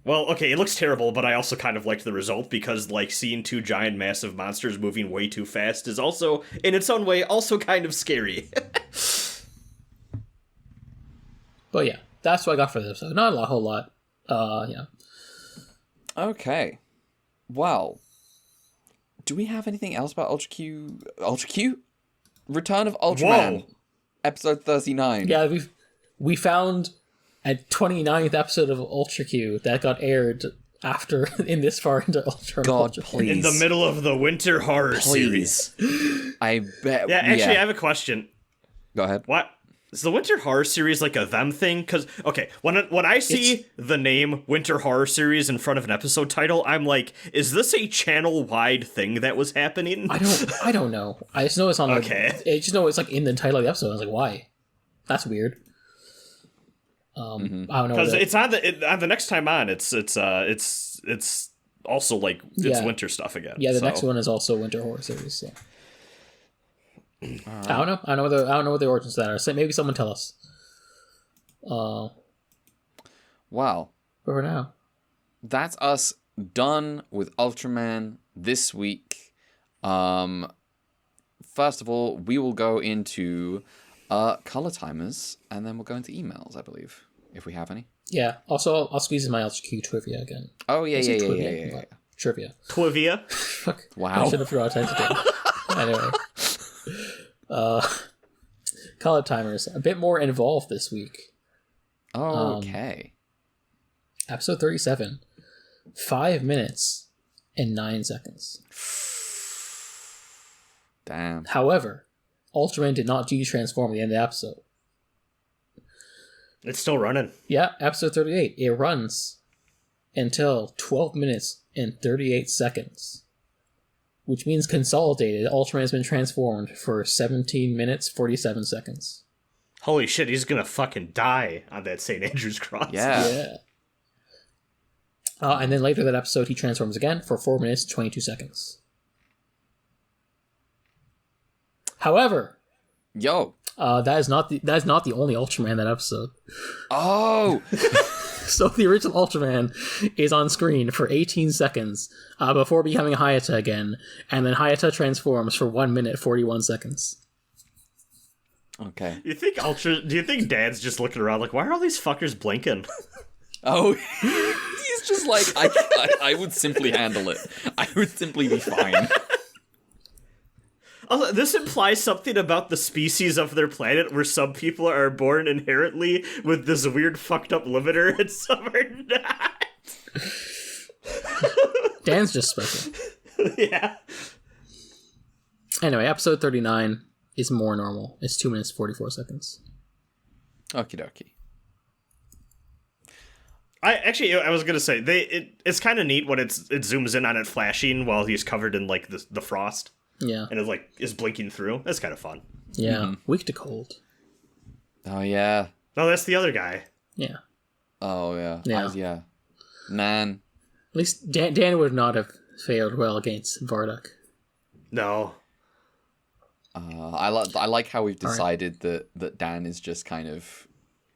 [SPEAKER 4] Well, okay, it looks terrible, but I also kind of liked the result because, seeing two giant, massive monsters moving way too fast is also, in its own way, also kind of scary.
[SPEAKER 3] But yeah, that's what I got for this episode. Not a whole lot. Yeah.
[SPEAKER 2] Okay. Well, do we have anything else about Ultra Q? Return of Ultraman. Whoa. Episode 39.
[SPEAKER 3] Yeah, we found a 29th episode of Ultra Q that got aired after in this far into Ultra.
[SPEAKER 2] God, please.
[SPEAKER 4] In the middle of the Winter Horror series.
[SPEAKER 2] I bet.
[SPEAKER 4] Yeah, actually, I have a question.
[SPEAKER 2] Go ahead.
[SPEAKER 4] What? Is the Winter Horror series a them thing? Because, okay, when I see the name Winter Horror series in front of an episode title, I'm like, is this a channel-wide thing that was happening?
[SPEAKER 3] I don't know. I just know it's on
[SPEAKER 4] okay.
[SPEAKER 3] I just know it's in the title of the episode. I was like, why? That's weird. I don't know.
[SPEAKER 4] Because it's on the next time on, it's also it's winter stuff again.
[SPEAKER 3] Yeah, the next one is also Winter Horror series, so. Right. I don't know. I don't know what the origins of that are. So maybe someone tell us.
[SPEAKER 2] Wow.
[SPEAKER 3] But for now,
[SPEAKER 2] that's us done with Ultraman this week. First of all, we will go into color timers, and then we'll go into emails, I believe, if we have any.
[SPEAKER 3] Yeah. Also, I'll squeeze in my Ultra Q trivia again.
[SPEAKER 2] Oh yeah.
[SPEAKER 3] Trivia.
[SPEAKER 4] Twivia.
[SPEAKER 3] Fuck.
[SPEAKER 2] Wow.
[SPEAKER 3] I should have brought attention to it. Anyway. Color timers a bit more involved this week.
[SPEAKER 2] Okay.
[SPEAKER 3] Episode 37, 5 minutes and 9 seconds.
[SPEAKER 2] Damn.
[SPEAKER 3] However, Ultraman did not G-transform at the end of the episode.
[SPEAKER 4] It's still running.
[SPEAKER 3] Yeah, episode 38. It runs until 12 minutes and 38 seconds. Which means consolidated, Ultraman has been transformed for 17 minutes, 47 seconds.
[SPEAKER 4] Holy shit, he's gonna fucking die on that St. Andrew's Cross.
[SPEAKER 2] Yeah.
[SPEAKER 3] And then later that episode, he transforms again for 4 minutes, 22 seconds. However... that is not the only Ultraman that episode.
[SPEAKER 2] Oh!
[SPEAKER 3] So the original Ultraman is on screen for 18 seconds before becoming Hayata again, and then Hayata transforms for 1 minute 41 seconds.
[SPEAKER 2] Okay.
[SPEAKER 4] Do you think Dad's just looking around why are all these fuckers blinking?
[SPEAKER 2] Oh, he's just I would simply handle it. I would simply be fine.
[SPEAKER 4] Also, this implies something about the species of their planet, where some people are born inherently with this weird fucked up limiter, and some are not.
[SPEAKER 3] Dan's just special.
[SPEAKER 4] Yeah.
[SPEAKER 3] Anyway, episode 39 is more normal. It's 2 minutes 44 seconds.
[SPEAKER 2] Okie dokie.
[SPEAKER 4] I was gonna say it's kind of neat when it zooms in on it flashing while he's covered in like the frost.
[SPEAKER 3] Yeah,
[SPEAKER 4] and is blinking through. That's kind of fun.
[SPEAKER 3] Yeah, weak to cold.
[SPEAKER 2] Oh yeah.
[SPEAKER 4] No, that's the other guy.
[SPEAKER 3] Yeah.
[SPEAKER 2] Oh yeah.
[SPEAKER 3] Yeah.
[SPEAKER 2] Yeah. Man.
[SPEAKER 3] At least Dan would not have fared well against Vardak.
[SPEAKER 4] No.
[SPEAKER 2] I like how we've decided that Dan is just kind of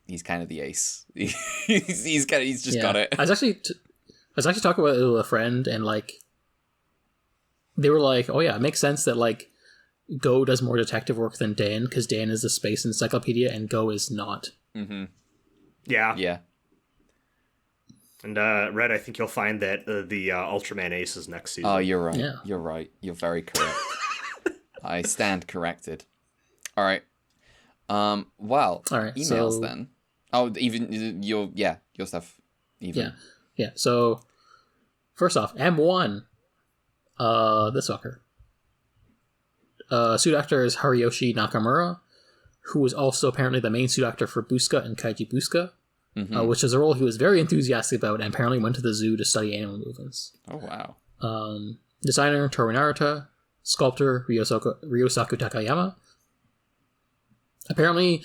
[SPEAKER 2] the ace. he's just got it.
[SPEAKER 3] I was actually talking about it with a friend, and like they were like, "Oh yeah, it makes sense that like Go does more detective work than Dan, because Dan is the space encyclopedia and Go is not."
[SPEAKER 2] Mm-hmm.
[SPEAKER 4] Yeah.
[SPEAKER 2] Yeah.
[SPEAKER 4] And Red, I think you'll find that the Ultraman Ace is next season.
[SPEAKER 2] Oh, you're right.
[SPEAKER 3] Yeah.
[SPEAKER 2] You're right. You're very correct. I stand corrected. All right. Well.
[SPEAKER 3] All right.
[SPEAKER 2] Emails
[SPEAKER 3] so,
[SPEAKER 2] then. Oh, even your stuff. Even.
[SPEAKER 3] Yeah. So first off, M1. This fucker. Suit actor is Hariyoshi Nakamura, who was also apparently the main suit actor for Busca and Kaiju Busca, which is a role he was very enthusiastic about and apparently went to the zoo to study animal movements.
[SPEAKER 2] Oh, wow.
[SPEAKER 3] Designer Toru Narita, sculptor Ryosaku Takayama. Apparently,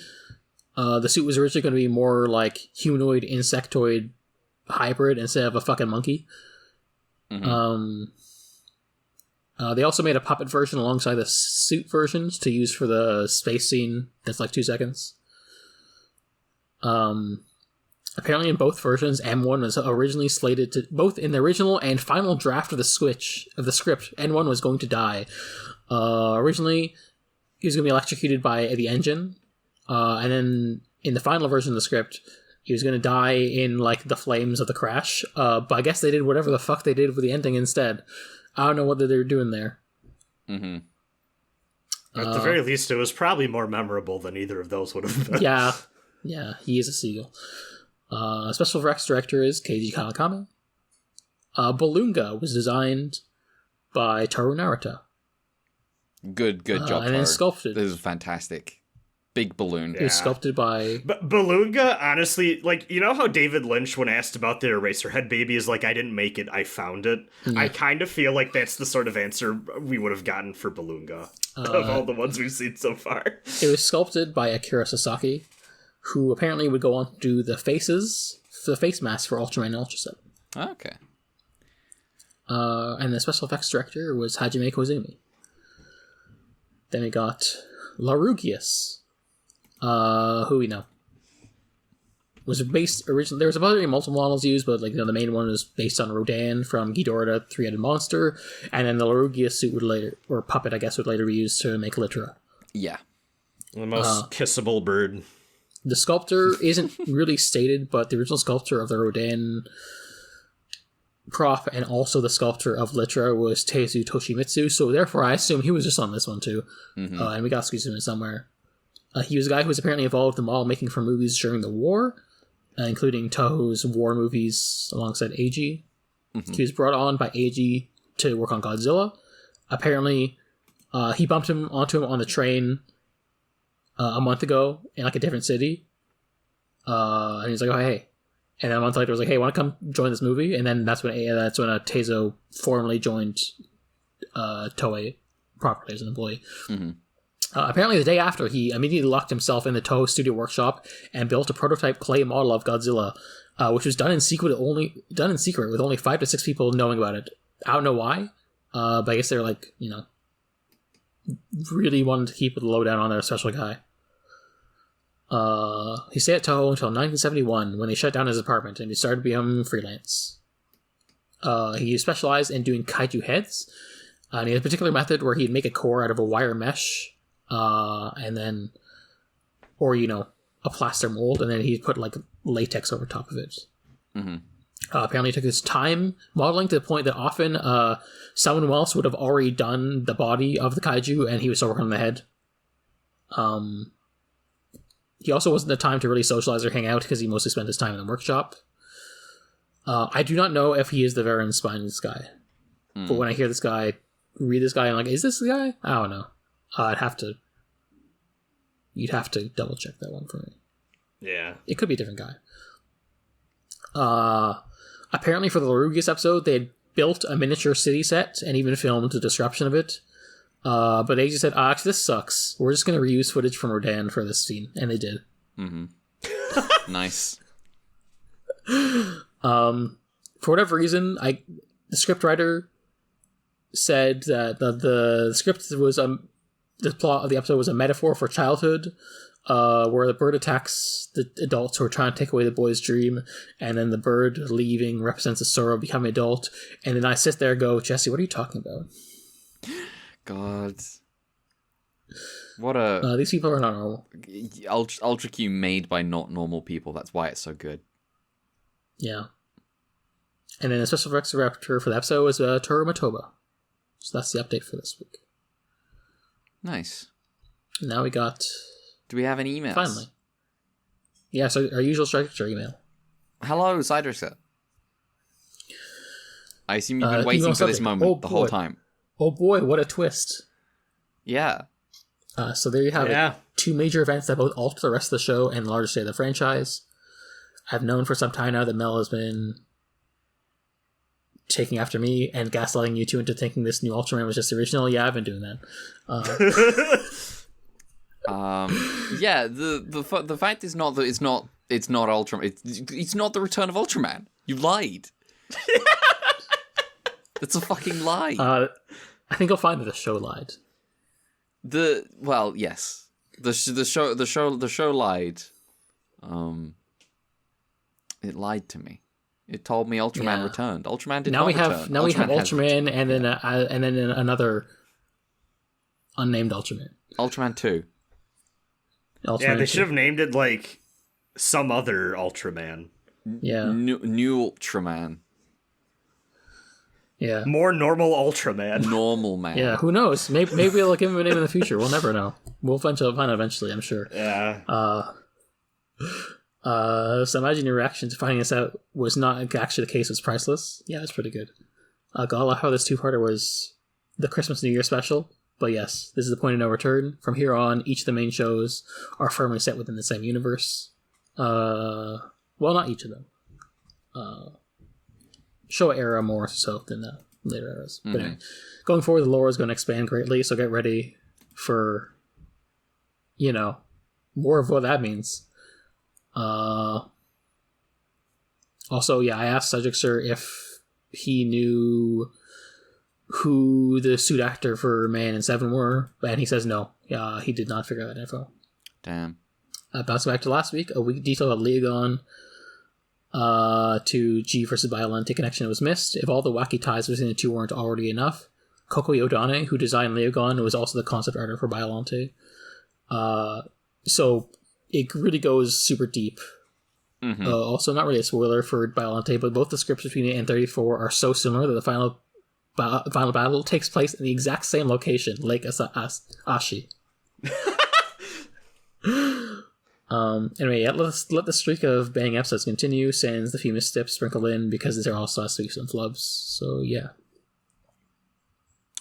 [SPEAKER 3] the suit was originally going to be more like humanoid insectoid hybrid instead of a fucking monkey.
[SPEAKER 2] Mm-hmm.
[SPEAKER 3] They also made a puppet version alongside the suit versions to use for the space scene that's like 2 seconds. Apparently in both versions, M1 was originally slated to, both in the original and final draft of the script, M1 was going to die. Originally, he was going to be electrocuted by the engine, and then in the final version of the script, he was going to die in like the flames of the crash, but I guess they did whatever the fuck they did with the ending instead. I don't know what they were doing there.
[SPEAKER 2] Mm-hmm.
[SPEAKER 4] At the very least, it was probably more memorable than either of those would have been.
[SPEAKER 3] Yeah, he is a seagull. Special effects director is Keiji Kawakami. Balloonga was designed by Toru Narita.
[SPEAKER 2] Good job,
[SPEAKER 3] and then
[SPEAKER 2] Toru.
[SPEAKER 3] sculpted.
[SPEAKER 2] This is fantastic. Big balloon.
[SPEAKER 3] It was sculpted by...
[SPEAKER 4] But Balloonga, honestly, like, you know how David Lynch, when asked about the Eraserhead baby, is like, I didn't make it, I found it? I kind of feel like that's the sort of answer we would have gotten for Balloonga, of all the ones we've seen so far.
[SPEAKER 3] It was sculpted by Akira Sasaki, who apparently would go on to do the face mask for Ultraman and Ultra Set.
[SPEAKER 2] Okay.
[SPEAKER 3] And the special effects director was Hajime Kozumi. Then we got Larugius, who we know was based originally. There was about multiple models used, but like the main one was based on Rodan from Ghidorah, Three-Headed Monster, and then the Larugius suit would later, or puppet, I guess, would later be used to make Litra.
[SPEAKER 2] Yeah.
[SPEAKER 4] The most kissable bird.
[SPEAKER 3] The sculptor isn't really stated, but the original sculptor of the Rodan prop and also the sculptor of Litra was Teizu Toshimitsu, so therefore I assume he was just on this one too. And we got Suzume somewhere. He was a guy who was apparently involved in model making for movies during the war, including Toho's war movies alongside Eiji. He was brought on by Eiji to work on Godzilla. Apparently, he bumped onto him on the train a month ago in like a different city. And he's like, "Oh hey," and then a month later was like, "Hey, want to come join this movie?" And then that's when Teizo formally joined Toei properly as an employee. Apparently, the day after, he immediately locked himself in the Toho Studio workshop and built a prototype clay model of Godzilla, which was done in secret with only 5 to 6 people knowing about it. I don't know why, but I guess they're like, really wanted to keep the lowdown on their special guy. He stayed at Toho until 1971 when they shut down his apartment and he started becoming freelance. He specialized in doing kaiju heads, and he had a particular method where he'd make a core out of a wire mesh, and then, or a plaster mold, and then he'd put like latex over top of it. Apparently, it took his time modeling to the point that often someone else would have already done the body of the kaiju, and he was still working on the head. He also wasn't the time to really socialize or hang out because he mostly spent his time in the workshop. I do not know if he is the Varan Spines guy, but when I hear this guy, read this guy, I'm like, is this the guy? I don't know. You'd have to double check that one for me.
[SPEAKER 4] Yeah.
[SPEAKER 3] It could be a different guy. Apparently for the Larugius episode, they had built a miniature city set and even filmed the disruption of it. But they just said, actually, this sucks. We're just going to reuse footage from Rodan for this scene. And they did.
[SPEAKER 2] Mm-hmm. Nice.
[SPEAKER 3] For whatever reason, the scriptwriter said that the script was the plot of the episode was a metaphor for childhood, where the bird attacks the adults who are trying to take away the boy's dream, and then the bird leaving represents the sorrow of becoming adult. And then I sit there and go, Jesse, what are you talking about?
[SPEAKER 2] God. What a...
[SPEAKER 3] these people are not normal.
[SPEAKER 2] Ultra Q made by not normal people. That's why it's so good.
[SPEAKER 3] Yeah. And then the special effects director for the episode was Toru Motoba. So that's the update for this week.
[SPEAKER 2] Nice.
[SPEAKER 3] Now we got...
[SPEAKER 2] Do we have any emails?
[SPEAKER 3] Finally. Yeah, so our usual structure email.
[SPEAKER 2] Hello, Cydrixer. I assume you've been waiting for this moment the whole time.
[SPEAKER 3] Oh boy, what a twist.
[SPEAKER 2] Yeah.
[SPEAKER 3] So there you have it. Two major events that both alter the rest of the show and the largest state of the franchise. I've known for some time now that Mel has been taking after me and gaslighting you two into thinking this new Ultraman was just the original. Yeah, I've been doing that.
[SPEAKER 2] Yeah, the fact is not that it's not Ultraman. It's not the Return of Ultraman. You lied. That's a fucking lie.
[SPEAKER 3] I think you'll find that the show lied.
[SPEAKER 2] Yes, the show lied. It lied to me. It told me Ultraman returned. Ultraman did not return.
[SPEAKER 3] Now we have Ultraman and then another unnamed Ultraman.
[SPEAKER 2] Ultraman 2.
[SPEAKER 4] They should have named it like some other Ultraman.
[SPEAKER 3] Yeah.
[SPEAKER 2] New Ultraman.
[SPEAKER 3] Yeah.
[SPEAKER 4] More normal Ultraman.
[SPEAKER 2] Normal man.
[SPEAKER 3] Yeah, who knows? Maybe they'll give him a name in the future. We'll never know. We'll find out eventually, I'm sure.
[SPEAKER 4] Yeah.
[SPEAKER 3] So imagine your reaction to finding this out was not actually the case was priceless. Yeah, it's pretty good. God, I love how this two-parter was the Christmas New Year special. But yes, this is the point of no return. From here on, each of the main shows are firmly set within the same universe. Well, not each of them. Showa era more so than the later eras. But anyway, going forward, the lore is going to expand greatly, so get ready for, more of what that means. Also, I asked Cedrixer if he knew who the suit actor for Man and 7 were, and he says no. He did not figure out that info.
[SPEAKER 2] Damn.
[SPEAKER 3] Bouncing back to last week, a week detail about Leogon to G versus Biollante connection was missed. If all the wacky ties between the two weren't already enough, Koko Yodane, who designed Leogon, was also the concept artist for Biollante. So it really goes super deep. Mm-hmm. Also, not really a spoiler for Biollante, but both the scripts between 8 and 34 are so similar that the final battle takes place in the exact same location, Lake Ashi. Anyway, let the streak of bang episodes continue, sans the few missteps sprinkled in because there are also last week some flubs. So yeah.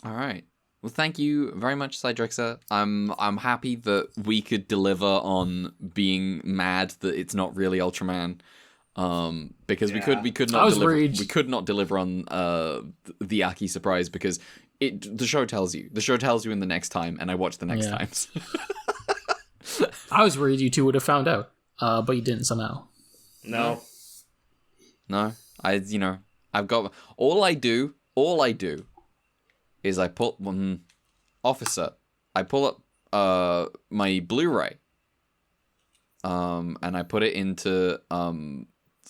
[SPEAKER 2] All right. Well, thank you very much, Cydrixer. I'm happy that we could deliver on being mad that it's not really Ultraman. Because we could not deliver on the Aki surprise because the show tells you in the next time, and I watch the next times.
[SPEAKER 3] I was worried you two would have found out, but you didn't somehow.
[SPEAKER 4] No,
[SPEAKER 2] I've got all I do is I put one officer. I pull up my Blu-ray, and I put it into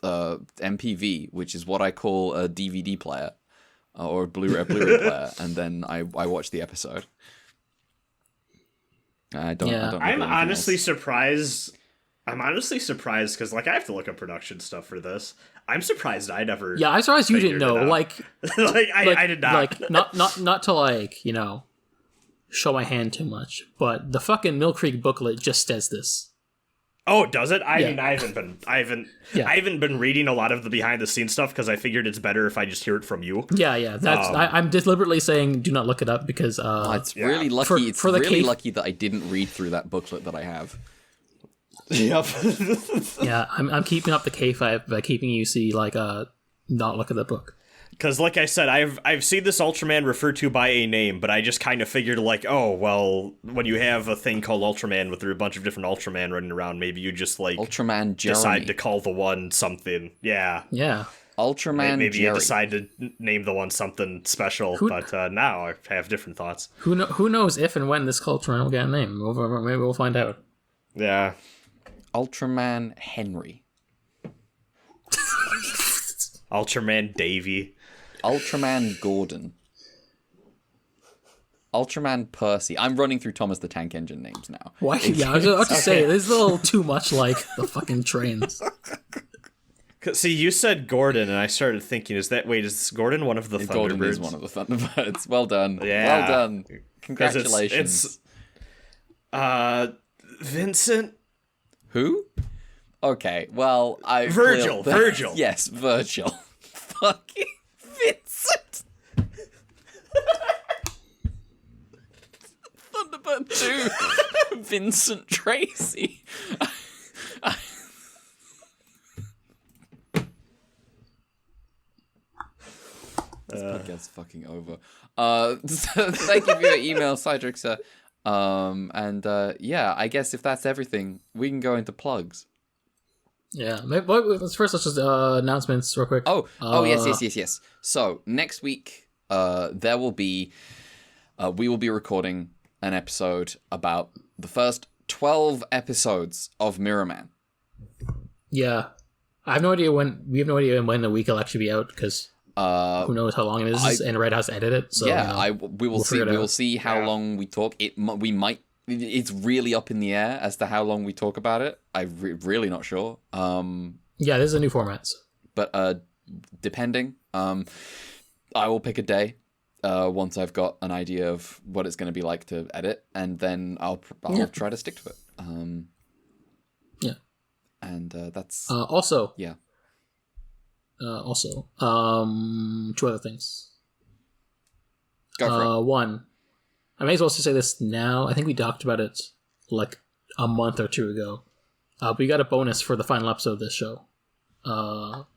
[SPEAKER 2] MPV, which is what I call a DVD player or a Blu-ray player, and then I watch the episode. I don't
[SPEAKER 4] I'm honestly surprised I'm honestly surprised because, like, I have to look up production stuff for this. I'm surprised I never.
[SPEAKER 3] Yeah, I'm surprised you didn't
[SPEAKER 4] figured
[SPEAKER 3] know.
[SPEAKER 4] it out.
[SPEAKER 3] Like,
[SPEAKER 4] I did not.
[SPEAKER 3] Like, not to like, you know, show my hand too much, but the fucking Mill Creek booklet just says this.
[SPEAKER 4] Oh, does it? I
[SPEAKER 3] Yeah.
[SPEAKER 4] mean, I haven't been reading a lot of the behind the scenes stuff because I figured it's better if I just hear it from you.
[SPEAKER 3] Yeah. That's I'm deliberately saying do not look it up because
[SPEAKER 2] It's really lucky.
[SPEAKER 3] for the
[SPEAKER 2] really
[SPEAKER 3] case-
[SPEAKER 2] lucky that I didn't read through that booklet that I have.
[SPEAKER 4] Yep.
[SPEAKER 3] yeah, I'm keeping up the kayfabe by keeping you see like not look at the book.
[SPEAKER 4] Because, like I said, I've seen this Ultraman referred to by a name, but I just kind of figured, like, oh, well, when you have a thing called Ultraman with a bunch of different Ultraman running around, maybe you just, like,
[SPEAKER 2] Ultraman Jeremy.
[SPEAKER 4] decide to call the one something. Yeah.
[SPEAKER 3] Yeah.
[SPEAKER 2] Ultraman
[SPEAKER 4] Maybe
[SPEAKER 2] Jerry.
[SPEAKER 4] you decide to name the one something special, but now I have different thoughts.
[SPEAKER 3] Who knows if and when this Ultraman will get a name? Maybe we'll find out.
[SPEAKER 4] Yeah.
[SPEAKER 2] Ultraman Henry.
[SPEAKER 4] Ultraman Davy.
[SPEAKER 2] Ultraman Gordon. Ultraman Percy. I'm running through Thomas the Tank Engine names now.
[SPEAKER 3] Why? Yeah, I was about to say, this is a little too much like the fucking trains.
[SPEAKER 4] See, you said Gordon, and I started thinking, is Gordon one of the Thunderbirds?
[SPEAKER 2] Gordon is one of the Thunderbirds. Well done.
[SPEAKER 4] Yeah.
[SPEAKER 2] Well done. Congratulations.
[SPEAKER 4] It's Vincent?
[SPEAKER 2] Who? Okay, well,
[SPEAKER 4] Virgil.
[SPEAKER 2] Yes, Virgil. Fucking Vincent. Thunderbird 2. Vincent Tracy. This podcast's fucking over. So thank you for your email, Cydrixer. Yeah, I guess if that's everything, we can go into plugs.
[SPEAKER 3] Yeah. First, let's just announcements real quick.
[SPEAKER 2] Yes. So next week, there will be, we will be recording an episode about the first 12 episodes of Mirror Man.
[SPEAKER 3] Yeah. I have no idea when. We have no idea when the week will actually be out because who knows how long it is, and Red has to edit it. So
[SPEAKER 2] yeah, we will see. We will see how
[SPEAKER 4] Yeah.
[SPEAKER 2] long we talk. We might. It's really up in the air as to how long we talk about it. I'm really not sure.
[SPEAKER 3] Yeah, this is a new format.
[SPEAKER 2] But depending, I will pick a day once I've got an idea of what it's going to be like to edit, and then I'll try to stick to it.
[SPEAKER 3] Yeah.
[SPEAKER 2] And that's
[SPEAKER 3] also.
[SPEAKER 2] yeah.
[SPEAKER 3] Also, two other things.
[SPEAKER 2] Go for it.
[SPEAKER 3] One, I may as well just say this now. I think we talked about it like a month or two ago. But we got a bonus for the final episode of this show.
[SPEAKER 2] Oh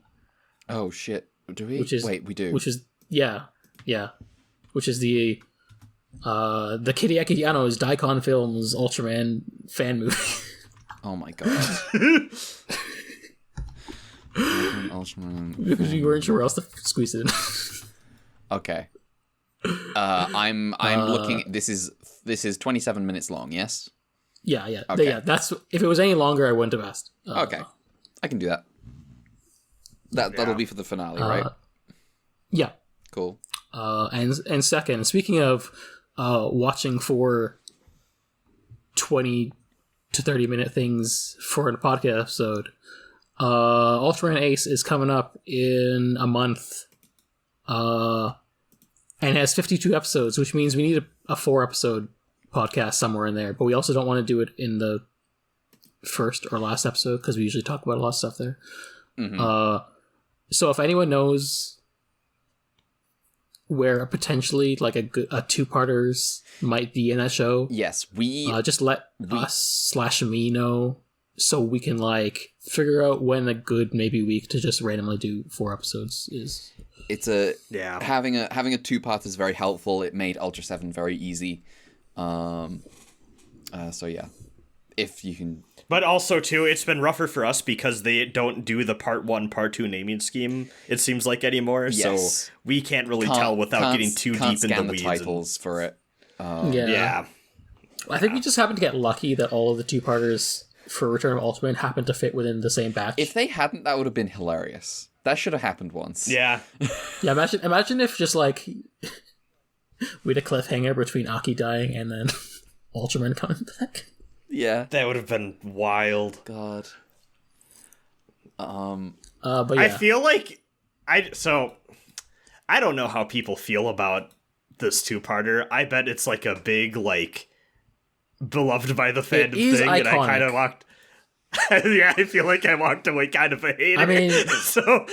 [SPEAKER 2] shit! Do we? Wait, we do.
[SPEAKER 3] Which is yeah. Which is the Hideaki Anno's Daikon Films Ultraman fan movie.
[SPEAKER 2] Oh my god. Ultraman.
[SPEAKER 3] Because we weren't sure where else to squeeze it in.
[SPEAKER 2] Okay. I'm looking. This is 27 minutes long. Yes.
[SPEAKER 3] Yeah.
[SPEAKER 2] Okay.
[SPEAKER 3] Yeah. That's if it was any longer, I wouldn't have asked.
[SPEAKER 2] Okay, I can do that. That'll be for the finale, right?
[SPEAKER 3] Yeah.
[SPEAKER 2] Cool.
[SPEAKER 3] And second, speaking of watching for 20 to 30 minute things for a podcast episode, Ultraman Ace is coming up in a month, and has 52 episodes, which means we need a 4-episode podcast somewhere in there. But we also don't want to do it in the first or last episode because we usually talk about a lot of stuff there.
[SPEAKER 2] Mm-hmm.
[SPEAKER 3] So if anyone knows where potentially like a 2-parters might be in that show,
[SPEAKER 2] Yes, we
[SPEAKER 3] just let us/me know so we can like figure out when a good maybe week to just randomly do 4 episodes is.
[SPEAKER 2] It's having a 2-part is very helpful. It made Ultra 7 very easy. So yeah, if you can.
[SPEAKER 4] But also, too, it's been rougher for us because they don't do the part 1, part 2 naming scheme, it seems like, anymore.
[SPEAKER 2] Yes.
[SPEAKER 4] So we can't really tell without getting too deep in the weeds.
[SPEAKER 2] Titles for it.
[SPEAKER 4] Yeah.
[SPEAKER 3] I think we just happened to get lucky that all of the 2-parters for Return of Ultraman happened to fit within the same batch.
[SPEAKER 2] If they hadn't, that would have been hilarious. That should have happened once.
[SPEAKER 4] Yeah.
[SPEAKER 3] Yeah, imagine if just like we had a cliffhanger between Aki dying and then Ultraman coming back.
[SPEAKER 2] Yeah.
[SPEAKER 4] That would have been wild.
[SPEAKER 2] God.
[SPEAKER 3] But yeah.
[SPEAKER 4] I feel like I don't know how people feel about this two-parter. I bet it's like a big, like, beloved by the fandom thing,
[SPEAKER 3] iconic.
[SPEAKER 4] and I kind of walked. Yeah, I feel like I walked away kind of a hater.
[SPEAKER 3] I mean,
[SPEAKER 4] so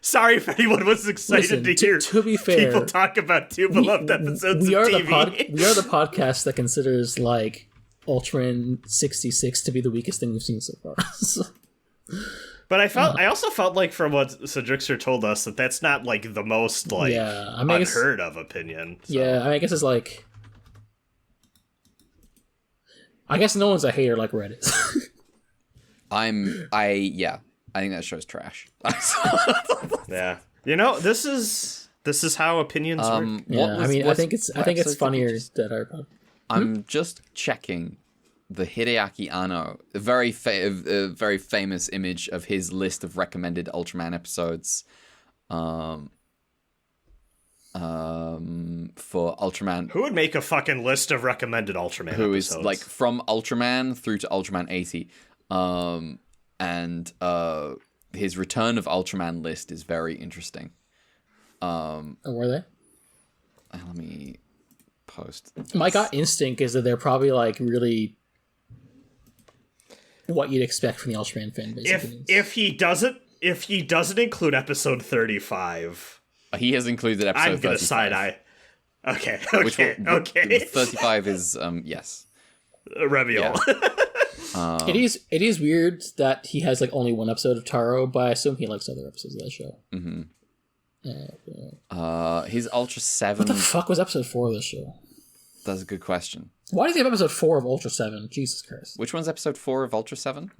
[SPEAKER 4] sorry if anyone was excited to hear.
[SPEAKER 3] To be fair,
[SPEAKER 4] people talk about two beloved episodes of TV.
[SPEAKER 3] We are the podcast that considers like Ultraman 66 to be the weakest thing we've seen so far.
[SPEAKER 4] But I also felt like from what Cedrixer told us that that's not like the most like unheard of opinion. So.
[SPEAKER 3] Yeah, I mean, I guess it's like, I guess no one's a hater like Red is.
[SPEAKER 2] I think that show's trash.
[SPEAKER 4] Yeah, this is how opinions work.
[SPEAKER 3] Yeah, I think it's funnier that our.
[SPEAKER 2] I'm just checking the Hideaki Anno, a very famous image of his list of recommended Ultraman episodes. For Ultraman,
[SPEAKER 4] who would make a fucking list of recommended Ultraman
[SPEAKER 2] who
[SPEAKER 4] episodes?
[SPEAKER 2] is like from Ultraman through to Ultraman 80, and his Return of Ultraman list is very interesting.
[SPEAKER 3] Were they?
[SPEAKER 2] Let me post.
[SPEAKER 3] My gut instinct is that they're probably like really what you'd expect from the Ultraman fan base.
[SPEAKER 4] If he doesn't include episode 35,
[SPEAKER 2] he has included episode.
[SPEAKER 4] I'm gonna
[SPEAKER 2] 35.
[SPEAKER 4] side eye. Okay.
[SPEAKER 2] 35 is yes.
[SPEAKER 4] Reveal.
[SPEAKER 2] Yeah.
[SPEAKER 3] It is weird that he has like only one episode of Taro, but I assume he likes other episodes of that show.
[SPEAKER 2] Mm-hmm. His Ultra 7.
[SPEAKER 3] What the fuck was episode 4 of this show?
[SPEAKER 2] That's a good question.
[SPEAKER 3] Why do they have episode 4 of Ultra 7? Jesus Christ.
[SPEAKER 2] Which one's episode 4 of Ultra 7?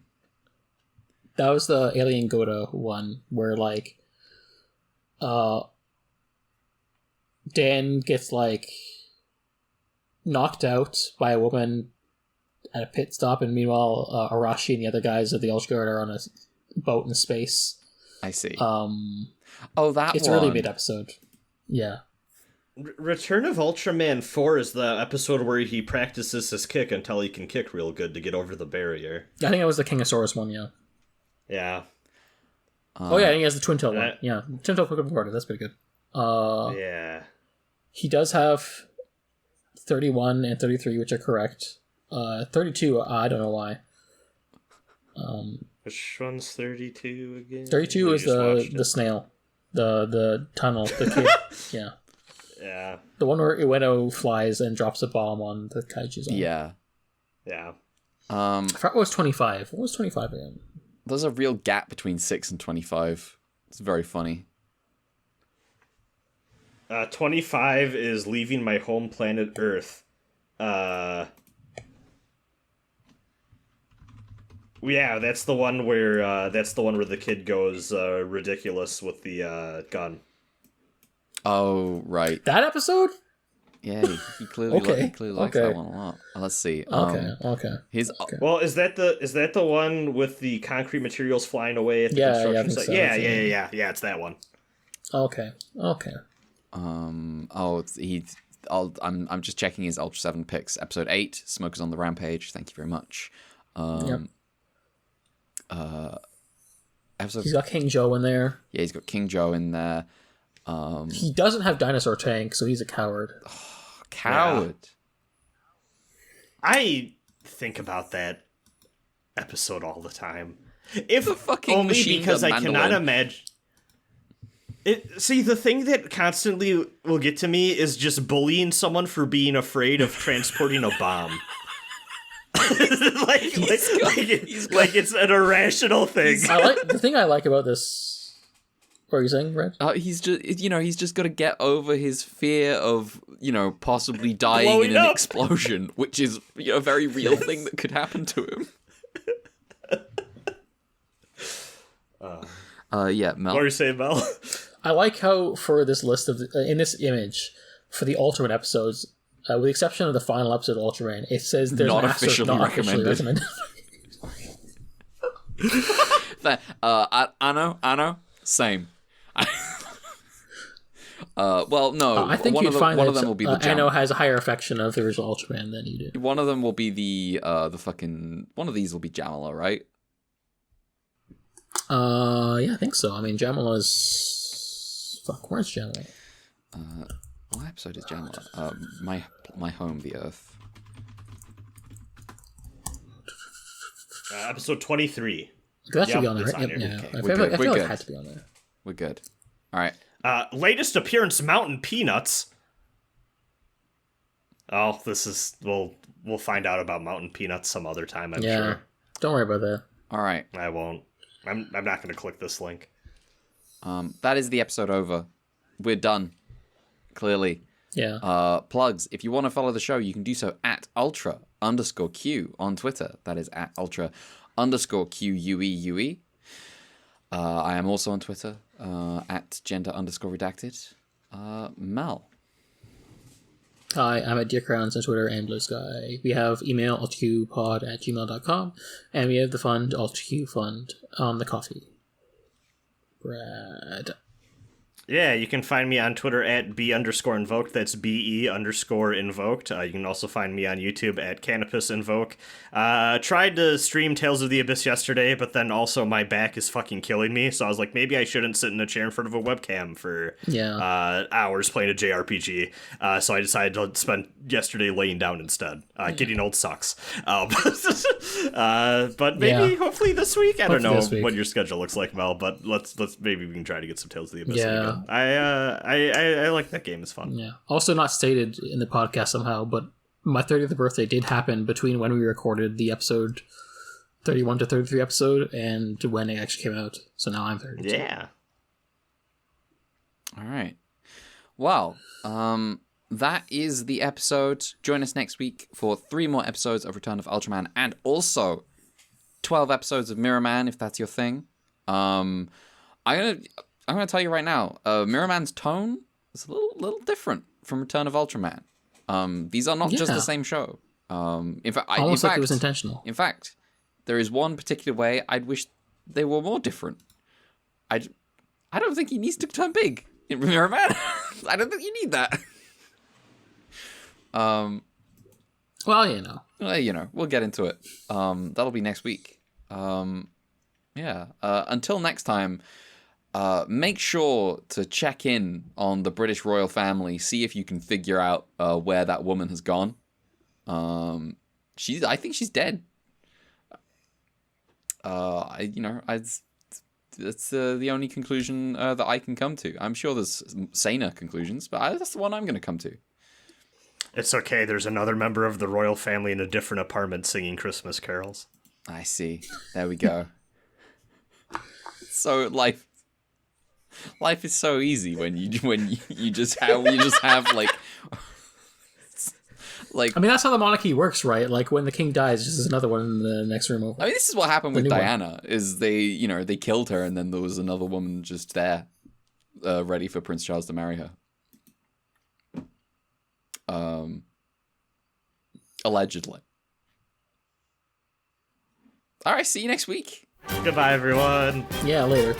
[SPEAKER 3] That was the Alien Goda one where like Dan gets like knocked out by a woman at a pit stop, and meanwhile Arashi and the other guys of the Ultra Guard are on a boat in space.
[SPEAKER 2] I see.
[SPEAKER 3] It's a really mid episode. Yeah.
[SPEAKER 4] Return of Ultraman 4 is the episode where he practices his kick until he can kick real good to get over the barrier.
[SPEAKER 3] I think it was the Kingosaurus one, yeah.
[SPEAKER 4] Yeah.
[SPEAKER 3] I think he has the Twin Tail one. Yeah, Twin Tail Pokemon Recorded, that's pretty good.
[SPEAKER 4] Yeah.
[SPEAKER 3] He does have 31 and 33, which are correct. 32, I don't know why.
[SPEAKER 4] Which one's 32 again?
[SPEAKER 3] 32 is the snail. The tunnel, the kid. Yeah.
[SPEAKER 4] Yeah.
[SPEAKER 3] The one where Ueno flies and drops a bomb on the Kaiju's arm.
[SPEAKER 2] Yeah.
[SPEAKER 4] Yeah.
[SPEAKER 3] I forgot what was 25. What was 25 again?
[SPEAKER 2] There's a real gap between 6 and 25. It's very funny.
[SPEAKER 4] 25 is leaving my home planet Earth. Yeah, that's the one where the kid goes ridiculous with the gun.
[SPEAKER 2] Oh, right.
[SPEAKER 3] That episode?
[SPEAKER 2] Yeah, he clearly, likes that one a lot. Let's see.
[SPEAKER 3] Okay.
[SPEAKER 4] Well, is that the one with the concrete materials flying away at the construction site?
[SPEAKER 3] So.
[SPEAKER 4] Yeah, it's that one.
[SPEAKER 3] Okay.
[SPEAKER 2] I'm just checking his Ultra 7 picks. Episode 8, Smokers on the Rampage. Thank you very much.
[SPEAKER 3] He's got King Joe in there.
[SPEAKER 2] Yeah, he's got King Joe in there.
[SPEAKER 3] He doesn't have Dinosaur Tank, so he's a coward.
[SPEAKER 2] Coward.
[SPEAKER 4] Yeah. I think about that episode all the time. If only because I cannot imagine. See, the thing that constantly will get to me is just bullying someone for being afraid of transporting a bomb. like it's an irrational thing.
[SPEAKER 3] The thing I like about this. What are you saying, Red?
[SPEAKER 2] He's just got to get over his fear of, possibly dying in an explosion, which is a very real thing that could happen to him. Yeah, Mel.
[SPEAKER 4] What are you saying, Mel?
[SPEAKER 3] I like how for this list of in this image for the Ultraman episodes, with the exception of the final episode of Ultraman, it says there's
[SPEAKER 2] not
[SPEAKER 3] an asterisk
[SPEAKER 2] officially
[SPEAKER 3] not officially recommended.
[SPEAKER 2] Anno, same. Well, no.
[SPEAKER 3] I think
[SPEAKER 2] one
[SPEAKER 3] you'd
[SPEAKER 2] of
[SPEAKER 3] find
[SPEAKER 2] one
[SPEAKER 3] that
[SPEAKER 2] of them will be the
[SPEAKER 3] Anno has a higher affection of the original Ultraman than you do.
[SPEAKER 2] One of them will be the fucking. One of these will be Jamila, right?
[SPEAKER 3] Yeah, I think so. I mean, Jamala's... Fuck, where's Jamala?
[SPEAKER 2] What episode is Jamila? My home, the Earth.
[SPEAKER 4] Episode 23.
[SPEAKER 3] That should be on there,
[SPEAKER 4] it's
[SPEAKER 3] right?
[SPEAKER 4] on
[SPEAKER 3] Yep,
[SPEAKER 4] there.
[SPEAKER 3] yeah.
[SPEAKER 4] Okay.
[SPEAKER 3] I
[SPEAKER 2] We're
[SPEAKER 3] feel like
[SPEAKER 2] good.
[SPEAKER 3] it had to be on there.
[SPEAKER 2] We're good. All right.
[SPEAKER 4] Latest appearance, Mountain Peanuts. Oh, this is... We'll find out about Mountain Peanuts some other time, I'm sure.
[SPEAKER 3] Don't worry about that.
[SPEAKER 2] All right.
[SPEAKER 4] I won't. I'm not going to click this link.
[SPEAKER 2] That is the episode over. We're done. Clearly.
[SPEAKER 3] Yeah.
[SPEAKER 2] Plugs. If you want to follow the show, you can do so at Ultra_Q on Twitter. That is at Ultra_QUEUE. I am also on Twitter at gender_redacted. Mal.
[SPEAKER 3] Hi, I'm at Dear Crowns on Twitter and Blue Sky. We have email ultqpod@gmail.com, and we have the fund, ultq fund, on the coffee. Brad.
[SPEAKER 4] Yeah, you can find me on Twitter at B_invoked. That's BE_invoked. You can also find me on YouTube at Canopus Invoke. Tried to stream Tales of the Abyss yesterday, but then also my back is fucking killing me. So I was like, maybe I shouldn't sit in a chair in front of a webcam for hours playing a JRPG. So I decided to spend yesterday laying down instead. Getting old sucks. But maybe, hopefully this week. I don't know what your schedule looks like, Mel. But let's maybe we can try to get some Tales of the Abyss again. I like that game. It's fun.
[SPEAKER 3] Yeah. Also not stated in the podcast somehow, but my 30th birthday did happen between when we recorded the episode 31 to 33 episode and when it actually came out. So now I'm 32.
[SPEAKER 4] Yeah.
[SPEAKER 2] All right. Well, that is the episode. Join us next week for 3 more episodes of Return of Ultraman and also 12 episodes of Mirror Man, if that's your thing. I'm gonna tell you right now, Mirror Man's tone is a little different from Return of Ultraman. These are not just the same show. In fact,
[SPEAKER 3] almost like it was intentional.
[SPEAKER 2] In fact, there is one particular way I'd wish they were more different. I don't think he needs to turn big in Mirror Man. I don't think you need that.
[SPEAKER 3] Well, you know.
[SPEAKER 2] We'll get into it. That'll be next week. Until next time. Make sure to check in on the British royal family. See if you can figure out where that woman has gone. I think she's dead. That's the only conclusion that I can come to. I'm sure there's saner conclusions, but that's the one I'm going to come to.
[SPEAKER 4] It's okay. There's another member of the royal family in a different apartment singing Christmas carols.
[SPEAKER 2] I see. There we go. So life is so easy when you just have like
[SPEAKER 3] I mean, that's how the monarchy works, right? Like when the king dies, there's another one in the next room over.
[SPEAKER 2] I mean, this is what happened with Diana. Is they killed her, and then there was another woman just there, ready for Prince Charles to marry her. Allegedly. All right, see you next week.
[SPEAKER 4] Goodbye, everyone.
[SPEAKER 3] Yeah, later.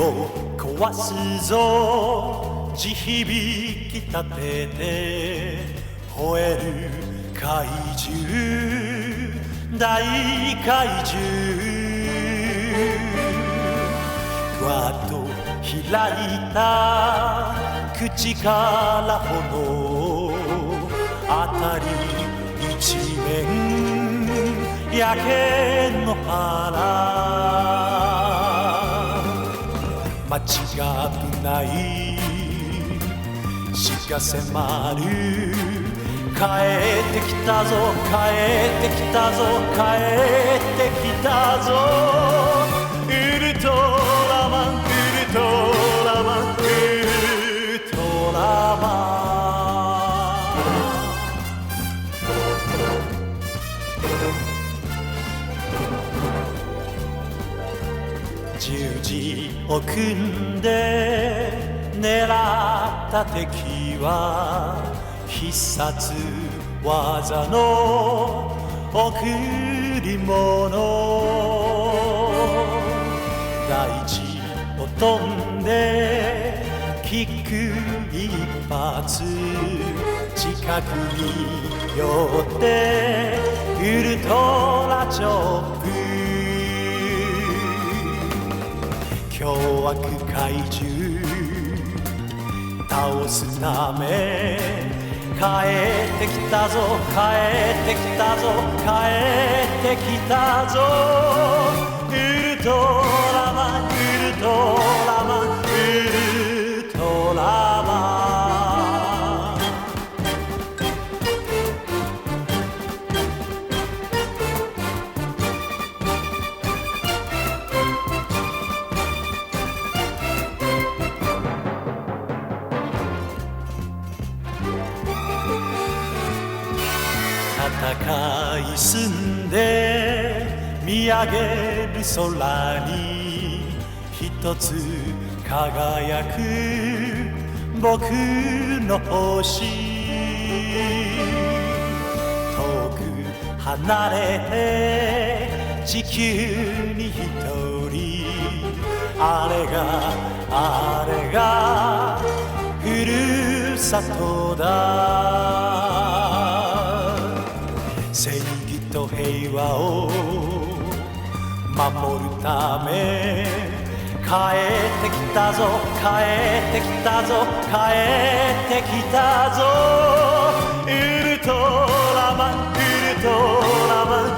[SPEAKER 1] 「壊すぞ地響き立てて吠える怪獣大怪獣」「ふわっと開いた口から炎あたり一面焼け野原」間違ってない死が迫る帰ってきたぞ帰ってきたぞ帰ってきたぞウルトラマンウルトラマンウルトラマン十字を組んで狙った敵は必殺技の贈り物大地を飛んでキック一発近くに寄ってウルトラチョップ凶悪怪獣倒すため帰ってきたぞ帰ってきたぞ帰ってきたぞウルトラマンウルトラマンウルトラマン戦い進んで見上げる空に一つ輝く僕の星遠く離れて地球に一人あれがふるさとだ正義と平和を守るため帰ってきたぞ帰ってきたぞ帰ってきたぞウルトラマンウルトラマン